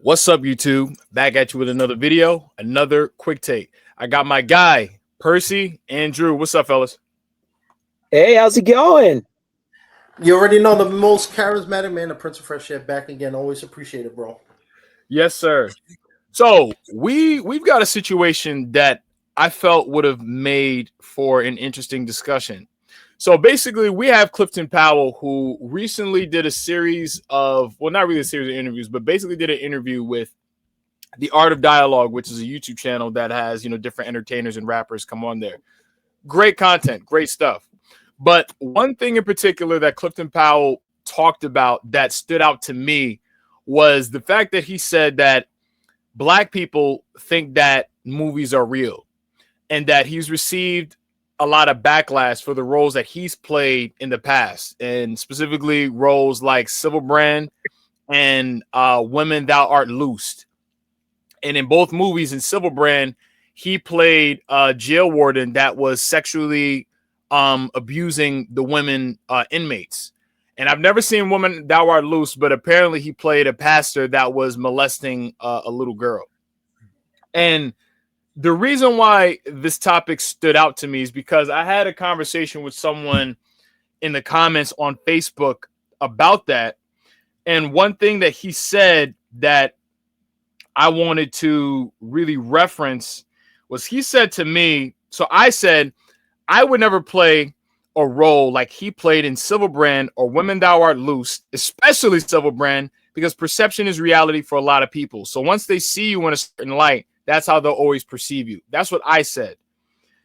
What's up, YouTube? Back at you with another video, another quick take. I got my guy, Percy and Drew. What's up, fellas? Hey, how's it going? You already know the most charismatic man, the Prince of Fresh Air, back again. Always appreciate it, bro. Yes, sir. So we've got a situation that I felt would have made for an interesting discussion. So basically, we have Clifton Powell, who recently did a series of, well, not really a series of interviews, but basically did an interview with The Art of Dialogue, which is a YouTube channel that has, different entertainers and rappers come on there. Great content, great stuff. But one thing in particular that Clifton Powell talked about that stood out to me was the fact that he said that Black people think that movies are real and that he's received a lot of backlash for the roles that he's played in the past, and specifically roles like Civil Brand and Women Thou Art Loosed. And in both movies, in Civil Brand, he played a jail warden that was sexually abusing the women inmates. And I've never seen Women Thou Art Loosed, but apparently he played a pastor that was molesting a little girl. And the reason why this topic stood out to me is because I had a conversation with someone in the comments on Facebook about that. And one thing that he said that I wanted to really reference was he said to me, so I said, I would never play a role like he played in Civil Brand or Women Thou Art Loosed, especially Civil Brand, because perception is reality for a lot of people. So once they see you in a certain light, that's how they'll always perceive you. That's what I said.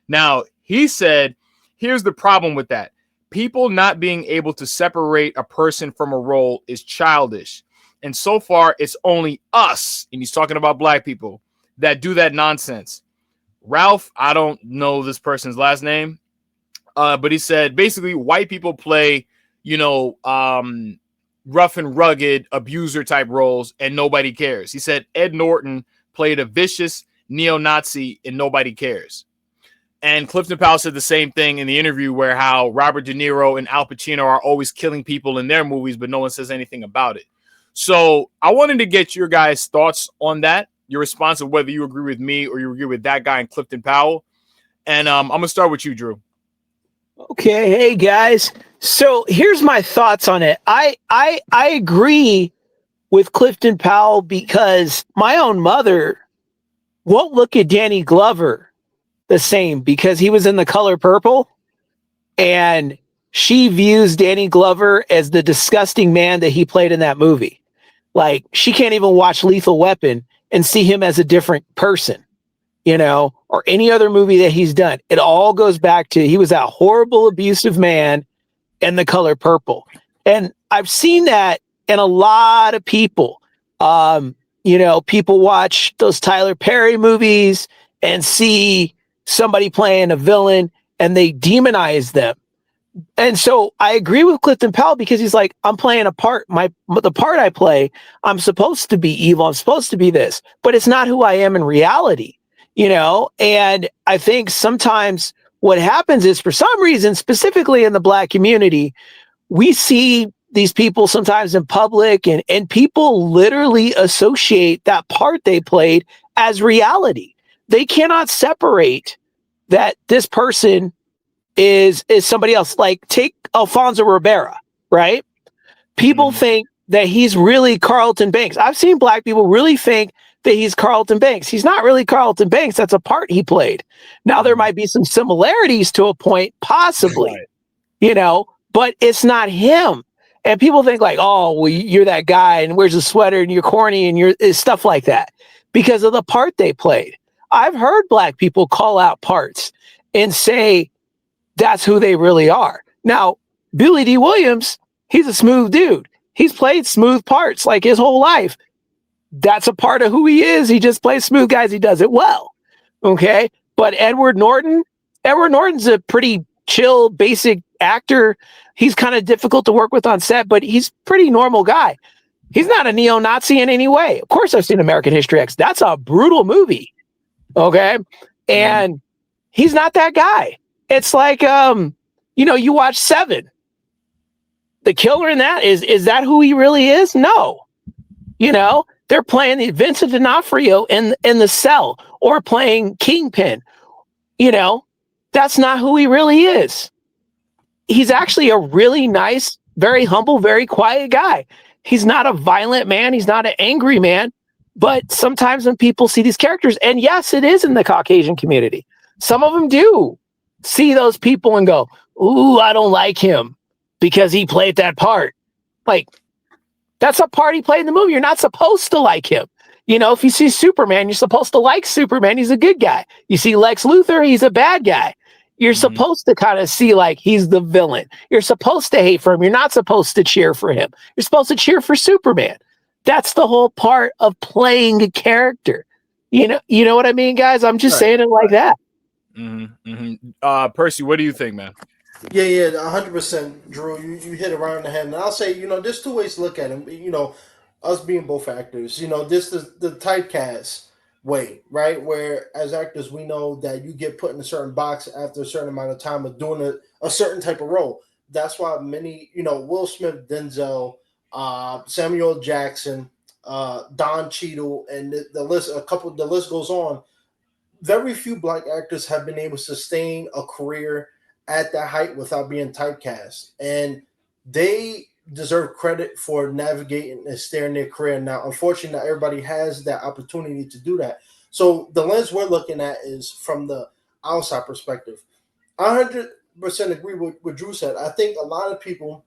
Now, he said, here's the problem with that. People not being able to separate a person from a role is childish. And so far, it's only us, and he's talking about Black people, that do that nonsense. Ralph, I don't know this person's last name, but he said, basically, white people play, rough and rugged abuser type roles, and nobody cares. He said Ed Norton played a vicious neo-Nazi and nobody cares. And Clifton Powell said the same thing in the interview, where how Robert De Niro and Al Pacino are always killing people in their movies, but no one says anything about it. So I wanted to get your guys' thoughts on that, your response of whether you agree with me or you agree with that guy and Clifton Powell. And I'm going to start with you, Drew. Okay, hey guys. So here's my thoughts on it. I agree with Clifton Powell because my own mother won't look at Danny Glover the same because he was in The Color Purple, and she views Danny Glover as the disgusting man that he played in that movie. Like, she can't even watch Lethal Weapon and see him as a different person, or any other movie that he's done. It all goes back to he was that horrible, abusive man in The Color Purple. And I've seen that in a lot of people. People watch those Tyler Perry movies and see somebody playing a villain and they demonize them. And so I agree with Clifton Powell because he's like, I'm playing a part. The part I play, I'm supposed to be evil. I'm supposed to be this, but it's not who I am in reality, And I think sometimes what happens is, for some reason, specifically in the Black community, we see these people sometimes in public and people literally associate that part they played as reality. They cannot separate that this person is somebody else. Like, take Alfonso Ribeira, right? People think that he's really Carlton Banks. I've seen Black people really think that he's Carlton Banks. He's not really Carlton Banks. That's a part he played. Now, there might be some similarities to a point, possibly, but it's not him. And people think like, oh, well, you're that guy and wears a sweater and you're corny and you're stuff like that because of the part they played. I've heard Black people call out parts and say that's who they really are. Now, Billy D. Williams, he's a smooth dude. He's played smooth parts like his whole life. That's a part of who he is. He just plays smooth guys. He does it well. Okay. But Edward Norton's a pretty chill, basic actor. He's kind of difficult to work with on set, but he's pretty normal guy. He's not a neo-Nazi in any way. Of course, I've seen American History X. That's a brutal movie. Okay. And he's not that guy. It's like, you watch Seven. The killer in that is that who he really is? No. They're playing the Vincent D'Onofrio in The Cell or playing Kingpin. You know, that's not who he really is. He's actually a really nice, very humble, very quiet guy. He's not a violent man. He's not an angry man. But sometimes when people see these characters, and yes, it is in the Caucasian community, some of them do see those people and go, ooh, I don't like him because he played that part. Like, that's a part he played in the movie. You're not supposed to like him. You know, if you see Superman, you're supposed to like Superman. He's a good guy. You see Lex Luthor, he's a bad guy. You're supposed to kind of see like he's the villain. You're supposed to hate for him. You're not supposed to cheer for him. You're supposed to cheer for Superman. That's the whole part of playing a character. You know what I mean, guys? I'm just saying it like that. Percy, what do you think, man? Yeah, 100%, Drew. You hit it right on the head, and I'll say, there's two ways to look at him. Us being both actors, this is the typecast way, right? Where as actors, we know that you get put in a certain box after a certain amount of time of doing a certain type of role. That's why many, Will Smith, Denzel, Samuel Jackson, Don Cheadle, and the list goes on. Very few black actors have been able to sustain a career at that height without being typecast, and they deserve credit for navigating and steering their career. Now, unfortunately, not everybody has that opportunity to do that. So the lens we're looking at is from the outside perspective. I 100% agree with what Drew said. I think a lot of people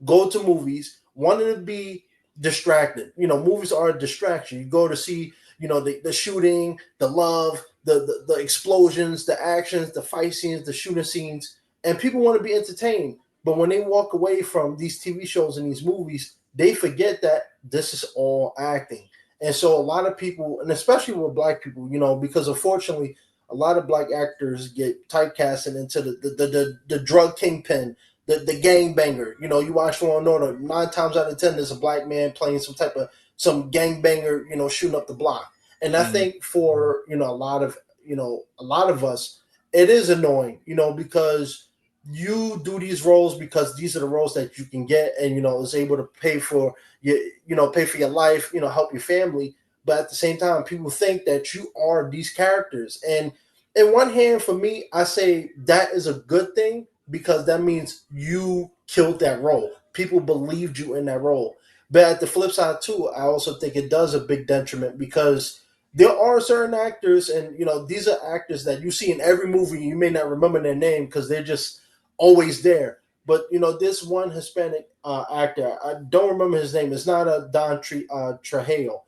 go to movies wanting to be distracted. Movies are a distraction. You go to see, the shooting, the love, the explosions, the actions, the fight scenes, the shooting scenes, and people want to be entertained. But when they walk away from these TV shows and these movies, they forget that this is all acting. And so a lot of people, and especially with black people, because unfortunately a lot of black actors get typecasted into the drug kingpin, the gangbanger. You watch Law and Order, 9 times out of 10 there's a black man playing some gangbanger, shooting up the block. And I think for a lot of us, it is annoying, because you do these roles because these are the roles that you can get, and is able to pay for your life, help your family. But at the same time, people think that you are these characters. And in one hand, for me, I say that is a good thing, because that means you killed that role. People believed you in that role. But at the flip side too, I also think it does a big detriment, because there are certain actors, and these are actors that you see in every movie. You may not remember their name because they're just always there. But this one Hispanic actor, I don't remember his name. It's not a Don Trejo.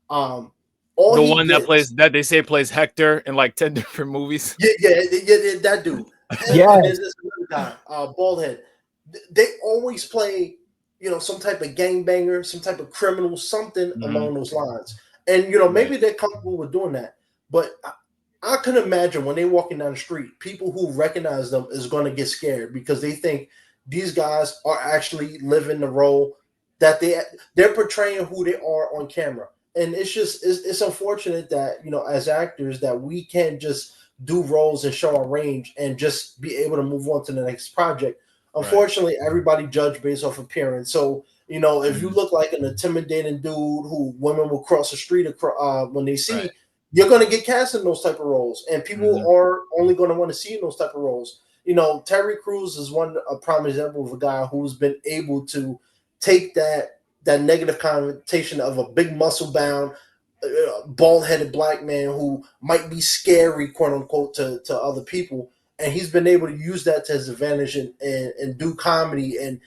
All The he one did, that they say plays Hector in like 10 different movies. yeah, that dude. Yeah. And there's this other guy, bald head. They always play, some type of gangbanger, some type of criminal, something along those lines. And maybe they're comfortable with doing that. But I can imagine when they're walking down the street, people who recognize them is going to get scared, because they think these guys are actually living the role that they're portraying who they are on camera. And it's unfortunate that as actors that we can't just do roles and show our range and just be able to move on to the next project. Unfortunately, everybody judge based off appearance. So if you look like an intimidating dude who women will cross the street when they see, you're going to get cast in those type of roles, and people are only going to want to see in those type of roles. Terry Crews is a prime example of a guy who's been able to take that negative connotation of a big muscle bound, bald-headed black man who might be scary, quote unquote, to other people, and he's been able to use that to his advantage and do comedy and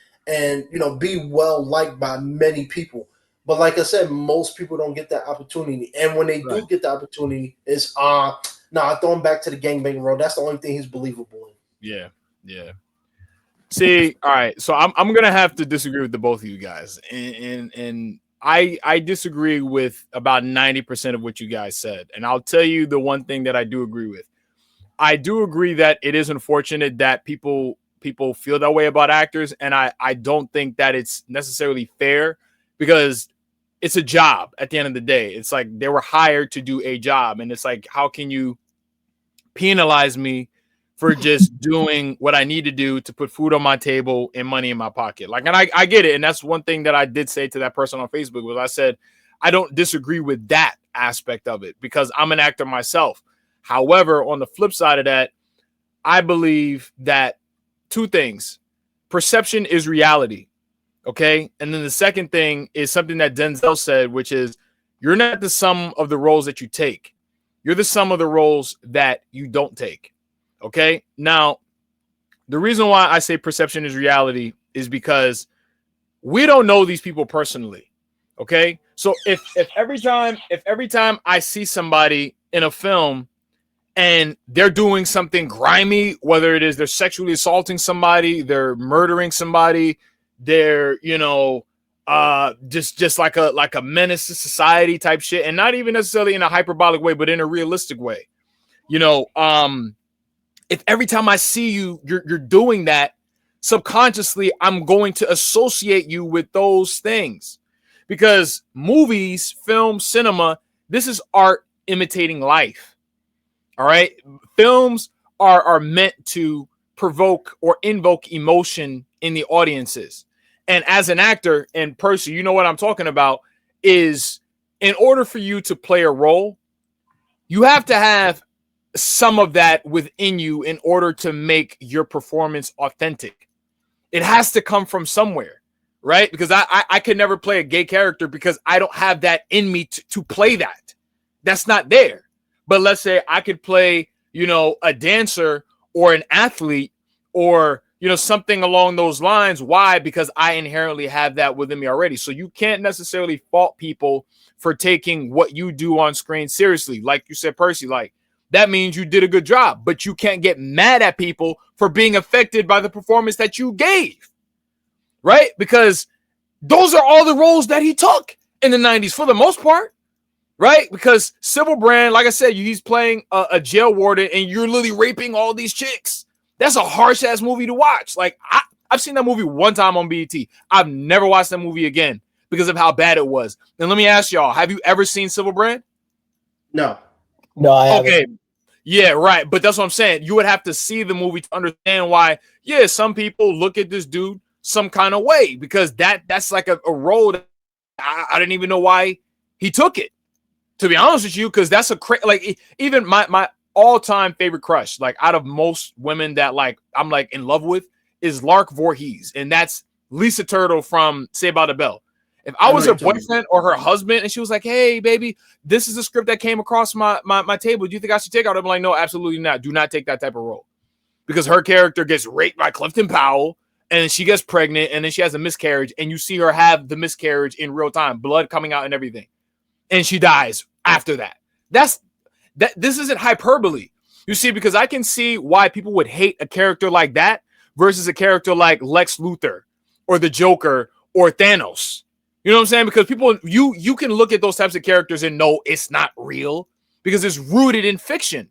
be well liked by many people. But like I said, most people don't get that opportunity, and when they do get the opportunity, it's I throw him back to the gangbang road. That's the only thing he's believable in. Yeah. See, all right. So I'm gonna have to disagree with the both of you guys, and I disagree with about 90% of what you guys said, and I'll tell you the one thing that I do agree with. I do agree that it is unfortunate that people feel that way about actors, and I don't think that it's necessarily fair, because it's a job at the end of the day. It's like they were hired to do a job, and it's like, how can you penalize me for just doing what I need to do to put food on my table and money in my pocket? Like, and I get it. And that's one thing that I did say to that person on Facebook was, I said, I don't disagree with that aspect of it because I'm an actor myself. However, on the flip side of that, I believe that two things: perception is reality. Okay. And then the second thing is something that Denzel said, which is you're not the sum of the roles that you take. You're the sum of the roles that you don't take. Okay. Now, the reason why I say perception is reality is because we don't know these people personally. Okay. So if every time I see somebody in a film and they're doing something grimy, whether it is they're sexually assaulting somebody, they're murdering somebody, they're, just like a menace to society type shit, and not even necessarily in a hyperbolic way, but in a realistic way. If every time I see you're doing that, subconsciously, I'm going to associate you with those things. Because movies, film, cinema, this is art imitating life. All right. Films are meant to provoke or invoke emotion in the audiences. And as an actor, and Percy, you know what I'm talking about, is in order for you to play a role, you have to have some of that within you in order to make your performance authentic. It has to come from somewhere, right? Because I could never play a gay character because I don't have that in me to play that. That's not there. But let's say I could play, a dancer or an athlete or, something along those lines. Why? Because I inherently have that within me already. So you can't necessarily fault people for taking what you do on screen seriously. Like you said, Percy, like that means you did a good job, but you can't get mad at people for being affected by the performance that you gave, right? Because those are all the roles that he took in the 90s for the most part. Right? Because Civil Brand, like I said, he's playing a jail warden and you're literally raping all these chicks. That's a harsh ass movie to watch. Like I've seen that movie one time on BET. I've never watched that movie again because of how bad it was. And let me ask y'all, have you ever seen Civil Brand? No. No, I haven't. Okay. Yeah, right. But that's what I'm saying. You would have to see the movie to understand why, yeah, some people look at this dude some kind of way because that's like a role that I didn't even know why he took it. To be honest with you, because that's like even my all-time favorite crush, like out of most women that like I'm like in love with, is Lark Voorhees, and that's Lisa Turtle from Saved by the Bell. If I was her boyfriend or her husband, and she was like, "Hey, baby, this is a script that came across my table. Do you think I should take it?" I'd be like, "No, absolutely not. Do not take that type of role," because her character gets raped by Clifton Powell, and then she gets pregnant, and then she has a miscarriage, and you see her have the miscarriage in real time, blood coming out and everything, and she dies after that. This isn't hyperbole. You see, because I can see why people would hate a character like that versus a character like Lex Luthor or the Joker or Thanos. You know what I'm saying? Because people, you can look at those types of characters and know it's not real because it's rooted in fiction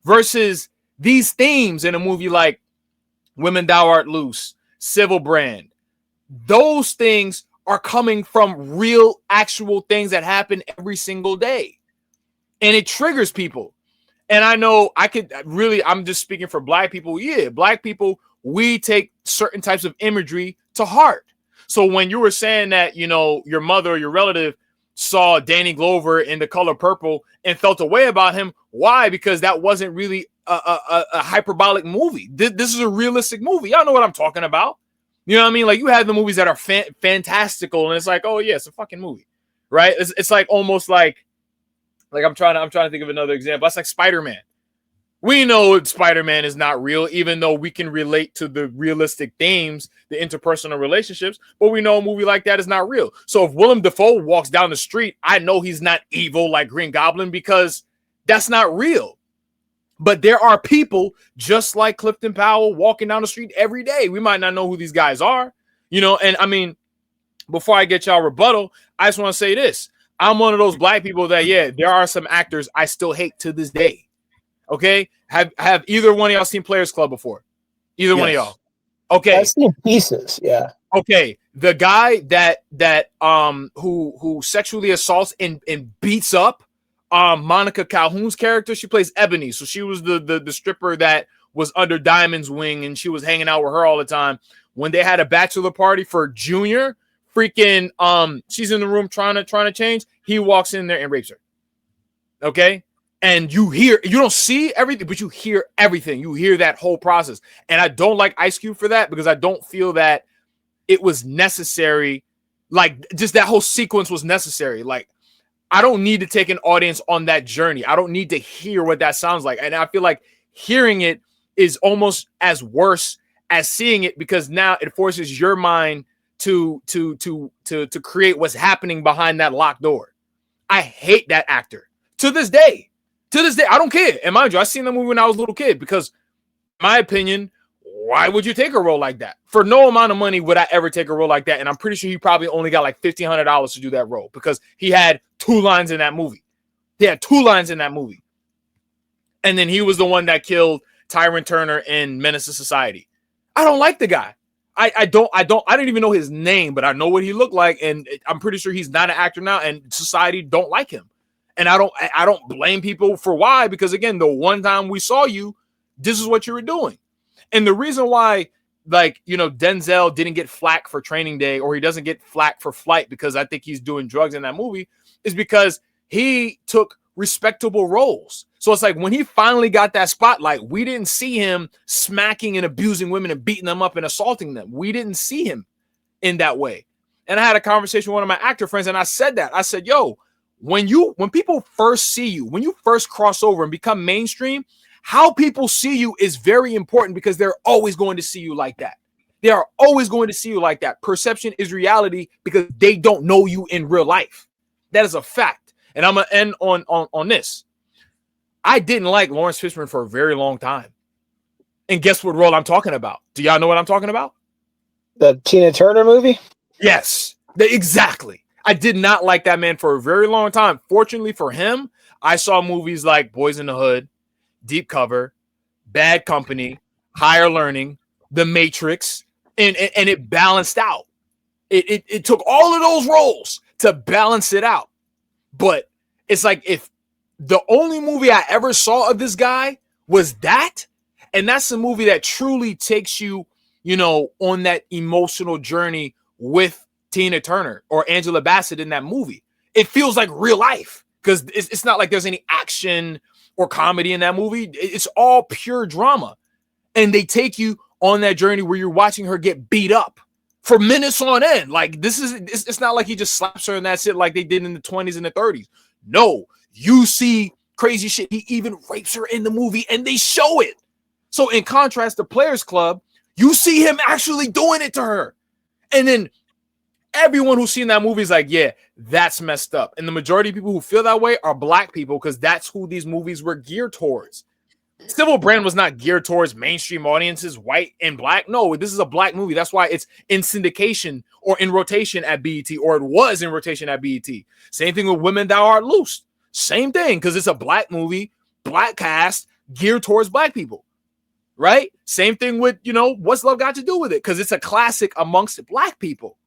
versus these themes in a movie like Women Thou Art Loose, Civil Brand. Those things are coming from real, actual things that happen every single day. And it triggers people. And I know I'm just speaking for black people. Yeah, black people, we take certain types of imagery to heart. So when you were saying that, your mother or your relative saw Danny Glover in The Color Purple and felt a way about him, why? Because that wasn't really a hyperbolic movie. This is a realistic movie. Y'all know what I'm talking about. You know what I mean? Like you have the movies that are fantastical, and it's like, oh yeah, it's a fucking movie, right? It's like almost like I'm trying to think of another example. That's like Spider-Man. We know Spider-Man is not real, even though we can relate to the realistic themes, the interpersonal relationships, but we know a movie like that is not real. So if Willem Dafoe walks down the street, I know he's not evil like Green Goblin because that's not real. But there are people just like Clifton Powell walking down the street every day. We might not know who these guys are, and I mean, before I get y'all rebuttal, I just want to say this. I'm one of those black people that, yeah, there are some actors I still hate to this day. Okay? Have either one of y'all seen Players Club before? Either one of y'all? Okay. I've seen pieces, yeah. Okay. The guy that who sexually assaults and beats up Monica Calhoun's character, she plays Ebony. So she was the stripper that was under Diamond's wing and she was hanging out with her all the time. When they had a bachelor party for Junior, freaking she's in the room trying to change. He walks in there and rapes her. Okay. And you don't see everything, but you hear everything. You hear that whole process. And I don't like Ice Cube for that, because I don't feel that it was necessary. Like, just that whole sequence was necessary. Like, I don't need to take an audience on that journey. I don't need to hear what that sounds like. And I feel like hearing it is almost as worse as seeing it, because now it forces your mind to create what's happening behind that locked door. I hate that actor to this day. To this day, I don't care. And mind you, I seen the movie when I was a little kid, because, in my opinion, why would you take a role like that? For no amount of money would I ever take a role like that. And I'm pretty sure he probably only got like $1,500 to do that role, because he had 2 lines in that movie. He had 2 lines in that movie. And then he was the one that killed Tyron Turner in Menace to Society. I don't like the guy. I didn't even know his name, but I know what he looked like. And I'm pretty sure he's not an actor now, and society don't like him. And I don't blame people for why, because again, the one time we saw you, this is what you were doing. And the reason why, like, you know, Denzel didn't get flack for Training Day, or he doesn't get flack for Flight, because I think he's doing drugs in that movie, is because he took respectable roles. So it's like, when he finally got that spotlight, we didn't see him smacking and abusing women and beating them up and assaulting them. We didn't see him in that way. And I had a conversation with one of my actor friends, and I said that. I said, yo, when people first see you, when you first cross over and become mainstream, how people see you is very important, because they're always going to see you like that. They are always going to see you like that. Perception is reality, because they don't know you in real life. That is a fact. And I'm going to end on this. I didn't like Lawrence Fishburne for a very long time. And guess what role I'm talking about? Do y'all know what I'm talking about? The Tina Turner movie? Yes, exactly. I did not like that man for a very long time. Fortunately for him, I saw movies like Boys in the Hood, Deep Cover, Bad Company, Higher Learning, The Matrix, and it balanced out. It took all of those roles to balance it out. But it's like, if the only movie I ever saw of this guy was that, and that's a movie that truly takes you, you know, on that emotional journey with Tina Turner or Angela Bassett in that movie. It feels like real life, because it's not like there's any action or comedy in that movie. It's all pure drama. And they take you on that journey where you're watching her get beat up for minutes on end. Like, it's not like he just slaps her and that's it, like they did in the 20s and the 30s. No, you see crazy shit. He even rapes her in the movie, and they show it. So in contrast to Players Club, you see him actually doing it to her. And then everyone who's seen that movie is like, yeah, that's messed up. And the majority of people who feel that way are black people, because that's who these movies were geared towards. Civil Brand was not geared towards mainstream audiences, white and black. No, this is a black movie. That's why it's in syndication or in rotation at BET, or it was in rotation at BET. Same thing with Women Thou Art Loose. Same thing, because it's a black movie, black cast, geared towards black people. Right? Same thing with, you know, What's Love Got to Do with It? Because it's a classic amongst black people.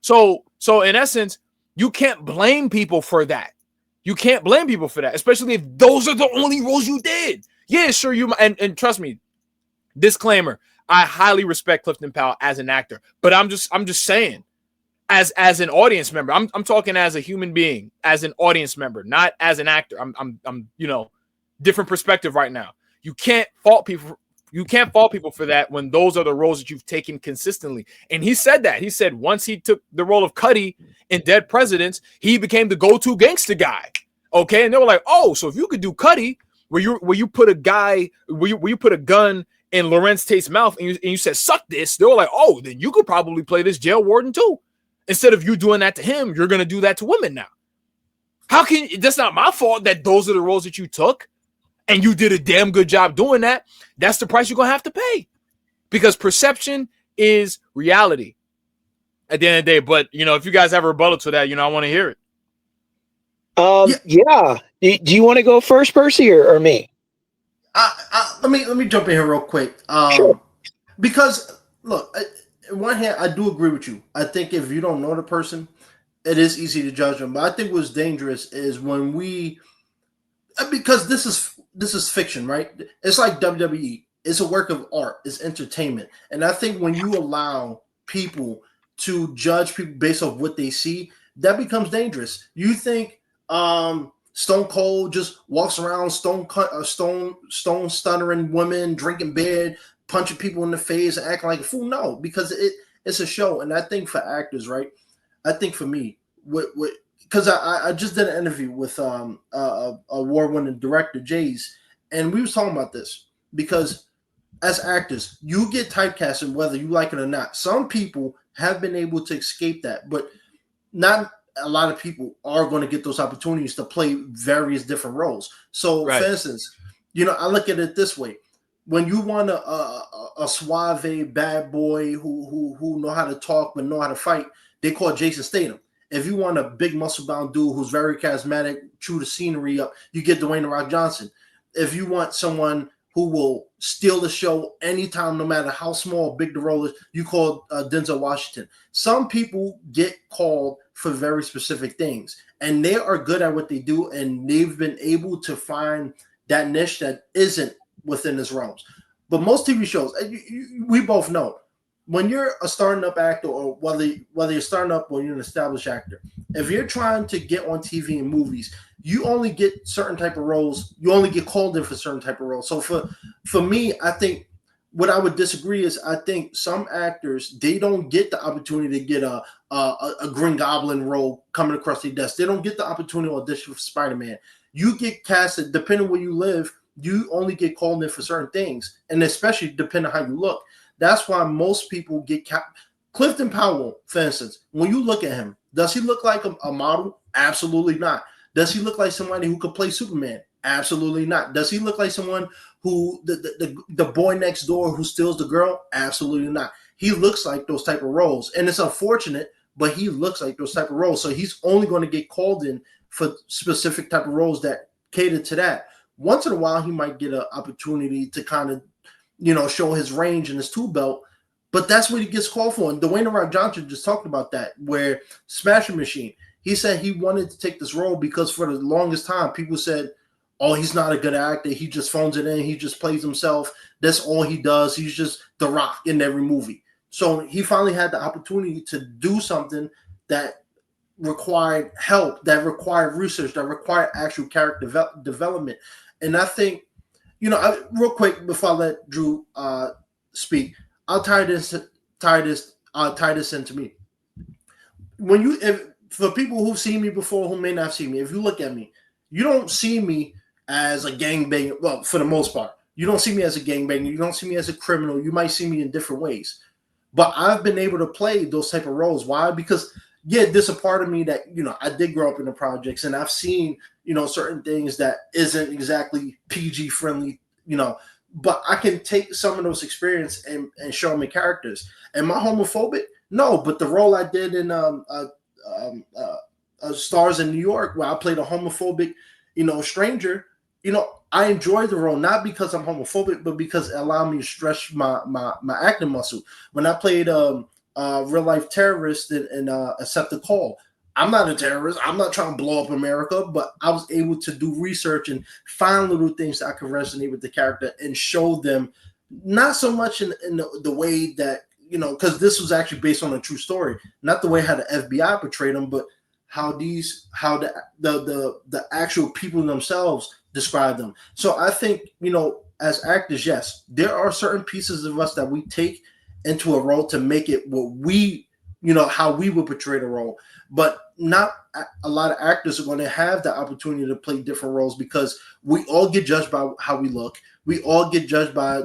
So in essence, you can't blame people for that. You can't blame people for that, especially if those are the only roles you did. Yeah, sure, and trust me, disclaimer, I highly respect Clifton Powell as an actor, but I'm just saying, as an audience member, I'm talking as a human being, as an audience member, not as an actor. I'm you know, different perspective right now. You can't fault people. You can't fault people for that when those are the roles that you've taken consistently. And he said that. He said once he took the role of Cuddy in Dead Presidents, he became the go-to gangster guy. Okay, and they were like, "Oh, so if you could do Cuddy, where you put a gun in Lorenz Tate's mouth and you said suck this," they were like, "Oh, then you could probably play this jail warden too. Instead of you doing that to him, you're gonna do that to women now." How can that's not my fault that those are the roles that you took, and you did a damn good job doing that. That's the price you're gonna have to pay, because perception is reality at the end of the day. But you know, if you guys have a rebuttal to that, you know, I want to hear it. Yeah. Do you want to go first, Percy, or me? Let me jump in here real quick. Sure. Because look, on one hand, I do agree with you. I think if you don't know the person, it is easy to judge them. But I think what's dangerous is when because this is fiction, right? It's like WWE. It's a work of art. It's entertainment, and I think when you allow people to judge people based off what they see, that becomes dangerous. You think Stone Cold just walks around stone stuttering women, drinking beer, punching people in the face, and acting like a fool? No, because it's a show. And I think for actors, right? I think for me, because I just did an interview with award-winning director Jay's, and we was talking about this because as actors, you get typecasted whether you like it or not. Some people have been able to escape that, but not a lot of people are going to get those opportunities to play various different roles. So, Right. for instance, I look at it this way: when you want a suave bad boy who know how to talk but know how to fight, they call Jason Statham. If you want a big muscle bound dude who's very charismatic, chew the scenery up, you get Dwayne The Rock Johnson. If you want someone who will steal the show anytime, no matter how small or big the role is, you call Denzel Washington. Some people get called for very specific things, and they are good at what they do, and they've been able to find that niche that isn't within this realms. But most TV shows, we both know, when you're a starting up actor, or whether you're starting up or you're an established actor, if you're trying to get on TV and movies, you only get certain type of roles. You only get called in for certain type of roles. So for me, I think what I would disagree is I think some actors, they don't get the opportunity to get a Green Goblin role coming across their desk. They don't get the opportunity to audition for Spider-Man. You get casted, depending where you live, you only get called in for certain things, and especially depending on how you look. That's why most people get Clifton Powell, for instance, when you look at him, does he look like a model? Absolutely not. Does he look like somebody who could play Superman? Absolutely not. Does he look like someone who the boy next door who steals the girl? Absolutely not. He looks like those type of roles, and it's unfortunate, but he looks like those type of roles. So he's only going to get called in for specific type of roles that cater to that. Once in a while, he might get an opportunity to kind of, show his range and his tool belt, but that's what he gets called for. And Dwayne The Rock Johnson just talked about that, where Smashing Machine, he said he wanted to take this role because for the longest time, people said, oh, he's not a good actor. He just phones it in. He just plays himself. That's all he does. He's just The Rock in every movie. So he finally had the opportunity to do something that required help, that required research, that required actual character development. And I think, real quick before I let Drew speak, I'll tie this into me. For people who've seen me before, who may not have seen me, if you look at me, you don't see me as a gangbanger. Well, for the most part, you don't see me as a gangbanger. You don't see me as a criminal. You might see me in different ways, but I've been able to play those type of roles. Why? Because there's a part of me that I did grow up in the projects, and I've seen certain things that isn't exactly PG friendly. But I can take some of those experience and show them in characters. Am I homophobic? No, but the role I did in Stars in New York, where I played a homophobic, stranger, I enjoyed the role, not because I'm homophobic, but because it allowed me to stretch my acting muscle. When I played real life terrorist in Accept the Call, I'm not a terrorist. I'm not trying to blow up America, but I was able to do research and find little things that I could resonate with the character and show them, not so much in the way that, because this was actually based on a true story, not the way how the FBI portrayed them, but how the actual people themselves describe them. So I think, as actors, yes, there are certain pieces of us that we take into a role to make it what we, how we would portray the role. But not a lot of actors are going to have the opportunity to play different roles, because we all get judged by how we look. We all get judged by,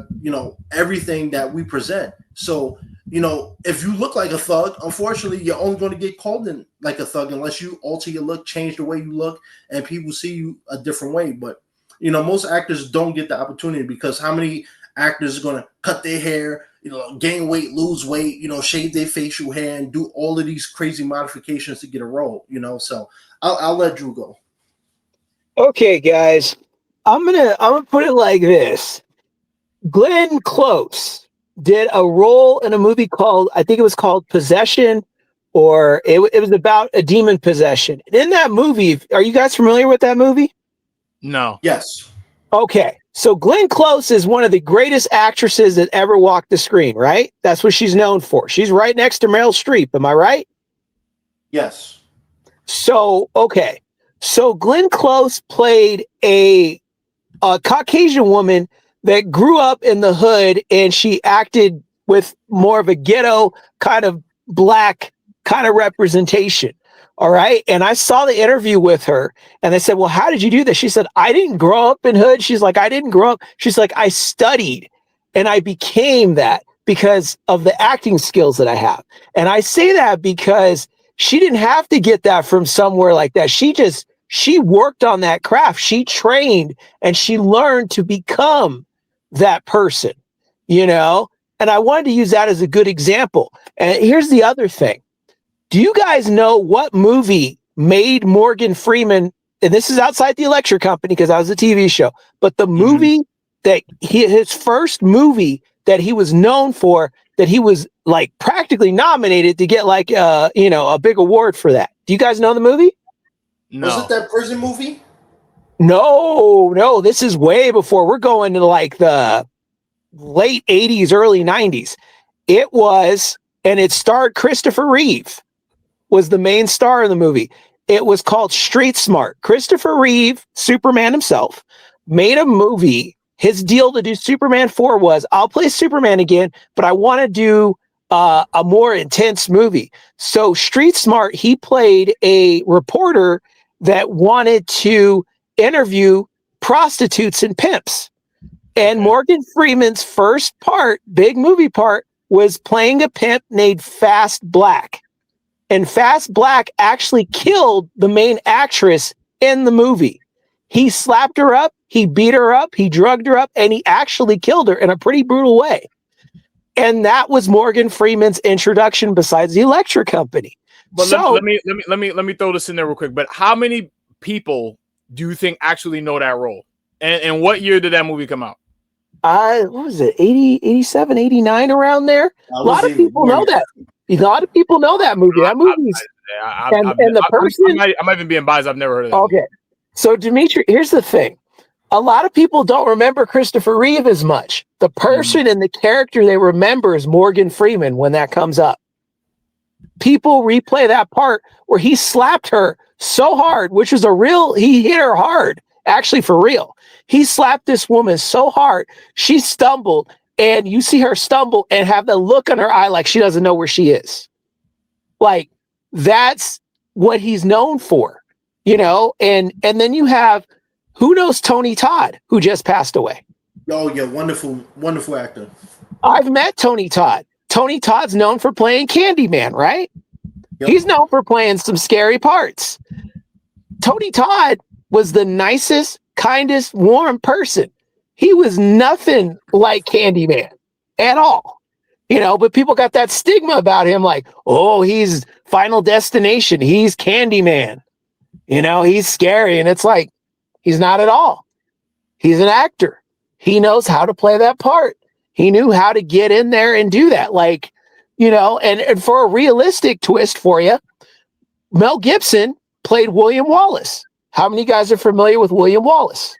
everything that we present. So, if you look like a thug, unfortunately, you're only going to get called in like a thug unless you alter your look, change the way you look, and people see you a different way. But, most actors don't get the opportunity, because how many actors are going to cut their hair, gain weight, lose weight, shave their facial hair, and do all of these crazy modifications to get a role, So I'll let Drew go. Okay, guys, I'm gonna put it like this. Glenn Close did a role in a movie called, I think it was called Possession, or it was about a demon possession. And in that movie, are you guys familiar with that movie? No. Yes. Okay. So Glenn Close is one of the greatest actresses that ever walked the screen, right? That's what she's known for. She's right next to Meryl Streep. Am I right? Yes. So, okay. So Glenn Close played a Caucasian woman that grew up in the hood, and she acted with more of a ghetto kind of black kind of representation. All right. And I saw the interview with her, and they said, well, how did you do this? She said, I didn't grow up in hood. She's like, I didn't grow up. She's like, I studied and I became that because of the acting skills that I have. And I say that because she didn't have to get that from somewhere like that. She worked on that craft. She trained and she learned to become that person, you know? And I wanted to use that as a good example. And here's the other thing. Do you guys know what movie made Morgan Freeman? And this is outside the Electric Company because that was a TV show. But the movie that his first movie that he was known for, that he was like practically nominated to get like a big award for that. Do you guys know the movie? No. Was it that prison movie? No. This is way before. We're going to like the late 80s, early 90s. It was, and it starred Christopher Reeve. Was the main star of the movie. It was called Street Smart. Christopher Reeve, Superman himself, made a movie. His deal to do Superman 4 was, I'll play Superman again, but I want to do a more intense movie. So Street Smart, he played a reporter that wanted to interview prostitutes and pimps. And Morgan Freeman's first part, big movie part, was playing a pimp named Fast Black. And Fast Black actually killed the main actress in the movie. He slapped her up, he beat her up, he drugged her up, and he actually killed her in a pretty brutal way. And that was Morgan Freeman's introduction besides the Electric Company. But let me throw this in there real quick. But how many people do you think actually know that role? And what year did that movie come out? What was it? 80, 87, 89, around there? A lot of people know that. A lot of people know that movie. That movie's I might even be biased. I've never heard of that. Okay. So Dimitri, here's the thing. A lot of people don't remember Christopher Reeve as much. The person and the character they remember is Morgan Freeman when that comes up. People replay that part where he slapped her so hard, which was he hit her hard, actually for real. He slapped this woman so hard, she stumbled, and you see her stumble and have the look in her eye like she doesn't know where she is. Like, that's what he's known for, you know? And then you have, who knows Tony Todd, who just passed away? Oh, yeah, wonderful, wonderful actor. I've met Tony Todd. Tony Todd's known for playing Candyman, right? Yep. He's known for playing some scary parts. Tony Todd was the nicest, kindest, warm person. He was nothing like Candyman at all, you know, but people got that stigma about him like, oh, he's Final Destination. He's Candyman. You know, he's scary. And it's like, he's not at all. He's an actor. He knows how to play that part. He knew how to get in there and do that. Like, you know, and for a realistic twist for you, Mel Gibson played William Wallace. How many guys are familiar with William Wallace?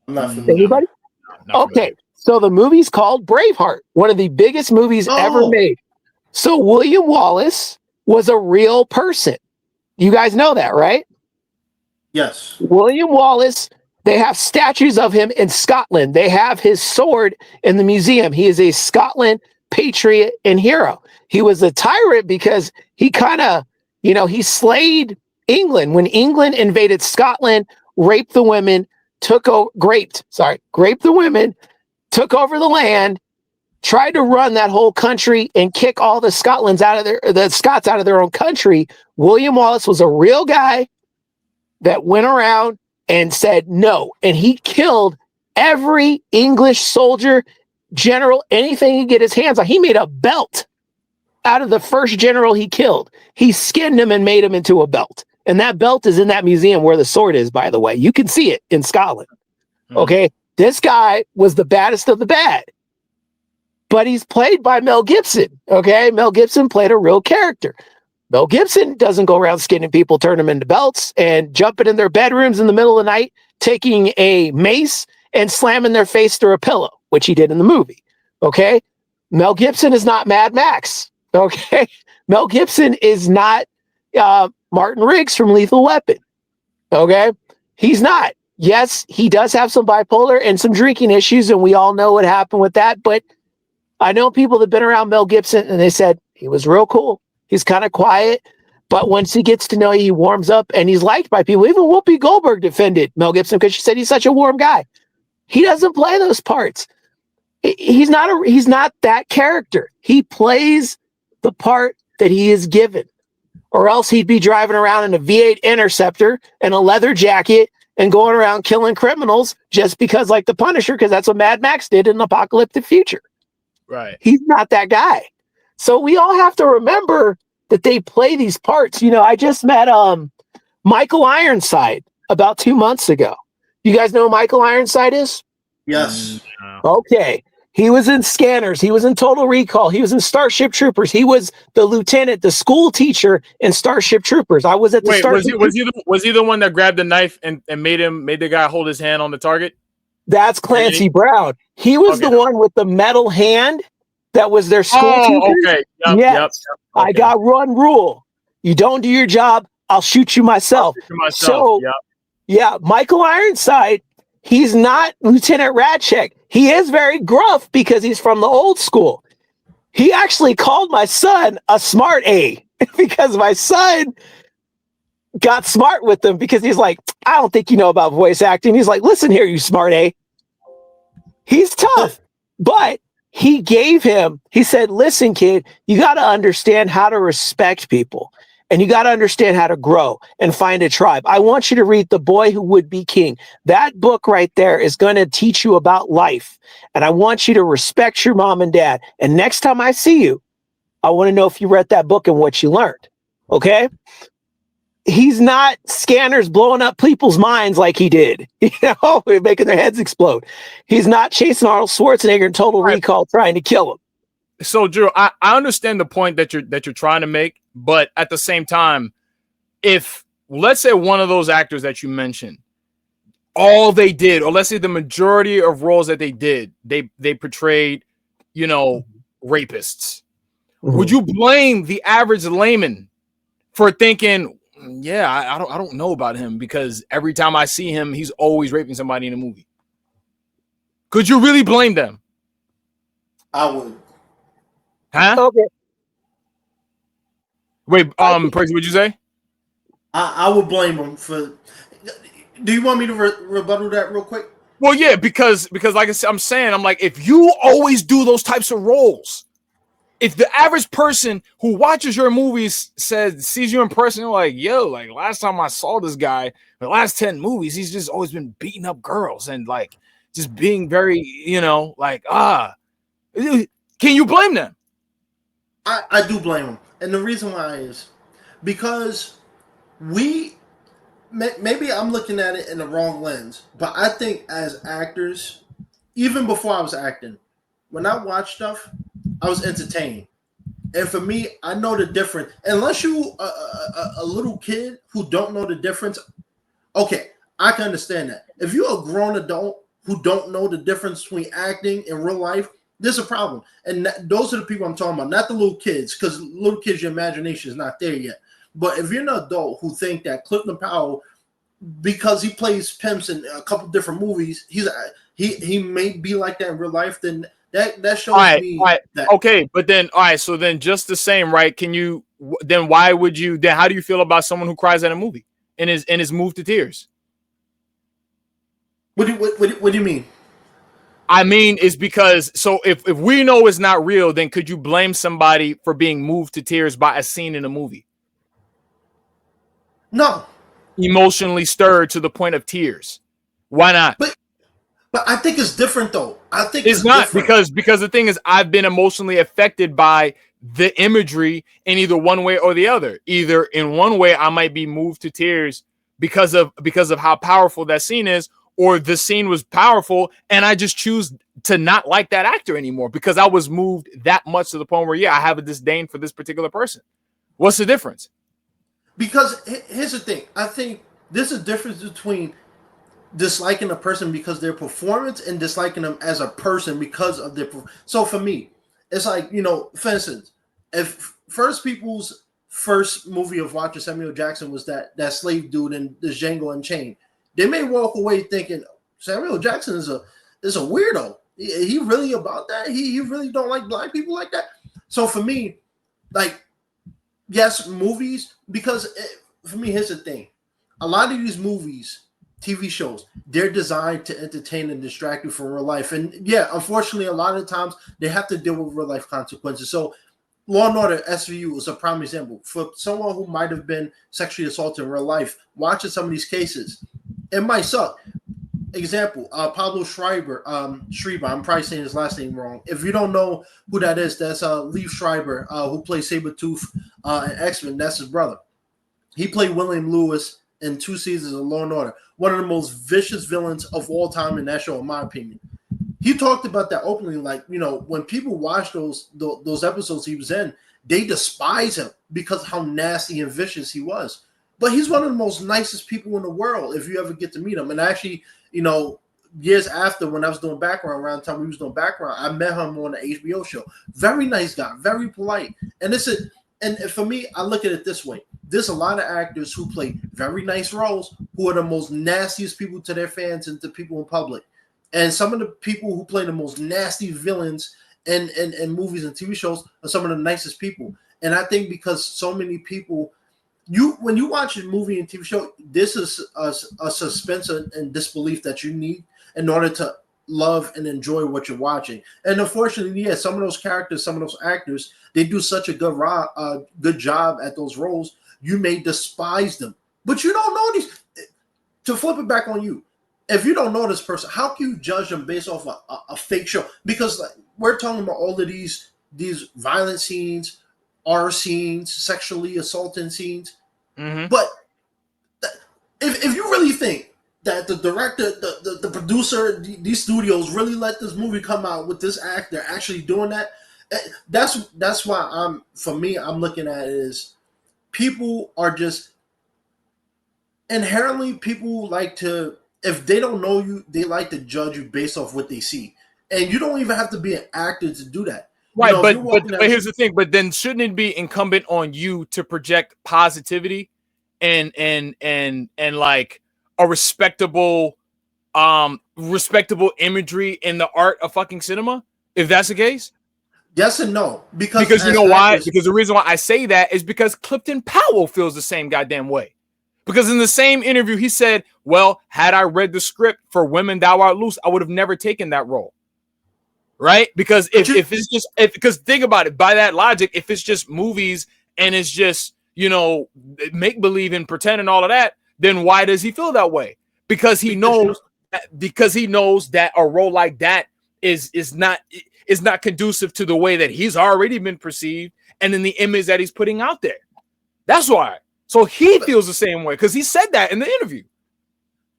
I'm not familiar. Anybody? Okay. So the movie's called Braveheart, one of the biggest movies ever made. So William Wallace was a real person. You guys know that, right? Yes. William Wallace, they have statues of him in Scotland. They have his sword in the museum. He is a Scotland patriot and hero. He was a tyrant because he kind of, you know, he slayed England. When England invaded Scotland, raped the women, raped the women, took over the land, tried to run that whole country and kick all the Scots out of their own country. William Wallace was a real guy that went around and said no. And he killed every English soldier, general, anything he could get his hands on. He made a belt out of the first general he killed. He skinned him and made him into a belt. And that belt is in that museum where the sword is, by the way. You can see it in Scotland. Okay. This guy was the baddest of the bad. But he's played by Mel Gibson. Okay. Mel Gibson played a real character. Mel Gibson doesn't go around skinning people, turn them into belts, and jumping in their bedrooms in the middle of the night, taking a mace and slamming their face through a pillow, which he did in the movie. Okay. Mel Gibson is not Mad Max. Okay. Mel Gibson is not Martin Riggs from Lethal Weapon. Okay. He's not. Yes, he does have some bipolar and some drinking issues, and we all know what happened with that. But I know people that have been around Mel Gibson, and they said he was real cool. He's kind of quiet, but once he gets to know you, he warms up, and he's liked by people. Even Whoopi Goldberg defended Mel Gibson because she said he's such a warm guy. He doesn't play those parts. He's not that character. He plays the part that he is given, or else he'd be driving around in a V8 Interceptor and a leather jacket and going around killing criminals just because, like the Punisher, because that's what Mad Max did in an apocalyptic future. Right. He's not that guy. So we all have to remember that they play these parts. You know, I just met Michael Ironside about 2 months ago. You guys know who Michael Ironside is? Yes. Okay. He was in Scanners. He was in Total Recall. He was in Starship Troopers. He was the lieutenant, the school teacher in Starship Troopers. I was at the Starship. Was he the one that grabbed the knife and made the guy hold his hand on the target? That's Clancy Brown. He was the one with the metal hand that was their school teacher. Okay. Yep. Okay. I got one rule. You don't do your job, I'll shoot you myself. So, yeah, Michael Ironside, he's not Lieutenant Radcheck. He is very gruff because he's from the old school. He actually called my son a smart A because my son got smart with him because he's like, I don't think you know about voice acting. He's like, listen here, you smart A. He's tough, but he said, listen, kid, you got to understand how to respect people. And you got to understand how to grow and find a tribe. I want you to read The Boy Who Would Be King. That book right there is going to teach you about life. And I want you to respect your mom and dad. And next time I see you, I want to know if you read that book and what you learned. Okay? He's not Scanners blowing up people's minds like he did, making their heads explode. He's not chasing Arnold Schwarzenegger in Total Recall trying to kill him. So, Drew, I understand the point that you're trying to make, but at the same time, if let's say one of those actors that you mentioned, all they did, or let's say the majority of roles that they did, they portrayed, rapists. Mm-hmm. Would you blame the average layman for thinking, yeah, I don't know about him because every time I see him, he's always raping somebody in a movie? Could you really blame them? I would. Huh? Okay. Wait, Percy, what'd you say? I would blame him for. Do you want me to rebuttal that real quick? Well, yeah, because like I'm saying, I'm like, if you always do those types of roles, if the average person who watches your movies sees you in person, you're like, yo, like last time I saw this guy, the last 10 movies, he's just always been beating up girls and like just being very, can you blame them? I do blame him. And the reason why is because maybe I'm looking at it in the wrong lens, but I think as actors, even before I was acting, when I watch stuff, I was entertained. And for me, I know the difference. Unless you a little kid who don't know the difference, okay, I can understand that. If you're a grown adult who don't know the difference between acting and real life, there's a problem. And those are the people I'm talking about, not the little kids, because little kids, your imagination is not there yet. But if you're an adult who think that Clifton Powell, because he plays pimps in a couple different movies, he may be like that in real life, then that shows me that. Okay, but then so then just the same, right? Why would you then how do you feel about someone who cries at a movie and is moved to tears? What do you mean? I mean, it's because if we know it's not real, then could you blame somebody for being moved to tears by a scene in a movie? No. Emotionally stirred to the point of tears. Why not? But I think it's different though. I think it's not different. because the thing is, I've been emotionally affected by the imagery in either one way or the other. Either in one way, I might be moved to tears because of how powerful that scene is, or the scene was powerful and I just choose to not like that actor anymore because I was moved that much to the point where, I have a disdain for this particular person. What's the difference? Because here's the thing. I think there's a difference between disliking a person because of their performance and disliking them as a person because of their. So for me, it's like, for instance, if first people's first movie of watching Samuel Jackson was that slave dude in the Django Unchained, they may walk away thinking Samuel Jackson is a weirdo. He really about that? He really don't like black people like that? So for me, like, yes, movies, because for me, here's the thing. A lot of these movies, TV shows, they're designed to entertain and distract you from real life. And yeah, unfortunately, a lot of times they have to deal with real life consequences. So Law and Order SVU is a prime example. For someone who might have been sexually assaulted in real life, watching some of these cases, it might suck. Example, Pablo Schreiber, I'm probably saying his last name wrong. If you don't know who that is, that's Liev Schreiber, who plays Sabretooth in X-Men. That's his brother. He played William Lewis in 2 seasons of Law and Order, one of the most vicious villains of all time in that show, in my opinion. He talked about that openly, like, when people watch those episodes he was in, they despise him because of how nasty and vicious he was. But he's one of the most nicest people in the world if you ever get to meet him. And actually, years after, when I was doing background, around the time we was doing background, I met him on the HBO show. Very nice guy, very polite. And for me, I look at it this way. There's a lot of actors who play very nice roles who are the most nastiest people to their fans and to people in public. And some of the people who play the most nasty villains in movies and TV shows are some of the nicest people. And I think because so many people, when you watch a movie and TV show, this is a suspense and disbelief that you need in order to love and enjoy what you're watching. And unfortunately, yeah, some of those characters, some of those actors, they do such a good job at those roles, you may despise them. But you don't know these. To flip it back on you, if you don't know this person, how can you judge them based off a fake show? Because we're talking about all of these violent scenes, R scenes, sexually assaulting scenes. Mm-hmm. But if you really think that the director, the producer, these studios really let this movie come out with this actor actually doing that, that's why I'm looking at it as people are just inherently, people like to, if they don't know you, they like to judge you based off what they see. And you don't even have to be an actor to do that. Right, but here's the thing. But then shouldn't it be incumbent on you to project positivity and like a respectable imagery in the art of fucking cinema? If that's the case? Yes and no. Because you know why? Because the reason why I say that is because Clifton Powell feels the same goddamn way. Because in the same interview, he said, well, had I read the script for Women Thou Art Loose, I would have never taken that role. Right? Because if it's just, because think about it, by that logic, if it's just movies and it's just, make believe and pretend and all of that, then why does he feel that way? Because he knows that a role like that is not conducive to the way that he's already been perceived and in the image that he's putting out there. That's why. So he feels the same way because he said that in the interview.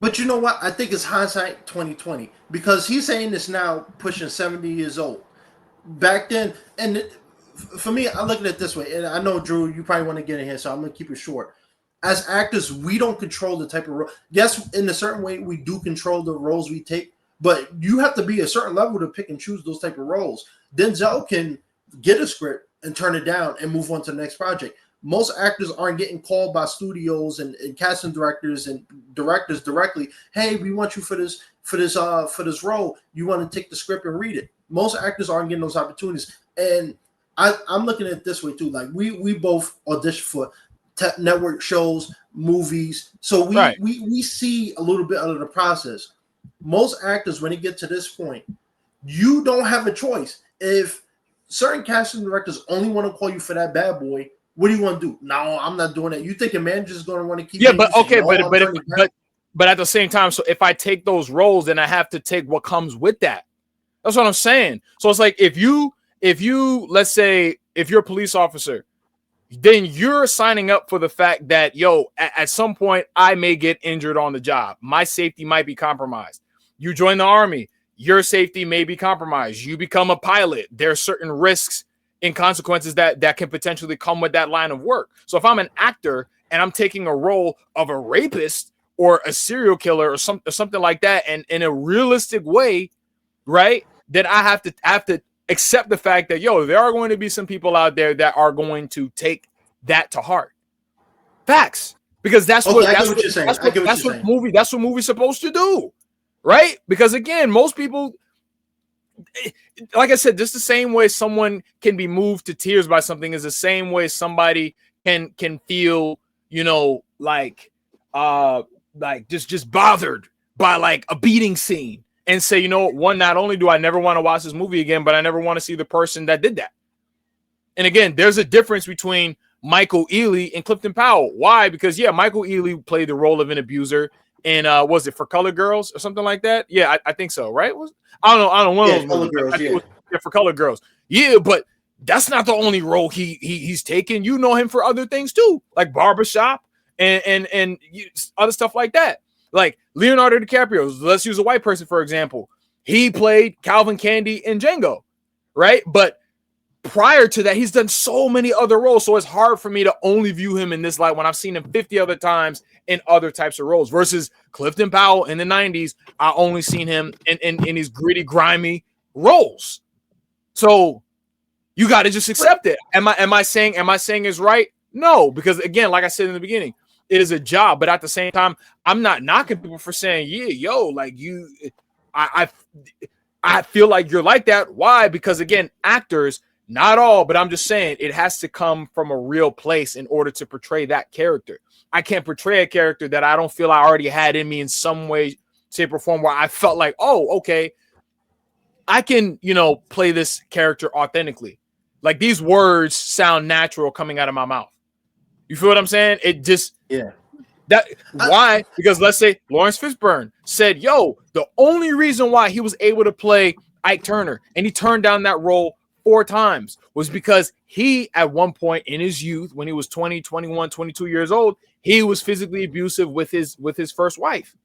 But you know what? I think it's hindsight 2020 because he's saying this now, pushing 70 years old. Back then, and for me, I look at it this way, and I know, Drew, you probably want to get in here, so I'm going to keep it short. As actors, we don't control the type of role. Yes, in a certain way, we do control the roles we take, but you have to be a certain level to pick and choose those type of roles. Denzel can get a script and turn it down and move on to the next project. Most actors aren't getting called by studios and casting directors and directors directly. Hey, we want you for this role. You want to take the script and read it. Most actors aren't getting those opportunities, and I'm looking at it this way too. Like we both audition for network shows, movies, so we see a little bit of the process. Most actors, when they get to this point, you don't have a choice. If certain casting directors only want to call you for that bad boy, what do you want to do? No, I'm not doing that. You think a manager's going to want to keep? Yeah, but okay, but at the same time, so if I take those roles, then I have to take what comes with that. That's what I'm saying. So it's like if you let's say if you're a police officer, then you're signing up for the fact that at some point I may get injured on the job. My safety might be compromised. You join the Army, your safety may be compromised. You become a pilot. There are certain risks and consequences that can potentially come with that line of work. So if I'm an actor and I'm taking a role of a rapist or a serial killer or something like that, and in a realistic way, right? Then I have to accept the fact that there are going to be some people out there that are going to take that to heart. Facts. Because that's Okay, what I get what you're saying. I get what you're saying. that's what movies supposed to do. Right? Because again, most people, like I said, just the same way someone can be moved to tears by something is the same way somebody can feel, like just bothered by like a beating scene and say, one, not only do I never want to watch this movie again, but I never want to see the person that did that. And again, there's a difference between Michael Ealy and Clifton Powell. Why? Because Michael Ealy played the role of an abuser in was it For Color Girls or something like that? Yeah, I think so, right? I don't know one of those Color movies. Girls, I think it was For Color Girls. Yeah, but that's not the only role he's taken. You know him for other things too, like Barbershop and other stuff like that. Like Leonardo DiCaprio, let's use a white person for example. He played Calvin Candy in Django, right? But prior to that, he's done so many other roles, so it's hard for me to only view him in this light when I've seen him 50 other times in other types of roles. Versus Clifton Powell in the 90s, I only seen him in these gritty, grimy roles. So you got to just accept it. Am I saying it's right? No, because again, like I said in the beginning, it is a job. But at the same time, I'm not knocking people for saying, I feel like you're like that. Why? Because again, actors. Not all, but I'm just saying it has to come from a real place in order to portray that character. I can't portray a character that I don't feel I already had in me in some way, shape, or form where I felt like, oh, okay, I can, play this character authentically. Like these words sound natural coming out of my mouth. You feel what I'm saying? It just, why? Because let's say Lawrence Fishburne said, the only reason why he was able to play Ike Turner and he turned down that role 4 times was because he, at one point in his youth, when he was 20, 21, 22 years old, he was physically abusive with his first wife.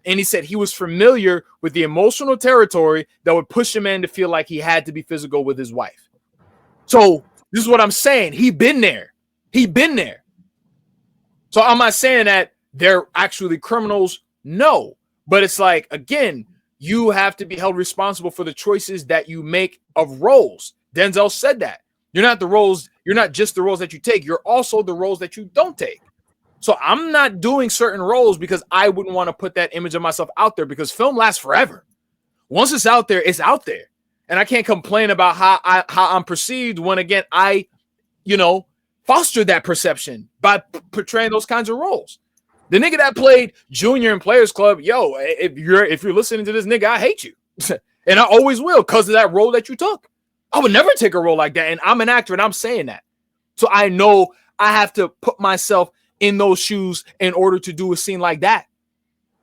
And he said he was familiar with the emotional territory that would push a man to feel like he had to be physical with his wife. So this is what I'm saying. He'd been there. So I'm not saying that they're actually criminals. No. But it's like, again, you have to be held responsible for the choices that you make of roles. Denzel said that. You're not just the roles that you take, you're also the roles that you don't take. So I'm not doing certain roles because I wouldn't want to put that image of myself out there because film lasts forever. Once it's out there, it's out there. And I can't complain about how I'm perceived when, again, I, foster that perception by portraying those kinds of roles. The nigga that played Junior in Players Club, if you're listening to this nigga, I hate you. And I always will because of that role that you took. I would never take a role like that. And I'm an actor and I'm saying that. So I know I have to put myself in those shoes in order to do a scene like that.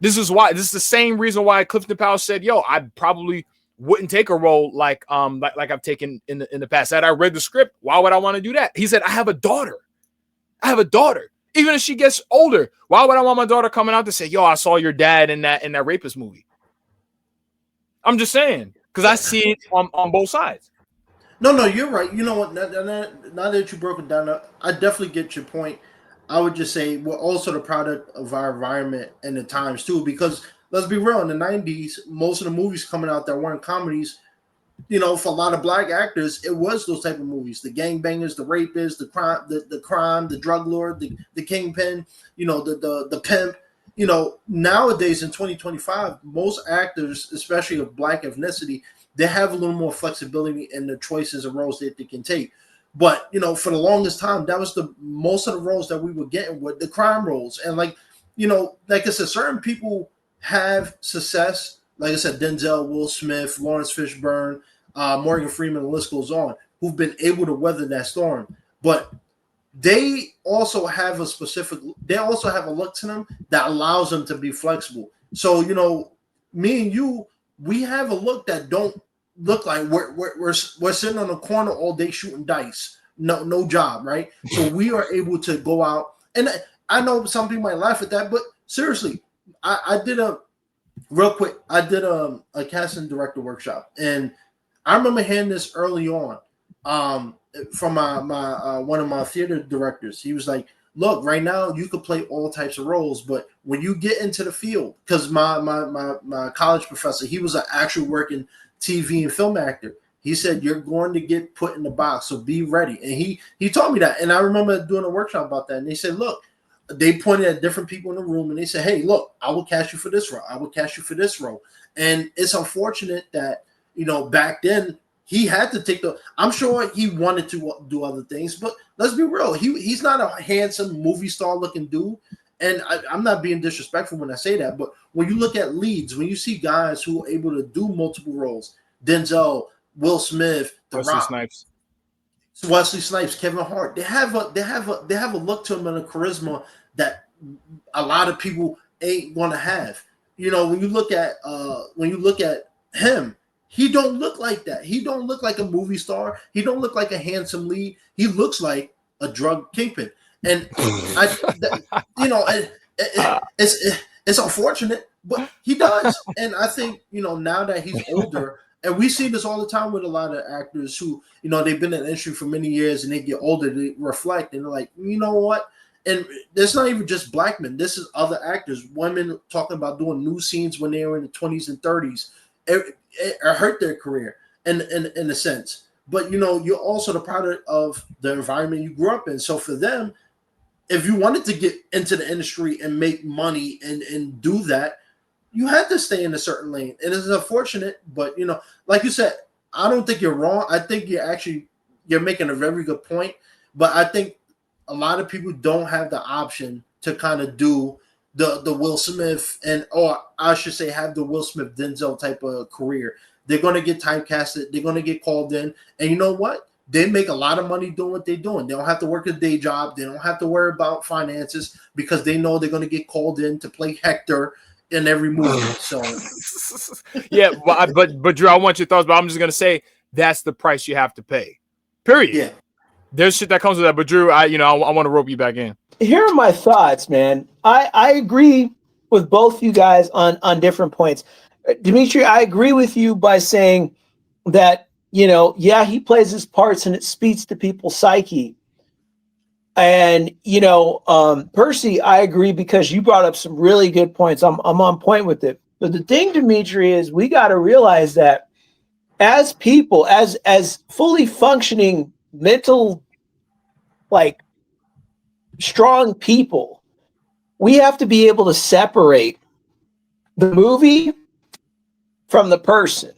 This is the same reason why Clifton Powell said, I probably wouldn't take a role like I've taken in the past. Had I read the script, why would I want to do that? He said, I have a daughter. Even if she gets older, why would I want my daughter coming out to say, I saw your dad in that rapist movie? I'm just saying, because I see it on both sides. No, you're right. You know what? Now that you broke it down, I definitely get your point. I would just say we're also the product of our environment and the times too. Because let's be real, in the '90s, most of the movies coming out that weren't comedies, for a lot of black actors, it was those type of movies: the gangbangers, the rapists, the crime, the drug lord, the kingpin, the pimp. Nowadays in 2025, most actors, especially of black ethnicity, they have a little more flexibility in the choices of roles that they can take. But for the longest time, that was most of the roles that we were getting were the crime roles. And like I said, certain people have success. Like I said, Denzel, Will Smith, Lawrence Fishburne, Morgan Freeman, the list goes on, who've been able to weather that storm. But they also have a look to them that allows them to be flexible. So, me and you, we have a look that don't look like we're sitting on a corner all day shooting dice. No job, right? So we are able to go out. And I know some people might laugh at that, but seriously, I did a casting director workshop, and I remember hearing this early on from my one of my theater directors. He was like, look, right now you could play all types of roles, but when you get into the field, because my college professor, he was an actual working TV and film actor. He said you're going to get put in the box, so be ready. And he taught me that. And I remember doing a workshop about that. And they said, look, they pointed at different people in the room and they said, hey, look, I will cast you for this role. I will cast you for this role. And it's unfortunate that, back then he had to take I'm sure he wanted to do other things, but let's be real. He's not a handsome movie star looking dude. And I'm not being disrespectful when I say that, but when you look at leads, when you see guys who are able to do multiple roles, Denzel, Will Smith, The Rock, Wesley Snipes, Kevin Hart, they have a look to them and a charisma that a lot of people ain't gonna have. When you look at him, he don't look like that. He don't look like a movie star. He don't look like a handsome lead. He looks like a drug kingpin. And it's unfortunate, but he does. And I think now that he's older, and we see this all the time with a lot of actors who they've been in the industry for many years, and they get older, they reflect, and they're like, you know what? And it's not even just black men. This is other actors, women talking about doing new scenes when they were in the 20s and 30s. It hurt their career in a sense. But you're also the product of the environment you grew up in. So for them, if you wanted to get into the industry and make money and do that, you had to stay in a certain lane. And it's unfortunate, but like you said, I don't think you're wrong. I think you're making a very good point. But I think a lot of people don't have the option to kind of do the Will Smith or I should say have the Will Smith Denzel type of career. They're going to get typecasted. They're going to get called in. And you know what? They make a lot of money doing what they're doing. They don't have to work a day job. They don't have to worry about finances because they know they're going to get called in to play Hector in every movie. So yeah, but Drew, I want your thoughts, but I'm just going to say that's the price you have to pay. Period. Yeah. There's shit that comes with that. But Drew, I want to rope you back in. Here are my thoughts, man. I agree with both you guys on different points. Dimitri, I agree with you by saying that, he plays his parts and it speaks to people's psyche. And, Percy, I agree because you brought up some really good points. I'm on point with it. But the thing, Dimitri, is we got to realize that as people, as fully functioning mental, strong people, we have to be able to separate the movie from the person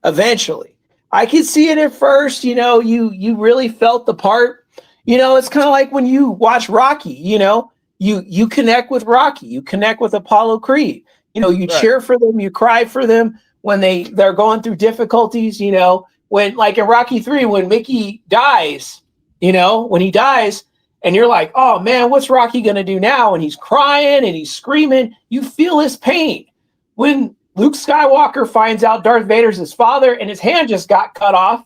eventually. I could see it at first, you really felt the part. It's kind of like when you watch Rocky, you connect with Rocky, you connect with Apollo Creed. You cheer for them, you cry for them when they're going through difficulties, when like in Rocky 3, when Mickey dies, when he dies, and you're like, oh man, what's Rocky gonna do now? And he's crying and he's screaming. You feel his pain. When Luke Skywalker finds out Darth Vader's his father and his hand just got cut off,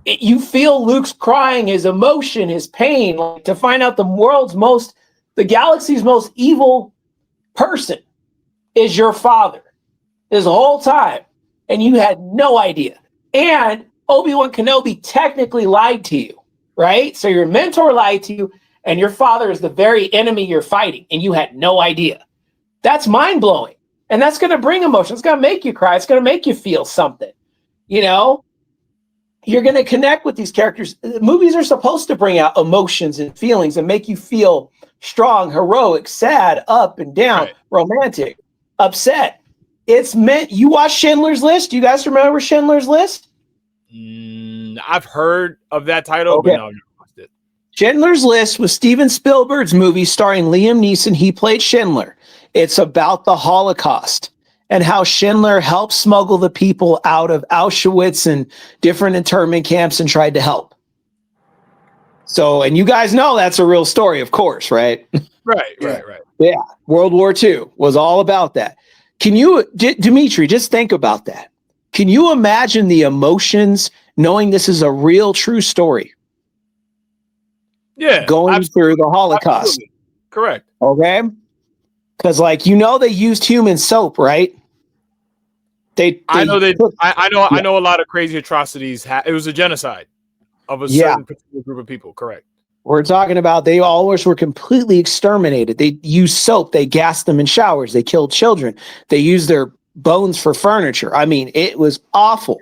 you feel Luke's crying, his emotion, his pain, to find out the galaxy's most evil person is your father this whole time. And you had no idea. And Obi-Wan Kenobi technically lied to you. Right? So your mentor lied to you, and your father is the very enemy you're fighting, and you had no idea. That's mind-blowing. And that's going to bring emotion. It's going to make you cry. It's going to make you feel something. You're going to connect with these characters. Movies are supposed to bring out emotions and feelings and make you feel strong, heroic, sad, up and down, romantic, upset. It's meant. You watch Schindler's List? Do you guys remember Schindler's List? I've heard of that title, but no, I've never watched it. Schindler's List was Steven Spielberg's movie starring Liam Neeson. He played Schindler. It's about the Holocaust and how Schindler helped smuggle the people out of Auschwitz and different internment camps and tried to help. So, and you guys know that's a real story, of course, right? Right. Yeah. World War II was all about that. Can you, Dimitri, just think about that. Can you imagine the emotions knowing this is a real, true story? Yeah. Going through the Holocaust. Absolutely. Correct. Okay. Because they used human soap, right? I know a lot of crazy atrocities. It was a genocide of a certain particular group of people. Correct. We're talking about they always were completely exterminated. They used soap. They gassed them in showers. They killed children. They used their bones for furniture. I mean, it was awful.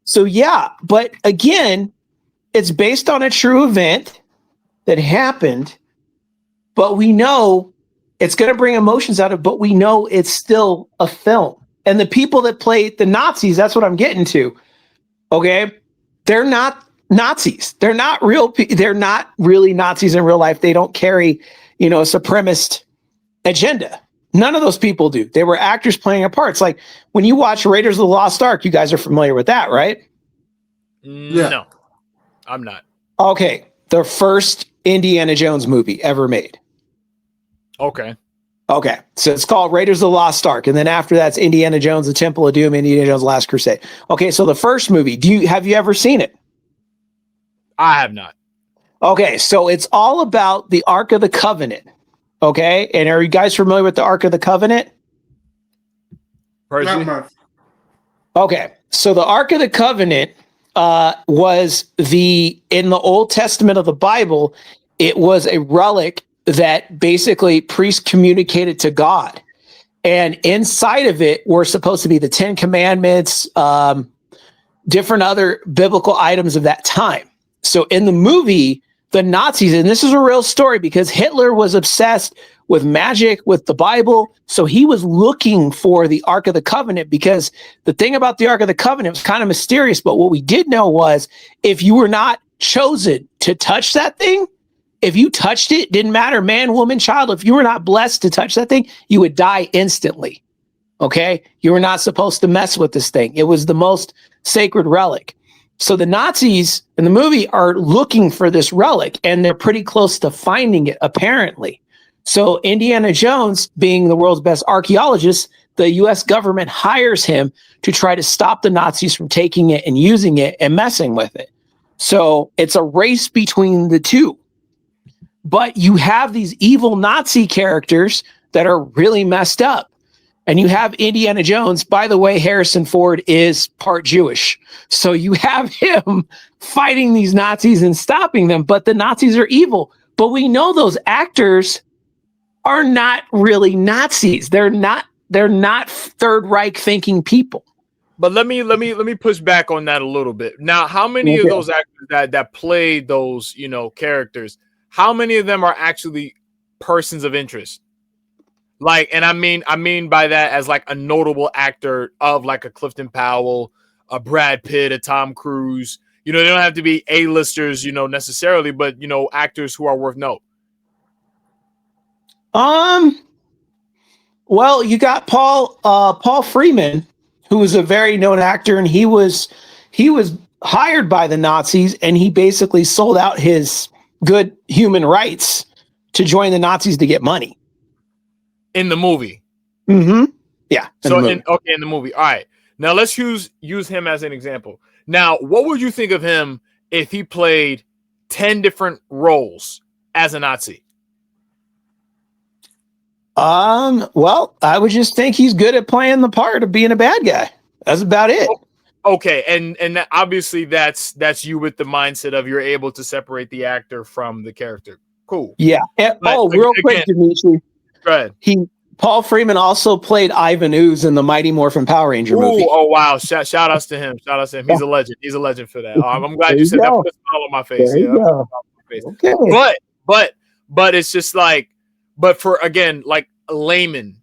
So yeah, but again, it's based on a true event that happened, but we know it's going to bring emotions out of, but we know it's still a film. And the people that played the Nazis, that's what I'm getting to. Okay. They're not Nazis. They're not they're not really Nazis in real life. They don't carry, a supremacist agenda. None of those people do. They were actors playing a part. It's like when you watch Raiders of the Lost Ark, you guys are familiar with that, right? Yeah. No, I'm not. Okay. The first Indiana Jones movie ever made. Okay. Okay, so it's called Raiders of the Lost Ark, and then after that's Indiana Jones, The Temple of Doom, Indiana Jones, Last Crusade. Okay, so the first movie, have you ever seen it? I have not. Okay, so it's all about the Ark of the Covenant. Okay, and are you guys familiar with the Ark of the Covenant? Not much. Okay, so the Ark of the Covenant was in the Old Testament of the Bible, it was a relic that basically priests communicated to God. And inside of it were supposed to be the 10 Commandments, different other biblical items of that time. So in the movie, the Nazis, and this is a real story because Hitler was obsessed with magic, with the Bible. So he was looking for the Ark of the Covenant because the thing about the Ark of the Covenant was kind of mysterious. But what we did know was if you were not chosen to touch that thing, if you touched it, didn't matter, man, woman, child, if you were not blessed to touch that thing, you would die instantly. Okay? You were not supposed to mess with this thing. It was the most sacred relic. So the Nazis in the movie are looking for this relic, and they're pretty close to finding it, apparently. So Indiana Jones, being the world's best archaeologist, the U.S. government hires him to try to stop the Nazis from taking it and using it and messing with it. So it's a race between the two. But you have these evil Nazi characters that are really messed up. And you have Indiana Jones. By the way, Harrison Ford is part Jewish. So you have him fighting these Nazis and stopping them. But the Nazis are evil. But we know those actors are not really Nazis. They're not Third Reich thinking people. But let me push back on that a little bit. Now, how many of those actors that played those, characters, how many of them are actually persons of interest? Like, and I mean by that as like a notable actor of like a Clifton Powell, a Brad Pitt, a Tom Cruise. They don't have to be A-listers, necessarily, but actors who are worth note. Well, you got Paul Freeman, who was a very known actor, and he was hired by the Nazis, and he basically sold out his good human rights to join the Nazis to get money. In the movie. Mm-hmm. Yeah. In the movie. All right. Now let's use him as an example. Now, what would you think of him if he played 10 different roles as a Nazi? Well, I would just think he's good at playing the part of being a bad guy. That's about it. Okay, and that, obviously that's you with the mindset of you're able to separate the actor from the character. Cool. Yeah. Real quick, Dimitri. Go ahead. Paul Freeman also played Ivan Ooze in the Mighty Morphin Power Ranger movie. Oh wow! Shout outs to him. He's a legend. He's a legend for that. I'm glad you said that. Put a smile on my face. Okay. But it's just like, but for again, like a layman.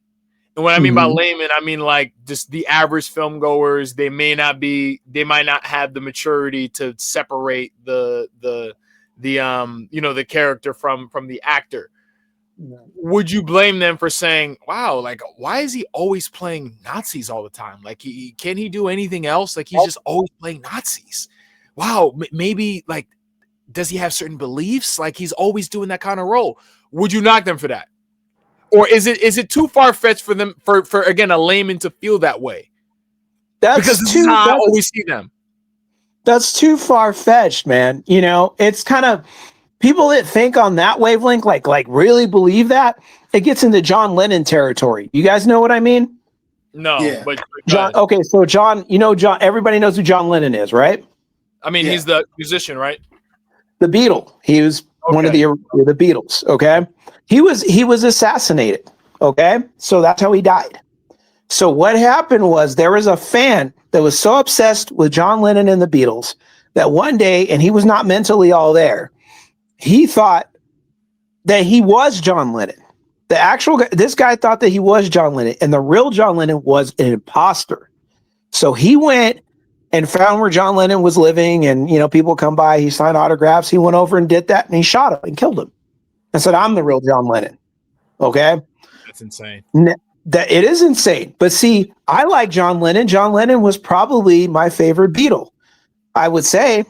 And what I mean by layman, I mean like just the average film goers. They might not have the maturity to separate the character from the actor. Would you blame them for saying, wow, like, why is he always playing Nazis all the time? Like, can he do anything else? Like, he's just always playing Nazis. Wow, maybe, like, does he have certain beliefs? Like, he's always doing that kind of role. Would you knock them for that? Or is it too far-fetched for them, for again, a layman to feel that way? Because this is how I always see them. That's too far-fetched, man. It's kind of... people that think on that wavelength, like really believe that, it gets into John Lennon territory. You guys know what I mean? No, yeah. But John. Okay, so John, John. Everybody knows who John Lennon is, right? I mean, he's the musician, right? The Beatle. He was one of the Beatles. Okay, he was assassinated. Okay, so that's how he died. So what happened was there was a fan that was so obsessed with John Lennon and the Beatles that one day, and he was not mentally all there, he thought that he was John Lennon. The actual this guy thought that he was John Lennon, and the real John Lennon was an imposter. So he went and found where John Lennon was living, and people come by, he signed autographs. He went over and did that, and he shot him and killed him and said, "I'm the real John Lennon." Okay, that's insane. That it is insane. But see, I like John Lennon. John Lennon was probably my favorite Beatle, I would say.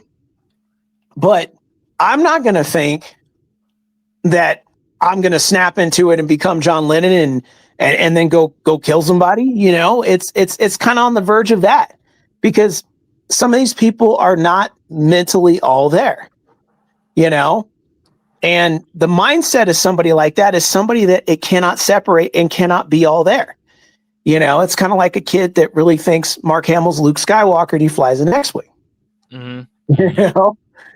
But I'm not going to think that I'm going to snap into it and become John Lennon and then go kill somebody. It's kind of on the verge of that, because some of these people are not mentally all there, and the mindset of somebody like that is somebody that it cannot separate and cannot be all there. It's kind of like a kid that really thinks Mark Hamill's Luke Skywalker and he flies an X-Wing. Mm-hmm.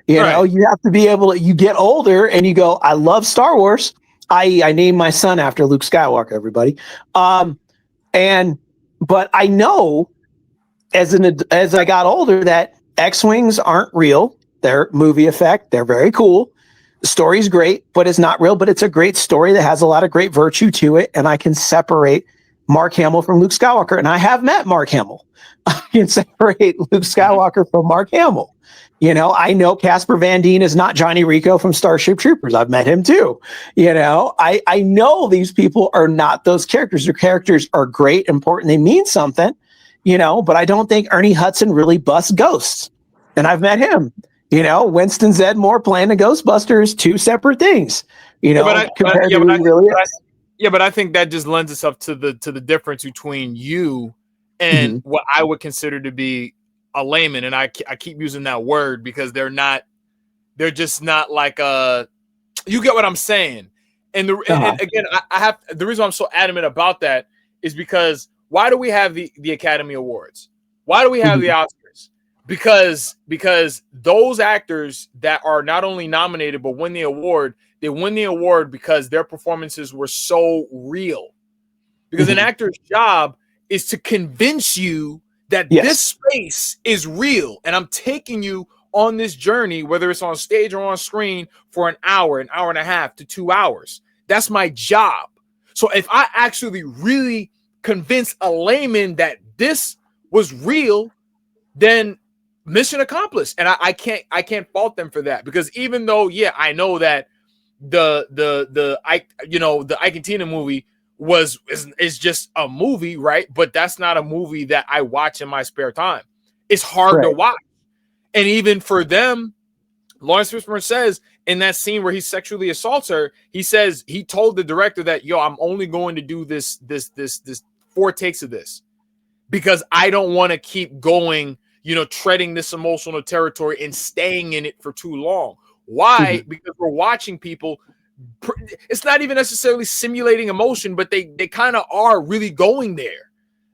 You have to be able to, you get older and you go, I love Star Wars. I named my son after Luke Skywalker, everybody. But I know as I got older that X-Wings aren't real. They're movie effect. They're very cool. The story's great, but it's not real, but it's a great story that has a lot of great virtue to it. And I can separate Mark Hamill from Luke Skywalker. And I have met Mark Hamill. I can separate Luke Skywalker from Mark Hamill. I know Casper Van Dien is not Johnny Rico from Starship Troopers. I've met him too. I know these people are not those characters. Their characters are great, important. They mean something, but I don't think Ernie Hudson really busts ghosts. And I've met him. Winston Zeddemore playing the Ghostbusters, two separate things. But I think that just lends itself to the difference between you and what I would consider to be a layman. And I keep using that word because they're just not like you get what I'm saying. And again, I have the reason I'm so adamant about that is because why do we have the Academy Awards? Why do we have the Oscars? Because those actors that are not only nominated but win the award, they win the award because their performances were so real. Because an actor's job is to convince you that this space is real, and I'm taking you on this journey, whether it's on stage or on screen, for an hour and a half to 2 hours. That's my job. So if I actually really convince a layman that this was real, then mission accomplished. And I can't fault them for that, because even though I know that the Ike and Tina movie is just a movie, right? But that's not a movie that I watch in my spare time. It's hard to watch. And even for them, Lawrence Fishburne says in that scene where he sexually assaults her, he says he told the director that, I'm only going to do this 4 takes of this because I don't want to keep going, treading this emotional territory and staying in it for too long. Why? Because we're watching people. It's not even necessarily simulating emotion, but they kind of are really going there.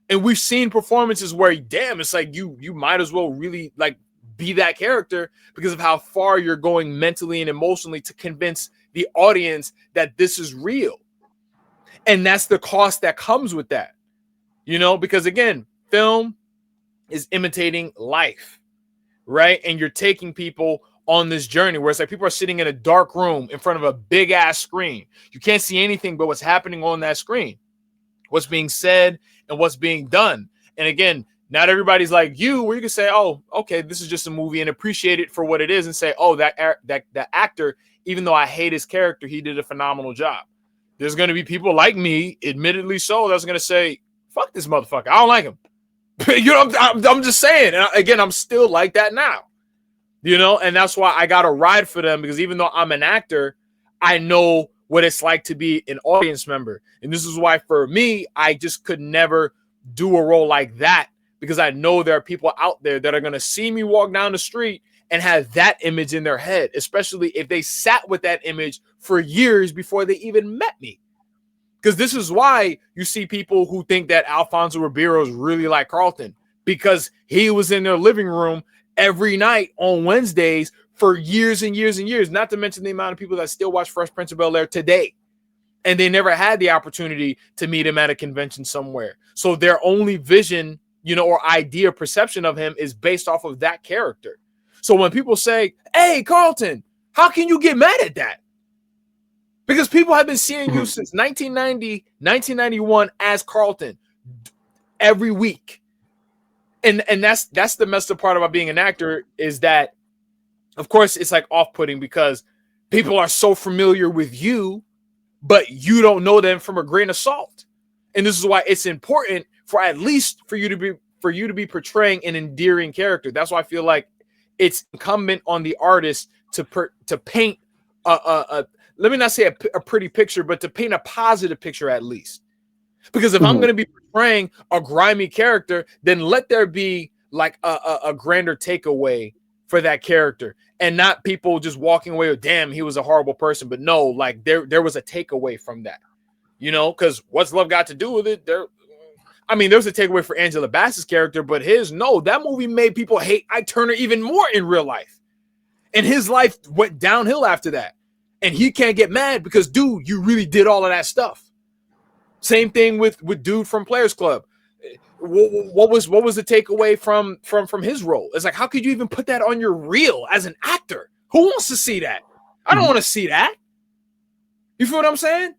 And we've seen performances where, damn, it's like you might as well really like be that character because of how far you're going mentally and emotionally to convince the audience that this is real. And that's the cost that comes with that, because again, film is imitating life, right? And you're taking people on this journey where it's like people are sitting in a dark room in front of a big ass screen. You can't see anything but what's happening on that screen, what's being said and what's being done. And again, not everybody's like you, where you can say, oh, okay, this is just a movie, and appreciate it for what it is and say, oh, that actor, even though I hate his character, he did a phenomenal job. There's going to be people like me, admittedly so, that's going to say, fuck this motherfucker, I don't like him. I'm just saying. And again, I'm still like that now. And that's why I got to ride for them, because even though I'm an actor, I know what it's like to be an audience member. And this is why for me, I just could never do a role like that, because I know there are people out there that are going to see me walk down the street and have that image in their head, especially if they sat with that image for years before they even met me. Because this is why you see people who think that Alfonso Ribeiro is really like Carlton, because he was in their living room every night on Wednesdays for years and years and years, not to mention the amount of people that still watch Fresh Prince of Bel-Air today. And they never had the opportunity to meet him at a convention somewhere. So their only vision, or idea, perception of him is based off of that character. So when people say, hey, Carlton, how can you get mad at that? Because people have been seeing you since 1990, 1991 as Carlton every week. And that's the messed up part about being an actor, is that, of course, it's like off-putting because people are so familiar with you, but you don't know them from a grain of salt. And this is why it's important for at least for you to be portraying an endearing character. That's why I feel like it's incumbent on the artist to paint let me not say a pretty picture, but to paint a positive picture at least. Because if I'm going to be portraying a grimy character, then let there be like a grander takeaway for that character, and not people just walking away with, damn, he was a horrible person. But no, like there was a takeaway from that, because what's love got to do with it? There's a takeaway for Angela Bassett's character, but that movie made people hate Ike Turner even more in real life. And his life went downhill after that. And he can't get mad because, dude, you really did all of that stuff. Same thing with dude from Players Club. What was the takeaway from his role? It's like, how could you even put that on your reel as an actor? Who wants to see that? I don't want to see that. You feel what I'm saying?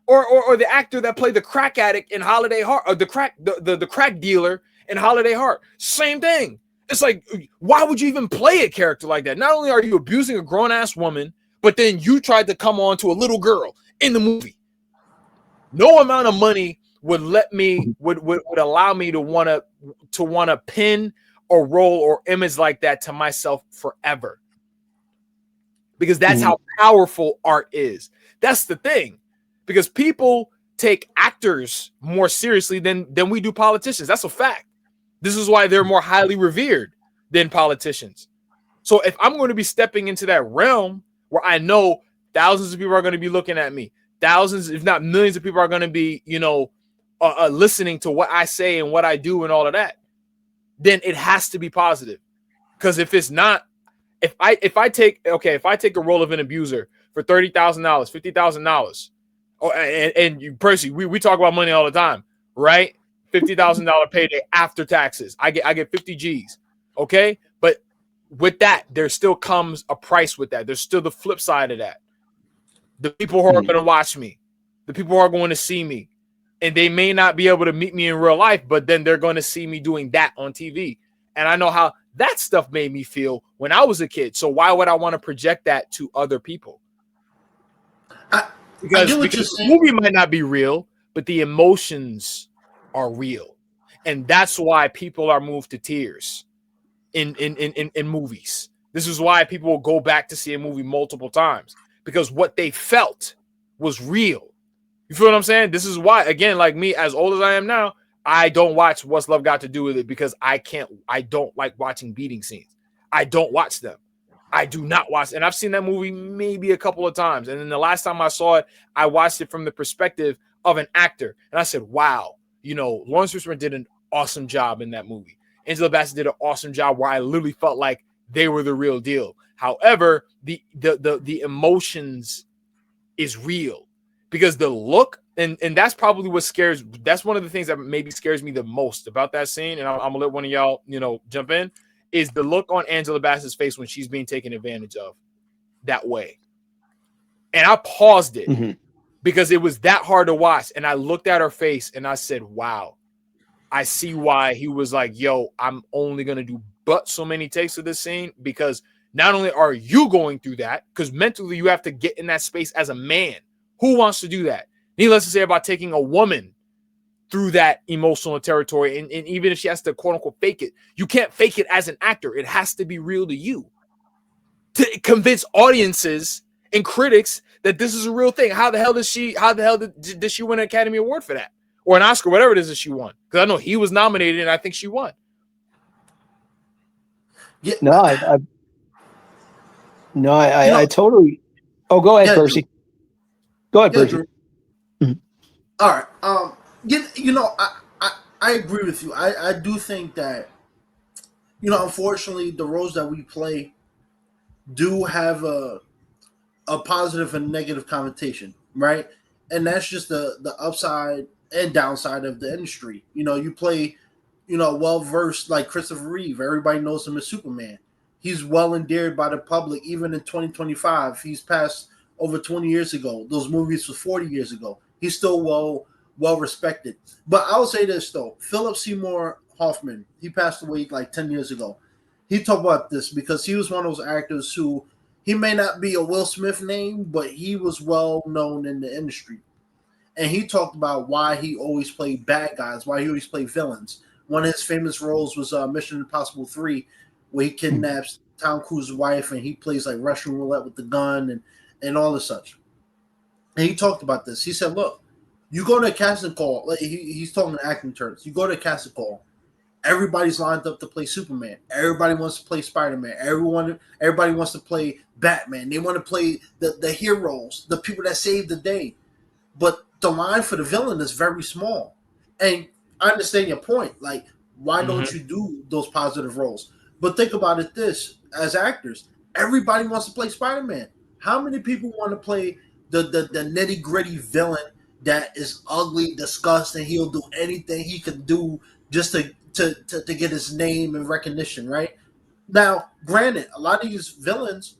Or the actor that played the crack addict in Holiday Heart, or the crack dealer in Holiday Heart. Same thing. It's like, why would you even play a character like that? Not only are you abusing a grown-ass woman, but then you tried to come on to a little girl in the movie. No amount of money would allow me to want to pin or role or image like that to myself forever. Because that's how powerful art is. That's the thing. Because people take actors more seriously than we do politicians. That's a fact. This is why they're more highly revered than politicians. So if I'm going to be stepping into that realm where I know thousands of people are going to be looking at me, thousands, if not millions of people are going to be, listening to what I say and what I do and all of that, then it has to be positive. Because if it's not, if I take a role of an abuser for $30,000, $50,000, and you, Percy, we talk about money all the time, right? $50,000 payday after taxes. I get 50 G's. Okay. But with that, there still comes a price with that. There's still the flip side of that. The people who are going to watch me, the people who are going to see me, and they may not be able to meet me in real life, but then they're going to see me doing that on TV. And I know how that stuff made me feel when I was a kid. So why would I want to project that to other people? Because the movie might not be real, but the emotions are real. And that's why people are moved to tears in movies. This is why people will go back to see a movie multiple times, because what they felt was real. You feel what I'm saying? This is why, again, like me, as old as I am now, I don't watch What's Love Got to Do with It, because I don't like watching beating scenes. I don't watch them. I do not watch, and I've seen that movie maybe a couple of times. And then the last time I saw it, I watched it from the perspective of an actor. And I said, wow, Lawrence Fishburne did an awesome job in that movie. Angela Bassett did an awesome job where I literally felt like they were the real deal. However, the emotions is real, because the look, and that's probably what scares, that's one of the things that maybe scares me the most about that scene. And I'm gonna let one of y'all, jump in, is the look on Angela Bassett's face when she's being taken advantage of that way. And I paused it because it was that hard to watch. And I looked at her face and I said, wow, I see why he was like, yo, I'm only going to do but so many takes of this scene, because not only are you going through that, because mentally you have to get in that space as a man. Who wants to do that? Needless to say about taking a woman through that emotional territory. And even if she has to quote unquote fake it, you can't fake it as an actor. It has to be real to you to convince audiences and critics that this is a real thing. How the hell did she win an Academy Award for that? Or an Oscar, whatever it is that she won. Because I know he was nominated and I think she won. Yeah. I totally. Oh, go ahead, Percy. Go ahead, Percy. All right. I agree with you. I do think that, unfortunately, the roles that we play do have a positive and negative connotation, right? And that's just the upside and downside of the industry. You play, well versed like Christopher Reeve. Everybody knows him as Superman. He's well endeared by the public, even in 2025. He's passed over 20 years ago. Those movies were 40 years ago. He's still well respected. But I will say this though, Philip Seymour Hoffman, he passed away like 10 years ago. He talked about this because he was one of those actors who he may not be a Will Smith name, but he was well known in the industry. And he talked about why he always played bad guys, why he always played villains. One of his famous roles was Mission Impossible 3, where he kidnaps Tom Cruise's wife and he plays like Russian roulette with the gun and all this such. And he talked about this. He said, look, you go to a casting call, like he's talking in acting terms. You go to a casting call, everybody's lined up to play Superman. Everybody wants to play Spider-Man. Everybody wants to play Batman. They want to play the heroes, the people that save the day. But the line for the villain is very small. And I understand your point. Like, why don't you do those positive roles? But think about it this, as actors, everybody wants to play Spider-Man. How many people want to play the nitty-gritty villain that is ugly, disgusting, he'll do anything he can do just to get his name and recognition, right? Now, granted, a lot of these villains,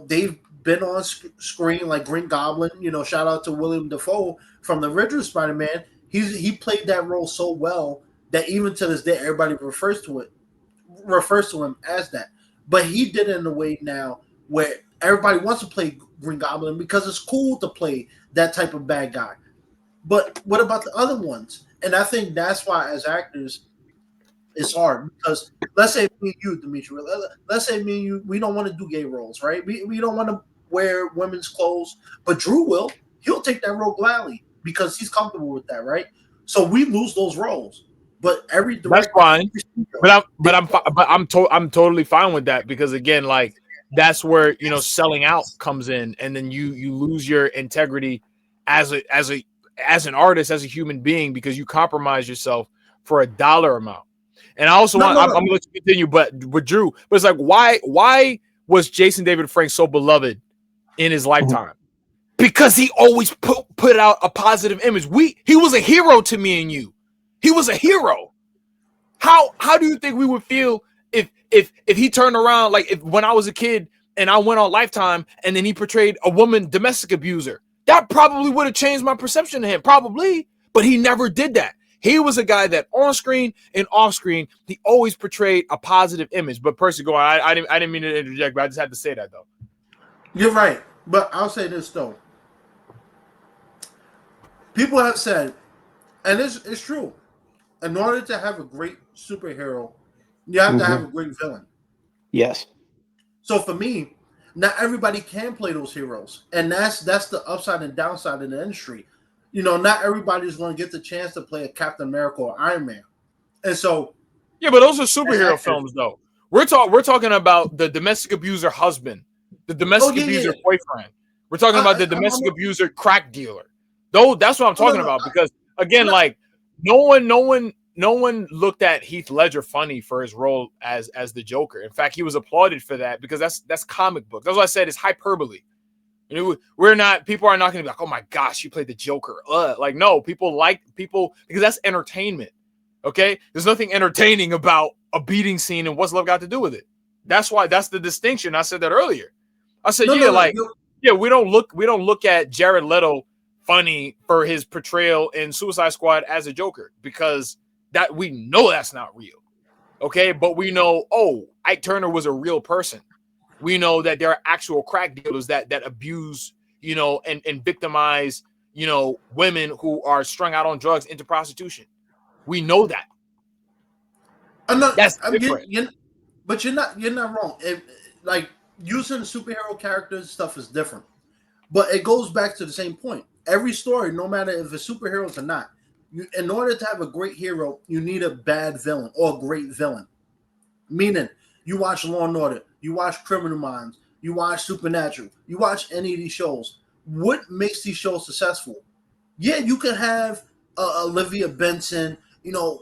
they've been on screen like Green Goblin. Shout out to William Dafoe from the original Spider-Man. He played that role so well that even to this day, everybody refers to him as that. But he did it in a way now where everybody wants to play Green Goblin because it's cool to play that type of bad guy. But what about the other ones? And I think that's why, as actors, it's hard because let's say me and you, Dimitri, let's say me and you, we don't want to do gay roles, right? We don't want to wear women's clothes, but Drew will. He'll take that role gladly because he's comfortable with that, right? So we lose those roles. But every director, that's fine. I'm totally fine with that because again, like that's where selling out comes in, and then you lose your integrity as an artist, as a human being, because you compromise yourself for a dollar amount. And I also I'm gonna let you continue, but with Drew, but it's like why was Jason David Frank so beloved in his lifetime? Because he always put out a positive image. He was a hero to me and you. He was a hero. How do you think we would feel if he turned around, like if when I was a kid and I went on Lifetime and then he portrayed a woman domestic abuser? That probably would have changed my perception of him, probably, but he never did that. He was a guy that on screen and off screen, he always portrayed a positive image. But Percy, go on. I didn't mean to interject, but I just had to say that though. You're right, but I'll say this though. People have said, and it's true, in order to have a great superhero, you have to have a great villain. Yes. So for me, not everybody can play those heroes, and that's the upside and downside in the industry. Not everybody's going to get the chance to play a Captain America or Iron Man, and so yeah, but those are superhero films, though. We're talking about the domestic abuser husband, the domestic abuser boyfriend. We're talking about the domestic abuser crack dealer. Though that's what I'm talking about because again, like no one looked at Heath Ledger funny for his role as the Joker. In fact, he was applauded for that because that's comic book. That's what I said. It's hyperbole. We're not. People are not going to be like, "Oh my gosh, you played the Joker." Like, no, people because that's entertainment. Okay, there's nothing entertaining about a beating scene and what's love got to do with it. That's why that's the distinction. I said that earlier. I said, we don't look at Jared Leto funny for his portrayal in Suicide Squad as a Joker because that we know that's not real. Okay, but we know, Ike Turner was a real person. We know that there are actual crack dealers that abuse, and victimize, women who are strung out on drugs into prostitution. We know that. That's different. But you're not wrong. Like using superhero characters stuff is different, but it goes back to the same point. Every story, no matter if it's superheroes or not, in order to have a great hero, you need a bad villain or a great villain. Meaning, you watch Law and Order, you watch Criminal Minds, you watch Supernatural, you watch any of these shows. What makes these shows successful? Yeah, you can have Olivia Benson,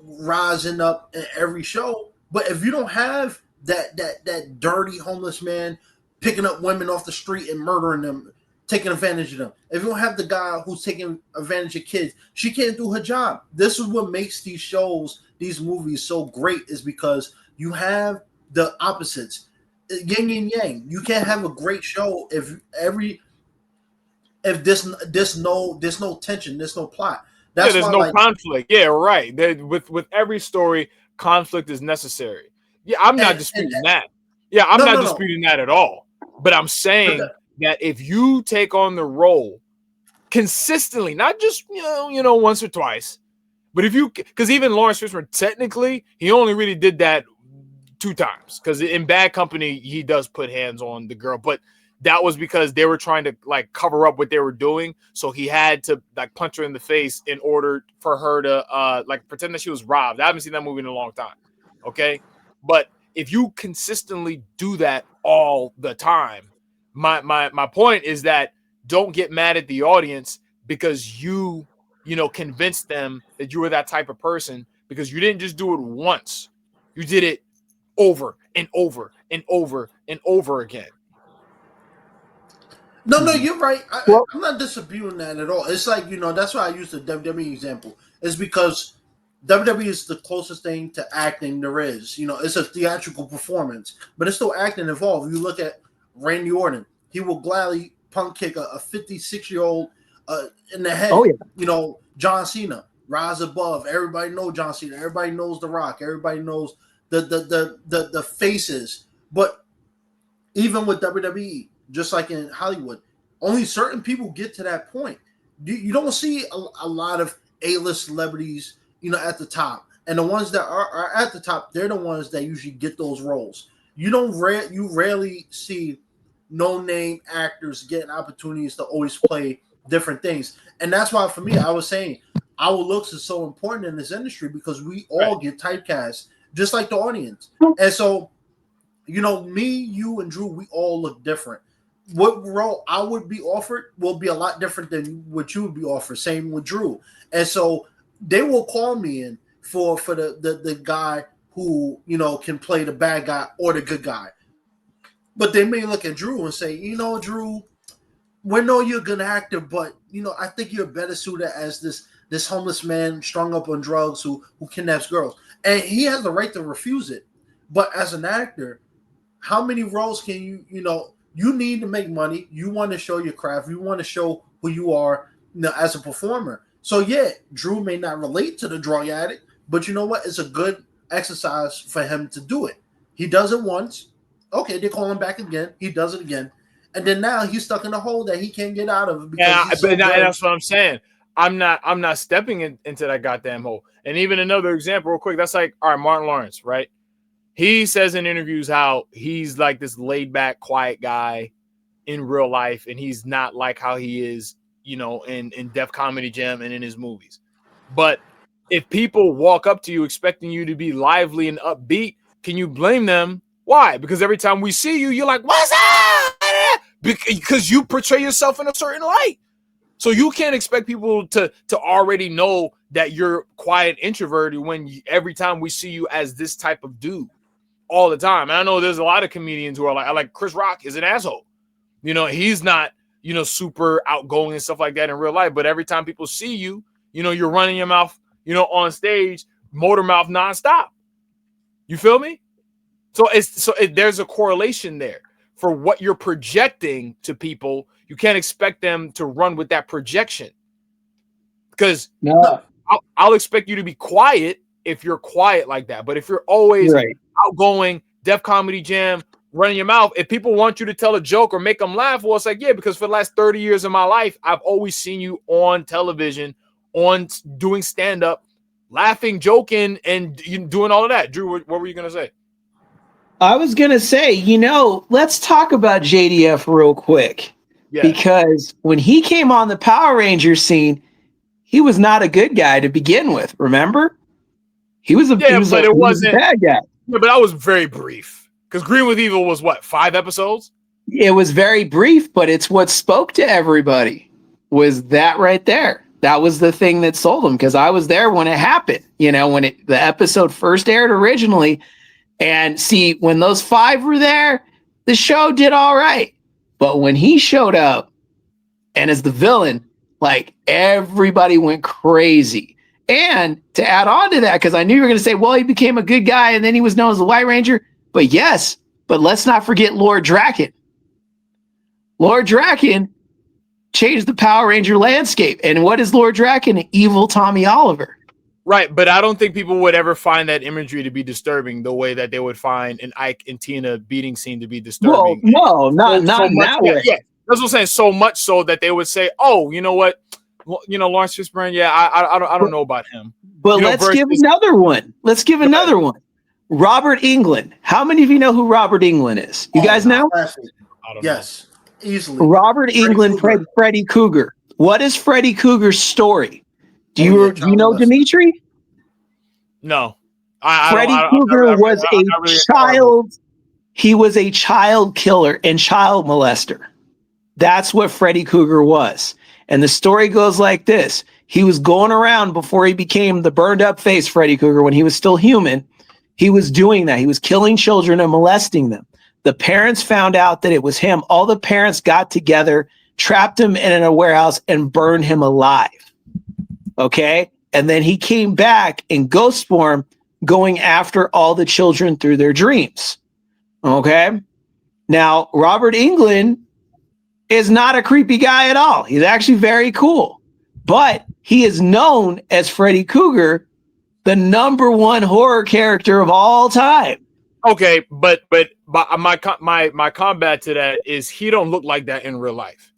rising up in every show, but if you don't have that dirty homeless man picking up women off the street and murdering them, taking advantage of them. If you don't have the guy who's taking advantage of kids, she can't do her job. This is what makes these shows, these movies so great, is because you have the opposites, yin and yang. You can't have a great show if there's no tension, there's no plot. Yeah, That's there's why, no like, conflict. Yeah, right. With every story, conflict is necessary. Yeah, I'm not disputing that. Yeah, I'm not disputing that at all. But I'm saying that if you take on the role consistently, not just once or twice, but if you, because even Lawrence Fishburne, technically, he only really did that 2 times, because in Bad Company he does put hands on the girl, but that was because they were trying to like cover up what they were doing, so he had to like punch her in the face in order for her to like pretend that she was robbed. I haven't seen that movie in a long time. Okay, but if you consistently do that all the time, my point is that don't get mad at the audience because you convinced them that you were that type of person, because you didn't just do it once, you did it over and over and over and over again. No, you're right. I'm not disputing that at all. It's like, that's why I use the WWE example. It's because WWE is the closest thing to acting there is. It's a theatrical performance, but it's still acting involved. You look at Randy Orton, he will gladly punk kick a 56-year-old in the head. Oh, yeah. John Cena, rise above. Everybody knows John Cena. Everybody knows The Rock. Everybody knows the faces. But even with WWE, just like in Hollywood, only certain people get to that point. You don't see a lot of A-list celebrities, at the top. And the ones that are at the top, they're the ones that usually get those roles. You rarely see no-name actors getting opportunities to always play different things. And that's why, for me, I was saying our looks is so important in this industry, because we all get typecast, just like the audience. And so, me, you, and Drew, we all look different. What role I would be offered will be a lot different than what you would be offered. Same with Drew. And so they will call me in for the guy who, can play the bad guy or the good guy. But they may look at Drew and say, Drew, we know you're a good actor, but, I think you're better suited as this homeless man strung up on drugs who kidnaps girls. And he has the right to refuse it. But as an actor, how many roles can you need to make money. You want to show your craft. You want to show who you are, as a performer. So yeah, Drew may not relate to the drug addict, but you know what? It's a good exercise for him to do it. He does it once. Okay, they call him back again. He does it again. And then now he's stuck in a hole that he can't get out of. Because that's what I'm saying. I'm not stepping into that goddamn hole. And even another example real quick, that's like, all right, Martin Lawrence, right? He says in interviews how he's like this laid back, quiet guy in real life, and he's not like how he is, in Def Comedy Jam and in his movies. But if people walk up to you expecting you to be lively and upbeat, can you blame them? Why? Because every time we see you, you're like, what's up? Because you portray yourself in a certain light. So you can't expect people to already know that you're quiet, introverted when every time we see you as this type of dude all the time. And I know there's a lot of comedians who are like Chris Rock is an asshole. He's not, super outgoing and stuff like that in real life. But every time people see you, you're running your mouth, on stage, motor mouth nonstop. You feel me? So there's a correlation there for what you're projecting to people. You can't expect them to run with that projection, because I'll expect you to be quiet if you're quiet like that. But if you're always outgoing, Def Comedy Jam, running your mouth, if people want you to tell a joke or make them laugh, well, it's like, yeah, because for the last 30 years of my life, I've always seen you on television, doing stand-up, laughing, joking, and doing all of that. Drew, what were you going to say? I was going to say, let's talk about JDF real quick. Yeah. Because when he came on the Power Rangers scene, he was not a good guy to begin with, remember? He was a bad guy. Yeah, but that was very brief. Because Green with Evil was what, 5 episodes? It was very brief, but it's what spoke to everybody. Was that right there? That was the thing that sold him, because I was there when it happened. When the episode first aired originally, and see, when those 5 were there, the show did all right. But when he showed up and as the villain, like everybody went crazy. And to add on to that, because I knew you were going to say, well, he became a good guy and then he was known as the White Ranger. But yes, but let's not forget Lord Draken. Lord Draken changed the Power Ranger landscape. And what is Lord Draken? An evil Tommy Oliver. Right, but I don't think people would ever find that imagery to be disturbing the way that they would find an Ike and Tina beating scene to be disturbing. Well, no, not in that way. Yeah, that's what I'm saying. So much so that they would say, "Oh, you know what? Well, Lawrence Fishburne. Yeah, I don't know about him." But let's give another one. Let's give another one. Robert Englund. How many of you know who Robert Englund is? You guys know? I don't know. Easily. Robert Englund played Freddy Krueger. What is Freddy Krueger's story? Do you know Dimitri? No. Freddy Krueger was a child. He was a child killer and child molester. That's what Freddy Krueger was. And the story goes like this. He was going around before he became the burned up face Freddy Krueger when he was still human. He was doing that. He was killing children and molesting them. The parents found out that it was him. All the parents got together, trapped him in a warehouse and burned him alive. Okay. And then he came back in ghost form going after all the children through their dreams. Okay. Now, Robert Englund is not a creepy guy at all. He's actually very cool, but he is known as Freddy Krueger, the #1 horror character of all time. Okay, but my combat to that is he don't look like that in real life.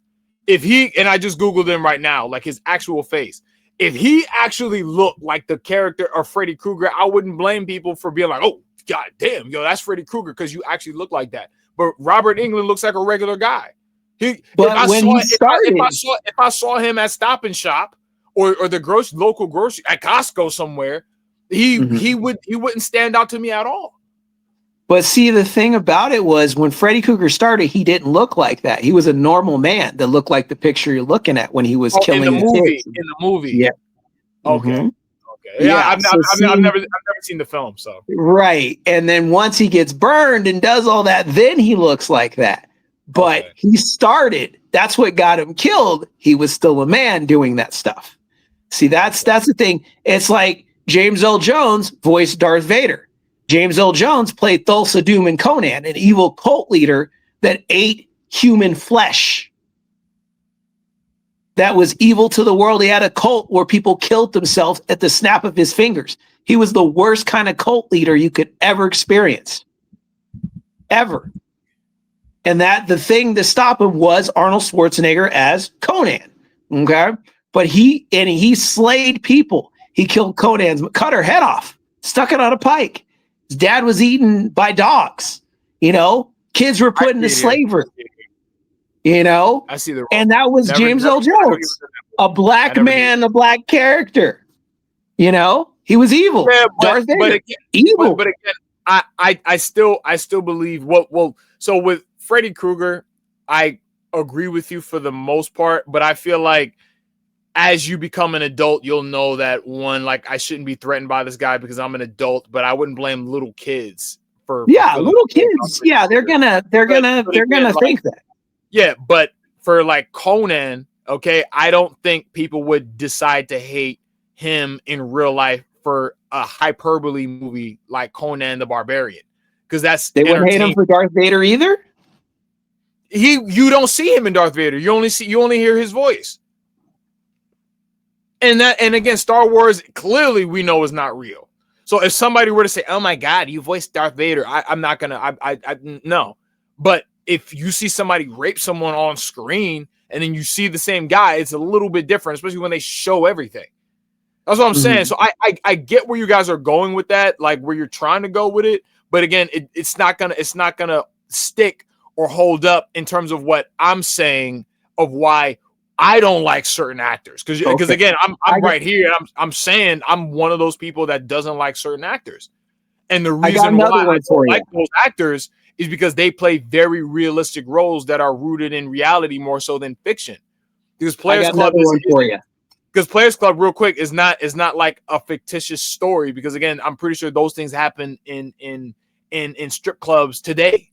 If he, and I just Googled him right now, like his actual face. If he actually looked like the character of Freddy Krueger, I wouldn't blame people for being like, oh, god damn, yo, that's Freddy Krueger, because you actually look like that. But Robert Englund looks like a regular guy. If I saw him at Stop and Shop or the local grocery at Costco somewhere, he wouldn't stand out to me at all. But see, the thing about it was when Freddy Krueger started, he didn't look like that. He was a normal man that looked like the picture you're looking at when he was killing in the movie. kids. In the movie, yeah. Okay. Mm-hmm. Okay. Yeah, I've never seen the film, so right. And then once he gets burned and does all that, then he looks like that. But he started. That's what got him killed. He was still a man doing that stuff. See, that's the thing. It's like James Earl Jones voiced Darth Vader. James Earl Jones played Thulsa Doom in Conan, an evil cult leader that ate human flesh. That was evil to the world. He had a cult where people killed themselves at the snap of his fingers. He was the worst kind of cult leader you could ever experience. Ever. And that the thing to stop him was Arnold Schwarzenegger as Conan. Okay. But he slayed people. He killed cut her head off, stuck it on a pike. His dad was eaten by dogs. Kids were put into slavery. I see the. And that was James Earl Jones, a black man, a black character. He was evil. Yeah, Darth Vader, but again, evil. But again, I still believe well. So with Freddy Krueger, I agree with you for the most part, but I feel like as you become an adult, you'll know that I shouldn't be threatened by this guy because I'm an adult, but I wouldn't blame little kids for little kids. Yeah, they're gonna think that. Yeah, but for like Conan, okay, I don't think people would decide to hate him in real life for a hyperbole movie like Conan the Barbarian, because they wouldn't hate him for Darth Vader either. You don't see him in Darth Vader. You only hear his voice. And again, Star Wars clearly we know is not real. So if somebody were to say, "Oh my God, you voiced Darth Vader," I'm not gonna. No. But if you see somebody rape someone on screen and then you see the same guy, it's a little bit different, especially when they show everything. That's what I'm saying. So I get where you guys are going with that, like where you're trying to go with it. But again, it's not gonna stick or hold up in terms of what I'm saying of why I don't like certain actors, because again, I'm right here. And I'm saying I'm one of those people that doesn't like certain actors, and the reason why I don't like those actors is because they play very realistic roles that are rooted in reality more so than fiction. Because Players Club real quick is not like a fictitious story, because again, I'm pretty sure those things happen in strip clubs today.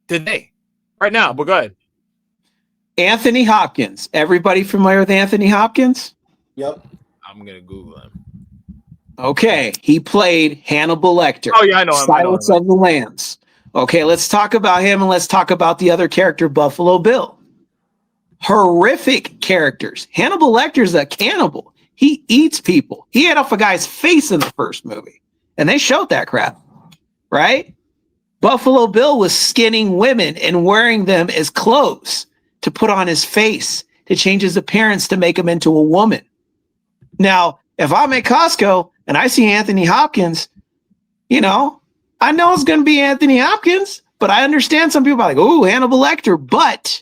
today, right now. But go ahead. Anthony Hopkins. Everybody familiar with Anthony Hopkins? Yep. I'm gonna Google him. Okay, he played Hannibal Lecter. Oh yeah, I know him. Silence of the Lambs. Okay, let's talk about him and let's talk about the other character, Buffalo Bill. Horrific characters. Hannibal Lecter's a cannibal. He eats people. He ate off a guy's face in the first movie, and they showed that crap, right? Buffalo Bill was skinning women and wearing them as clothes to put on his face to change his appearance to make him into a woman. Now, if I'm at Costco and I see Anthony Hopkins, I know it's going to be Anthony Hopkins, but I understand some people are like, oh, Hannibal Lecter, but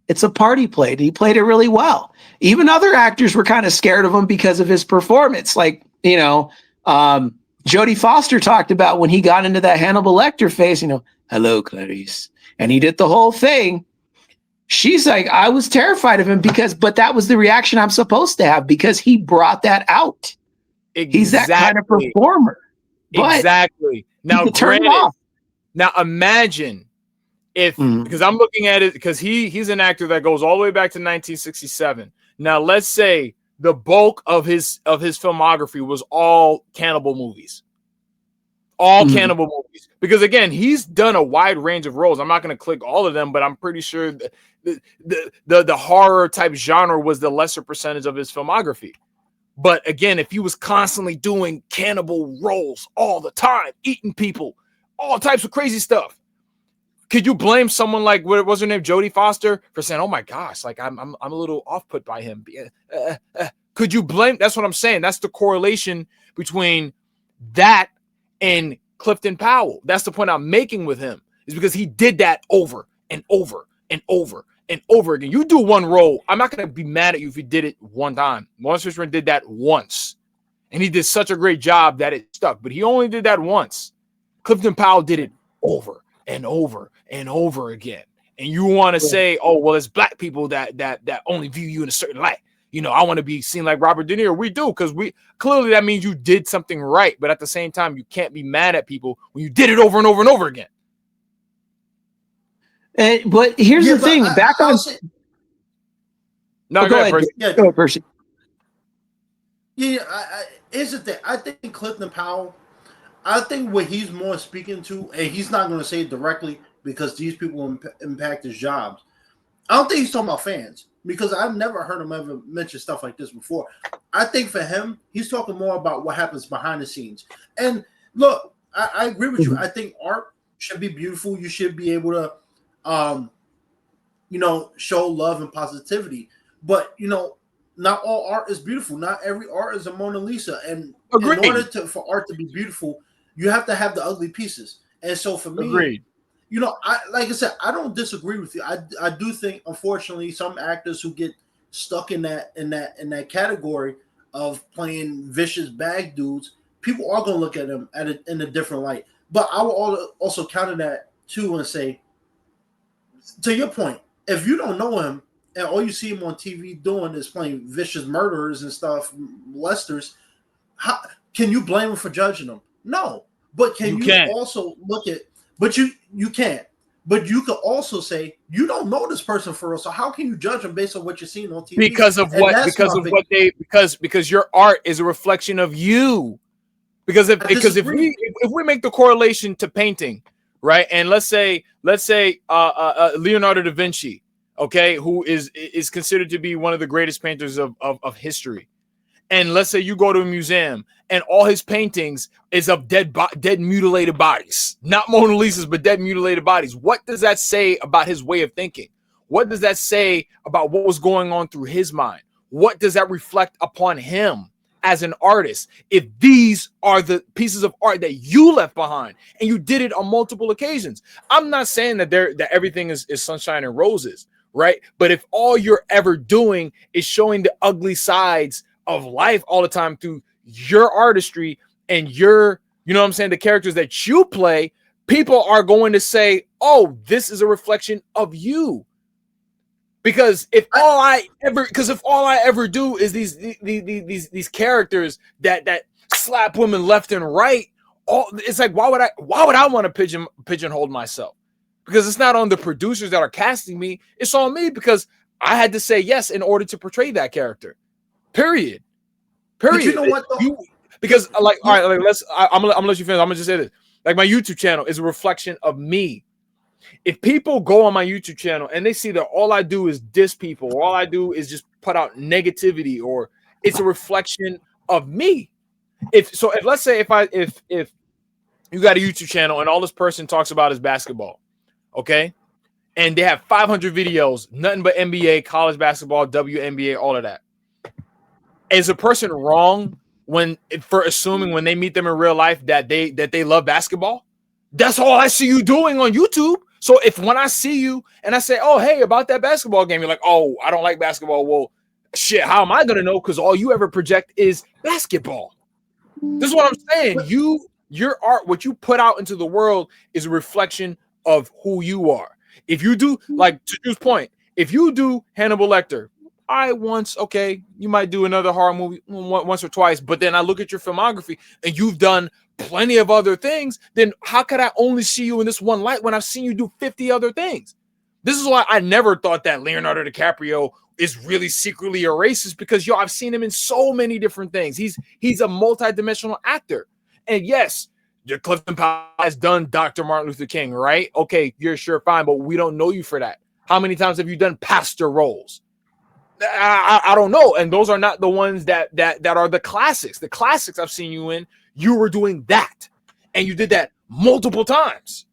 it's a part he played. He played it really well. Even other actors were kind of scared of him because of his performance. Like, Jodie Foster talked about when he got into that Hannibal Lecter face, hello, Clarice. And he did the whole thing. She's like, I was terrified of him but that was the reaction I'm supposed to have because he brought that out. Exactly. He's that kind of performer. Exactly. Now, turn it off. Now imagine because I'm looking at it because he's an actor that goes all the way back to 1967. Now, let's say the bulk of his filmography was all cannibal movies. Cannibal movies. Because again, he's done a wide range of roles. I'm not going to click all of them, but I'm pretty sure the horror type genre was the lesser percentage of his filmography. But again, if he was constantly doing cannibal roles all the time, eating people, all types of crazy stuff, could you blame someone like what was her name, Jodie Foster, for saying, "Oh my gosh, like I'm a little off put by him"? Could you blame? That's what I'm saying. That's the correlation between that and Clifton Powell. That's the point I'm making with him, is because he did that over and over and over and over again. You do one role, I'm not going to be mad at you if you did it one time. Lawrence Fishburne did that once, and he did such a great job that it stuck, but he only did that once. Clifton Powell did it over and over and over again. And you want to say, oh, well, it's black people that only view you in a certain light. I want to be seen like Robert De Niro. We do, because clearly that means you did something right. But at the same time, you can't be mad at people when you did it over and over and over again. But here's the thing. Go ahead, Percy. Yeah, go ahead, Percy. Yeah, here's the thing. I think Clifton Powell, I think what he's more speaking to, and he's not going to say it directly because these people impact his jobs. I don't think he's talking about fans, because I've never heard him ever mention stuff like this before. I think for him, he's talking more about what happens behind the scenes. And look, I agree with you. I think art should be beautiful. You should be able to, show love and positivity. But, not all art is beautiful. Not every art is a Mona Lisa. And Agreed. in order for art to be beautiful, you have to have the ugly pieces. And so for me, Agreed. Like I said, I don't disagree with you. I do think, unfortunately, some actors who get stuck in that category of playing vicious bag dudes, people are going to look at them in a different light. But I will also counter that too and say, to your point, if you don't know him and all you see him on TV doing is playing vicious murderers and stuff, molesters, how can you blame him for judging them? No. But can you also look at? But you can't. But you could also say you don't know this person for real. So how can you judge them based on what you're seeing on TV? Because your art is a reflection of you. Because if we make the correlation to painting, right? And let's say Leonardo da Vinci, okay, who is considered to be one of the greatest painters of history. And let's say you go to a museum and all his paintings is of dead mutilated bodies, not Mona Lisa's, but dead mutilated bodies. What does that say about his way of thinking? What does that say about what was going on through his mind? What does that reflect upon him as an artist? If these are the pieces of art that you left behind and you did it on multiple occasions, I'm not saying that everything is sunshine and roses, right? But if all you're ever doing is showing the ugly sides of life all the time through your artistry and your, the characters that you play, people are going to say, oh, this is a reflection of you. Because if all I ever do is these characters that slap women left and right, it's like, why would I want to pigeonhole myself? because it's not on the producers that are casting me. It's on me because I had to say yes in order to portray that character. Period. But you know what? Because like, all right, like I'm gonna let you finish. I'm gonna just say this. Like my YouTube channel is a reflection of me. If people go on my YouTube channel and they see that all I do is diss people, or all I do is just put out negativity, or it's a reflection of me. If let's say if you got a YouTube channel and all this person talks about is basketball, okay, and they have 500 videos, nothing but NBA, college basketball, WNBA, all of that. Is a person wrong for assuming when they meet them in real life that they love basketball? That's all I see you doing on YouTube. So if when I see you and I say, oh, hey, about that basketball game, you're like, oh, I don't like basketball. Well, shit, how am I going to know? Because all you ever project is basketball. This is what I'm saying. Your art, what you put out into the world is a reflection of who you are. If you do, like to Drew's point, if you do Hannibal Lecter, okay, you might do another horror movie once or twice, but then I look at your filmography and you've done plenty of other things, then how could I only see you in this one light when I've seen you do 50 other things? This is why I never thought that Leonardo DiCaprio is really secretly a racist, because I've seen him in so many different things. He's a multi-dimensional actor. And yes, your Clifton Powell has done Dr. Martin Luther King, right? Okay, you're sure fine, but we don't know you for that. How many times have you done pastor roles? I don't know. And those are not the ones that are the classics. The classics I've seen you in, you were doing that. And you did that multiple times.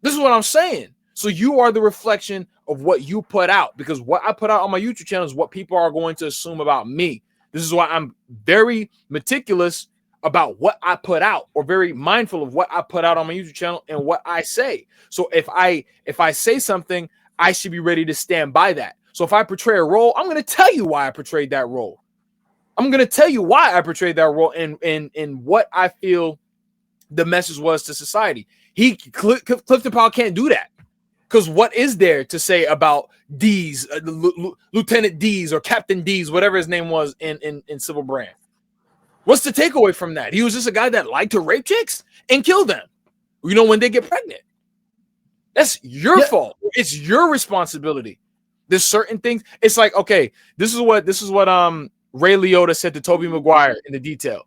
This is what I'm saying. So you are the reflection of what you put out, because what I put out on my YouTube channel is what people are going to assume about me. This is why I'm very meticulous about what I put out, or very mindful of what I put out on my YouTube channel and what I say. So if I say something, I should be ready to stand by that. So if I portray a role, I'm going to tell you why I portrayed that role. I'm going to tell you why I portrayed that role and what I feel the message was to society. Clifton Powell can't do that, because what is there to say about D's, Lieutenant D's or Captain D's, whatever his name was in Civil Brand? What's the takeaway from that? He was just a guy that liked to rape chicks and kill them, when they get pregnant. That's your fault. It's your responsibility. There's certain things. It's like, okay, this is what Ray Liotta said to Tobey Maguire in The Detail.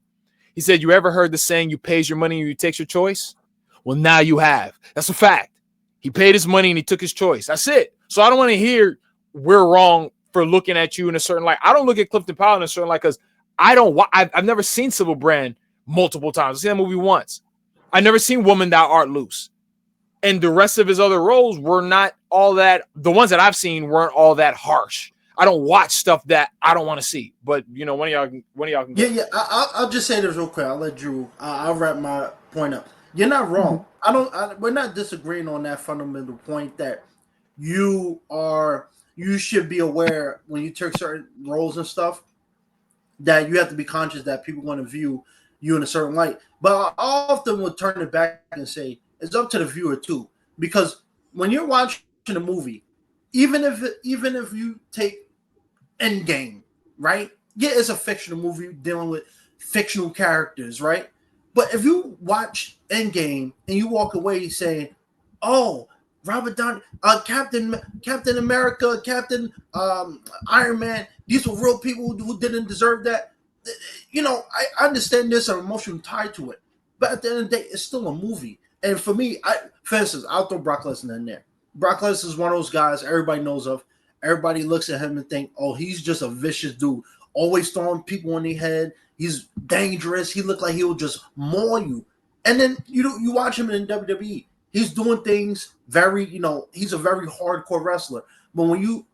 He said, you ever heard the saying, you pays your money and you takes your choice? Well, now you have. That's a fact. He paid his money and he took his choice. That's it. So I don't want to hear we're wrong for looking at you in a certain light. I don't look at Clifton Powell in a certain light because I've never seen Civil Brand multiple times. I've seen that movie once. I've never seen Woman Thou Art Loose. And the rest of his other roles were not all that. The ones that I've seen weren't all that harsh. I don't watch stuff that I don't want to see. But one of y'all can go. Yeah. I'll just say this real quick. I'll let Drew. I'll wrap my point up. You're not wrong. We're not disagreeing on that fundamental point that you should be aware when you take certain roles and stuff that you have to be conscious that people want to view you in a certain light. But I often would turn it back and say it's up to the viewer too, because when you're watching a movie, even if you take Endgame, right? Yeah, it's a fictional movie dealing with fictional characters, right? But if you watch Endgame and you walk away saying, "Oh, Robert Downey, Captain America, Captain Iron Man, these were real people who didn't deserve that," I understand there's an emotional tie to it, but at the end of the day, it's still a movie. And for me, for instance, I'll throw Brock Lesnar in there. Brock Lesnar is one of those guys everybody knows of. Everybody looks at him and think, "Oh, he's just a vicious dude, always throwing people on their head. He's dangerous. He looked like he'll just maul you." And then you watch him in WWE. He's doing things very, he's a very hardcore wrestler. But when you